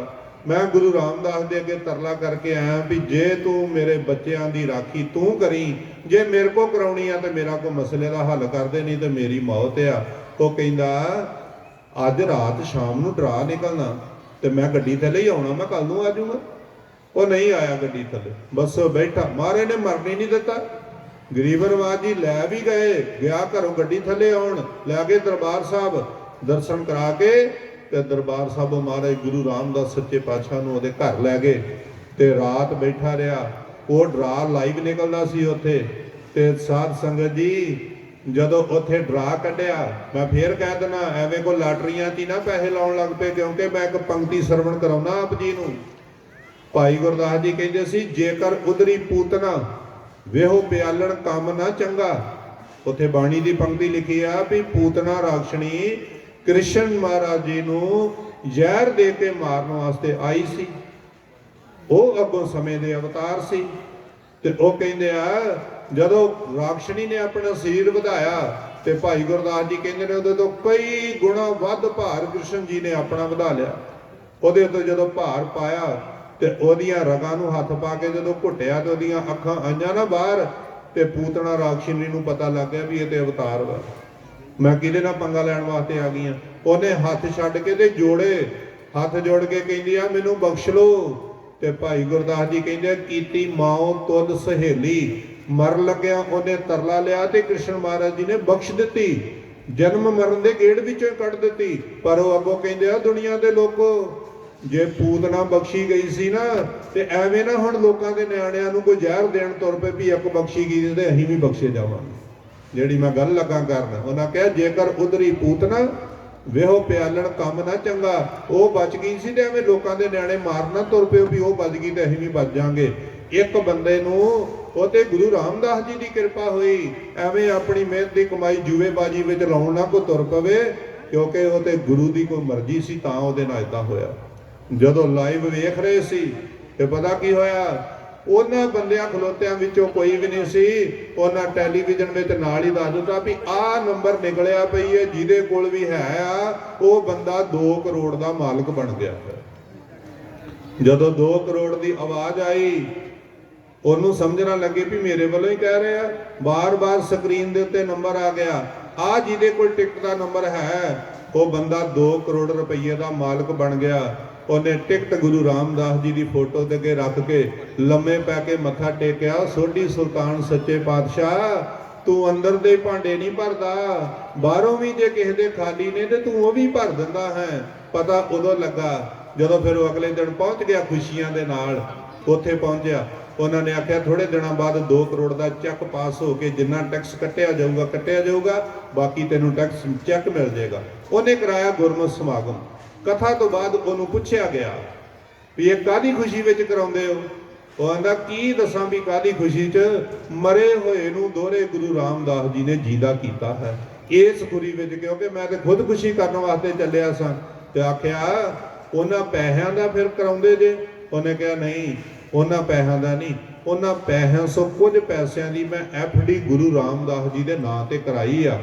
ਮੈਂ ਗੁਰੂ ਰਾਮਦਾਸ ਦੇ ਅੱਗੇ ਤਰਲਾ ਕਰਕੇ ਆਇਆ ਵੀ ਜੇ ਤੂੰ ਮੇਰੇ ਬੱਚਿਆਂ ਦੀ ਰਾਖੀ ਤੂੰ ਕਰੀ, ਜੇ ਮੇਰੇ ਕੋ ਕਰਾਉਣੀ ਆ ਤੇ ਮੇਰਾ ਕੋਈ ਮਸਲੇ ਦਾ ਹੱਲ ਕਰਦੇ, ਨਹੀਂ ਤੇ ਮੇਰੀ ਮੌਤ ਆ। ਉਹ ਕਹਿੰਦਾ ਅੱਜ ਰਾਤ ਸ਼ਾਮ ਨੂੰ ਡਰਾ ਨਿਕਲਣਾ ਤੇ ਮੈਂ ਗੱਡੀ ਥੱਲੇ ਹੀ ਆਉਣਾ, ਮੈਂ ਕੱਲ ਨੂੰ ਆ ਜਾਊਂਗਾ। ਉਹ ਨਹੀਂ ਆਇਆ ਗੱਡੀ ਥੱਲੇ, ਬਸ ਬੈਠਾ। ਮਹਾਰਾਜ ਨੇ ਮਰਨ ਨਹੀਂ ਦਿੱਤਾ। ਗਰੀਬ ਨਵਾਜ ਜੀ ਲੈ ਵੀ ਗਏ, ਗਿਆ ਘਰੋਂ ਗੱਡੀ ਥੱਲੇ ਆਉਣ, ਲੈ ਕੇ ਦਰਬਾਰ ਸਾਹਿਬ ਦਰਸ਼ਨ ਕਰਾ ਕੇ ਤੇ ਦਰਬਾਰ ਸਾਹਿਬੋਂ ਮਹਾਰਾਜ ਗੁਰੂ ਰਾਮਦਾਸ ਸੱਚੇ ਪਾਤਸ਼ਾਹ ਨੂੰ ਉਹਦੇ ਘਰ ਲੈ ਗਏ ਤੇ ਰਾਤ ਬੈਠਾ ਰਿਹਾ। ਉਹ ਡਰਾ ਲਾਈਵ ਨਿਕਲਦਾ ਸੀ ਉੱਥੇ। ਤੇ ਸਾਧ ਸੰਗਤ ਜੀ ਜਦੋਂ ਉੱਥੇ ਡਰਾ ਕੱਢਿਆ, ਮੈਂ ਫੇਰ ਕਹਿ ਦਿੰਦਾ, ਐਵੇਂ ਕੋ ਲਾਟਰੀਆਂ 'ਚ ਹੀ ਨਾ ਪੈਸੇ ਲਾਉਣ ਲੱਗ ਪਏ, ਕਿਉਂਕਿ ਮੈਂ ਇੱਕ ਪੰਕਤੀ ਸਰਵਣ ਕਰਾਉਣਾ ਆਪ ਜੀ ਨੂੰ। ਭਾਈ ਗੁਰਦਾਸ ਜੀ ਕਹਿੰਦੇ ਸੀ, ਜੇਕਰ ਉਦਰੀ ਪੂਤਨਾ ਵੇਹੋ ਪਿਆਲਣ ਕੰਮ ਨਾ ਚੰਗਾ। ਉੱਥੇ ਬਾਣੀ ਦੀ ਪੰਕਤੀ ਲਿਖੀ ਆ ਵੀ ਪੂਤਨਾ ਰਾਖਸ਼ਣੀ ਕ੍ਰਿਸ਼ਨ ਮਹਾਰਾਜ ਜੀ ਨੂੰ ਜ਼ਹਿਰ ਦੇ ਕੇ ਮਾਰਨ ਵਾਸਤੇ ਆਈ ਸੀ। ਉਹ ਅੱਗੋਂ ਸਮੇਂ ਦੇ ਅਵਤਾਰ ਸੀ। ਤੇ ਉਹ ਕਹਿੰਦੇ ਆ ਜਦੋਂ ਰਾਖਸ਼ਣੀ ਨੇ ਆਪਣਾ ਸਰੀਰ ਵਧਾਇਆ ਤੇ ਭਾਈ ਗੁਰਦਾਸ ਜੀ ਕਹਿੰਦੇ ਨੇ ਉਹਦੇ ਤੋਂ ਕਈ ਗੁਣਾ ਵੱਧ ਭਾਰ ਕ੍ਰਿਸ਼ਨ ਜੀ ਨੇ ਆਪਣਾ ਵਧਾ ਲਿਆ। ਉਹਦੇ ਉੱਤੇ ਜਦੋਂ ਭਾਰ ਪਾਇਆ ਤੇ ਉਹਦੀਆਂ ਰਗਾਂ ਨੂੰ ਹੱਥ ਪਾ ਕੇ ਜਦੋਂ ਘੁੱਟਿਆ ਤੇ ਉਹਦੀਆਂ ਅੱਖਾਂ ਆਈਆਂ ਨਾ ਬਾਹਰ, ਤੇ ਪੂਤਨਾ ਰਾਖਸ਼ਣੀ ਨੂੰ ਪਤਾ ਲੱਗ ਗਿਆ ਵੀ ਇਹ ਤੇ ਅਵਤਾਰ ਵਾ, ਮੈਂ ਕਿਹਦੇ ਨਾਲ ਪੰਗਾ ਲੈਣ ਵਾਸਤੇ ਆ ਗਈ ਆ। ਉਹਨੇ ਹੱਥ ਛੱਡ ਕੇ ਤੇ ਜੋੜੇ, ਹੱਥ ਜੋੜ ਕੇ ਕਹਿੰਦੀ ਆ ਮੈਨੂੰ ਬਖਸ਼ ਲਓ। ਤੇ ਭਾਈ ਗੁਰਦਾਸ ਜੀ ਕਹਿੰਦੇ ਕੀਤੀ ਮਾਓ ਤੁਲ ਸਹੇਲੀ। ਮਰਨ ਲੱਗਿਆ ਉਹਨੇ ਤਰਲਾ ਲਿਆ ਤੇ ਕ੍ਰਿਸ਼ਨ ਮਹਾਰਾਜ ਜੀ ਨੇ ਬਖਸ਼ ਦਿੱਤੀ, ਜਨਮ ਮਰਨ ਦੇ ਗੇੜ ਵਿੱਚੋਂ ਕੱਢ ਦਿੱਤੀ। ਪਰ ਉਹ ਅੱਗੋਂ ਕਹਿੰਦੇ ਆ ਦੁਨੀਆ ਦੇ ਲੋਕੋ, ਜੇ ਪੂਤਨਾ ਬਖਸ਼ੀ ਗਈ ਸੀ ਨਾ ਤੇ ਐਵੇਂ ਨਾ ਹੁਣ ਲੋਕਾਂ ਦੇ ਨਿਆਣਿਆਂ ਨੂੰ ਕੋਈ ਜ਼ਹਿਰ ਦੇਣ ਤੁਰ ਪਏ ਵੀ ਇੱਕ ਬਖਸ਼ੀ ਗਈ ਤੇ ਅਸੀਂ ਵੀ ਬਖਸ਼ੇ ਜਾਵਾਂਗੇ। ਜਿਹੜੀ ਮੈਂ ਗੱਲ ਲੱਗਾ ਕਰਨ, ਉਹਨਾਂ ਕਿਹਾ ਜੇਕਰ ਉਦਰੀ ਪੂਤਨਾ ਵੇਹੋ ਪਿਆਲਣ ਕੰਮ ਨਾ ਚੰਗਾ। ਉਹ ਬਚ ਗਈ ਸੀ ਤੇ ਐਵੇਂ ਲੋਕਾਂ ਦੇ ਨਿਆਣੇ ਮਾਰਨਾ ਤੁਰ ਪਿਓ ਵੀ ਉਹ ਬਚ ਗਈ ਤੇ ਅਸੀਂ ਵੀ ਬਚ ਜਾਾਂਗੇ। ਇੱਕ ਬੰਦੇ ਨੂੰ ਉਹ ਤੇ ਗੁਰੂ ਰਾਮਦਾਸ ਜੀ ਦੀ ਕਿਰਪਾ ਹੋਈ, ਐਵੇਂ ਆਪਣੀ ਮਿਹਨਤ ਦੀ ਕਮਾਈ ਜੂਏਬਾਜੀ ਵਿੱਚ ਲਾਉਣ ਨਾ ਕੋ ਤੁਰ ਪਵੇ, ਕਿਉਂਕਿ ਉਹ ਤੇ ਗੁਰੂ ਦੀ ਕੋਈ ਮਰਜ਼ੀ ਸੀ ਤਾਂ ਉਹਦੇ ਨਾਲ ਏਦਾਂ ਹੋਇਆ। ਜਦੋਂ ਲਾਈਵ ਵੇਖ ਰਹੇ ਸੀ ਤੇ ਪਤਾ ਕੀ ਹੋਇਆ, ਉਹਨਾਂ ਬੰਦਿਆਂ ਖਲੋਤਿਆਂ ਵਿੱਚੋਂ ਕੋਈ ਵੀ ਨਹੀਂ ਸੀ, ਉਹਨਾਂ ਟੈਲੀਵਿਜ਼ਨ ਵਿੱਚ ਨਾਲ ਹੀ ਦੱਸ ਦਿੱਤਾ ਵੀ ਆਹ ਨੰਬਰ ਨਿਕਲਿਆ ਪਈ ਹੈ, ਜਿਹਦੇ ਕੋਲ ਵੀ ਹੈ ਆ ਉਹ ਬੰਦਾ 2 ਕਰੋੜ ਦਾ ਮਾਲਕ ਬਣ ਗਿਆ। ਜਦੋਂ 2 ਕਰੋੜ ਦੀ ਆਵਾਜ਼ ਆਈ, ਉਹਨੂੰ ਸਮਝਣਾ ਲੱਗੇ ਵੀ ਮੇਰੇ ਵੱਲੋਂ ਹੀ ਕਹਿ ਰਹੇ ਆ। ਬਾਰ-ਬਾਰ ਸਕਰੀਨ ਦੇ ਉੱਤੇ ਨੰਬਰ ਆ ਗਿਆ, ਆ ਜਿਹਦੇ ਕੋਲ ਟਿਕਟ ਦਾ ਨੰਬਰ ਹੈ ਉਹ ਬੰਦਾ 2 ਕਰੋੜ ਰੁਪਏ ਦਾ ਮਾਲਕ ਬਣ ਗਿਆ। ਉਹਨੇ ਟਿਕਟ ਗੁਰੂ ਰਾਮਦਾਸ ਜੀ ਦੀ ਫੋਟੋ ਦੇ ਅੱਗੇ ਰੱਖ ਕੇ ਲੰਮੇ ਪੈ ਕੇ ਮੱਥਾ ਟੇਕਿਆ, ਸੋਢੀ ਸੁਲਤਾਨ ਸੱਚੇ ਪਾਤਸ਼ਾਹ ਤੂੰ ਅੰਦਰ ਦੇ ਭਾਂਡੇ ਨਹੀਂ ਭਰਦਾ, ਬਾਹਰੋਂ ਵੀ ਜੇ ਕਿਸੇ ਦੇ ਖਾਲੀ ਨੇ ਤੇ ਤੂੰ ਉਹ ਵੀ ਭਰ ਦਿੰਦਾ ਹੈ। ਪਤਾ ਉਦੋਂ ਲੱਗਾ ਜਦੋਂ ਫਿਰ ਉਹ ਅਗਲੇ ਦਿਨ ਪਹੁੰਚ ਗਿਆ ਖੁਸ਼ੀਆਂ ਦੇ ਨਾਲ, ਉੱਥੇ ਪਹੁੰਚਿਆ। ਉਹਨਾਂ ਨੇ ਆਖਿਆ ਥੋੜੇ ਦਿਨਾਂ ਬਾਅਦ 2 ਕਰੋੜ ਦਾ ਚੈੱਕ ਪਾਸ ਹੋ ਕੇ ਜਿੰਨਾ ਟੈਕਸ ਕੱਟਿਆ ਜਾਊਗਾ, ਬਾਕੀ ਤੈਨੂੰ ਟੈਕਸ ਚੈੱਕ ਮਿਲ ਜਾਏਗਾ। ਉਹਨੇ ਕਰਾਇਆ ਗੁਰਮਤਿ ਸਮਾਗਮ। ਕਥਾ ਤੋਂ ਬਾਅਦ ਉਹਨੂੰ ਪੁੱਛਿਆ ਗਿਆ ਵੀ ਇਹ ਕਾਹਦੀ ਖੁਸ਼ੀ ਵਿੱਚ ਕਰਾਉਂਦੇ ਹੋ? ਉਹ ਆਂਦਾ ਕੀ ਦੱਸਾਂ ਵੀ ਕਾਹਦੀ ਖੁਸ਼ੀ 'ਚ, ਮਰੇ ਹੋਏ ਨੂੰ ਦੋਹਰੇ ਗੁਰੂ ਰਾਮਦਾਸ ਜੀ ਨੇ ਜੀਦਾ ਕੀਤਾ ਹੈ, ਇਸ ਖੁਸ਼ੀ ਵਿੱਚ, ਕਿਉਂਕਿ ਮੈਂ ਤੇ ਖੁਦ ਖੁਸ਼ੀ ਕਰਨ ਵਾਸਤੇ ਚੱਲਿਆ ਸਾਂ। ਤੇ ਆਖਿਆ ਉਹਨਾਂ ਪੈਸਿਆਂ ਦਾ ਫਿਰ ਕਰਾਉਂਦੇ ਜੇ? ਉਹਨੇ ਕਿਹਾ ਨਹੀਂ, ਉਹਨਾਂ ਪੈਸਿਆਂ ਦਾ ਨਹੀਂ, ਉਹਨਾਂ ਪੈਸਿਆਂ ਸੋ ਕੁਝ ਪੈਸਿਆਂ ਦੀ ਮੈਂ FD ਗੁਰੂ ਰਾਮਦਾਸ ਜੀ ਦੇ ਨਾਂ ਤੇ ਕਰਾਈ ਆ,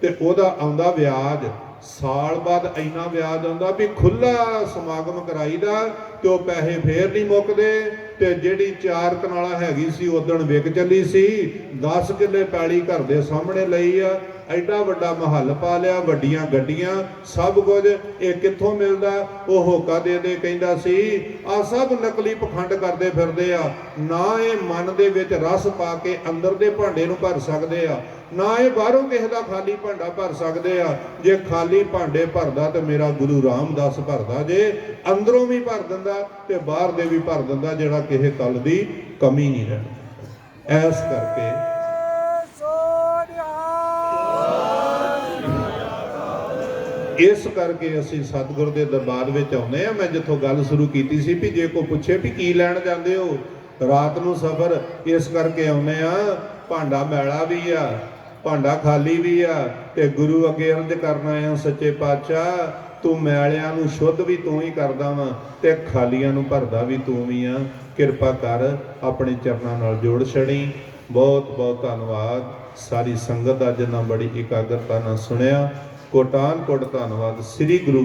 ਤੇ ਉਹਦਾ ਆਉਂਦਾ ਵਿਆਜ, ਸਾਲ ਬਾਅਦ ਇੰਨਾ ਵਿਆਜ ਆਉਂਦਾ ਵੀ ਖੁੱਲਾ ਸਮਾਗਮ ਕਰਾਈਦਾ ਤੇ ਉਹ ਪੈਸੇ ਫੇਰ ਨਹੀਂ ਮੁੱਕਦੇ। ਤੇ ਜਿਹੜੀ 4 ਕਨਾਲਾਂ ਹੈਗੀ ਸੀ ਉਦਣ ਵਿਕ ਚੱਲੀ ਸੀ, 10 ਕਿੱਲੇ ਪੈਲੀ ਘਰ ਦੇ ਸਾਹਮਣੇ ਲਈ ਆ, ਐਡਾ ਵੱਡਾ ਮਹੱਲ ਪਾ ਲਿਆ, ਵੱਡੀਆਂ ਗੱਡੀਆਂ, ਸਭ ਕੁਝ। ਇਹ ਕਿੱਥੋਂ ਮਿਲਦਾ? ਉਹ ਹੋਕਾ ਦੇ ਦੇ ਕਹਿੰਦਾ ਸੀ ਆ ਸਭ ਨਕਲੀ ਪਖੰਡ ਕਰਦੇ ਫਿਰਦੇ ਆ, ਨਾ ਇਹ ਮਨ ਦੇ ਵਿੱਚ ਰਸ ਪਾ ਕੇ ਅੰਦਰ ਦੇ ਭਾਂਡੇ ਨੂੰ ਭਰ ਸਕਦੇ ਆ, ਨਾ ਇਹ ਬਾਹਰੋਂ ਕਿਸੇ ਦਾ ਖਾਲੀ ਭਾਂਡਾ ਭਰ ਸਕਦੇ ਆ। ਜੇ ਖਾਲੀ ਭਾਂਡੇ ਭਰਦਾ ਤੇ ਮੇਰਾ ਗੁਰੂ ਰਾਮਦਾਸ ਭਰਦਾ ਜੇ, ਅੰਦਰੋਂ ਵੀ ਭਰ ਦਿੰਦਾ ਤੇ ਬਾਹਰ ਦੇ ਵੀ ਭਰ ਦਿੰਦਾ, ਜਿਹੜਾ ਕਿਸੇ ਕੱਲ ਦੀ ਕਮੀ ਨਹੀਂ ਰਹਿਣੀ। ਐਸ ਕਰਕੇ ਅਸੀਂ ਸਤਿਗੁਰ ਦੇ ਦਰਬਾਰ ਵਿੱਚ ਆਉਂਦੇ ਆ। ਮੈਂ ਜਿੱਥੋਂ ਗੱਲ ਸ਼ੁਰੂ ਕੀਤੀ ਸੀ ਵੀ ਜੇ ਕੋਈ ਪੁੱਛੇ ਵੀ ਕੀ ਲੈਣ ਜਾਂਦੇ ਹੋ, ਰਾਤ ਨੂੰ ਸਫ਼ਰ ਇਸ ਕਰਕੇ ਆਉਂਦੇ ਆ, ਭਾਂਡਾ ਮੈਲਾ ਵੀ ਆ, ਭਾਂਡਾ ਖਾਲੀ ਵੀ ਆ, ਤੇ ਗੁਰੂ ਅੱਗੇ ਅਰਜ਼ ਕਰਨਾ ਆ, ਸੱਚੇ ਪਾਤਸ਼ਾਹ ਤੂੰ ਮੈਲਿਆਂ ਨੂੰ ਸ਼ੁੱਧ ਵੀ ਤੂੰ ਹੀ ਕਰਦਾ ਵਾ ਤੇ ਖਾਲੀਆਂ ਨੂੰ ਭਰਦਾ ਵੀ ਤੂੰ ਵੀ ਆ, ਕਿਰਪਾ ਕਰ ਆਪਣੇ ਚਰਨਾਂ ਨਾਲ ਜੋੜ ਛੜੀ। ਬਹੁਤ ਬਹੁਤ ਧੰਨਵਾਦ ਸਾਰੀ ਸੰਗਤ ਦਾ ਜਿਨ੍ਹਾਂ ਬੜੀ ਇਕਾਗਰਤਾ ਨਾਲ ਸੁਣਿਆ। ਕੋਟਾਨ ਕੋਟ ਧੰਨਵਾਦ। ਸ੍ਰੀ ਗੁਰੂ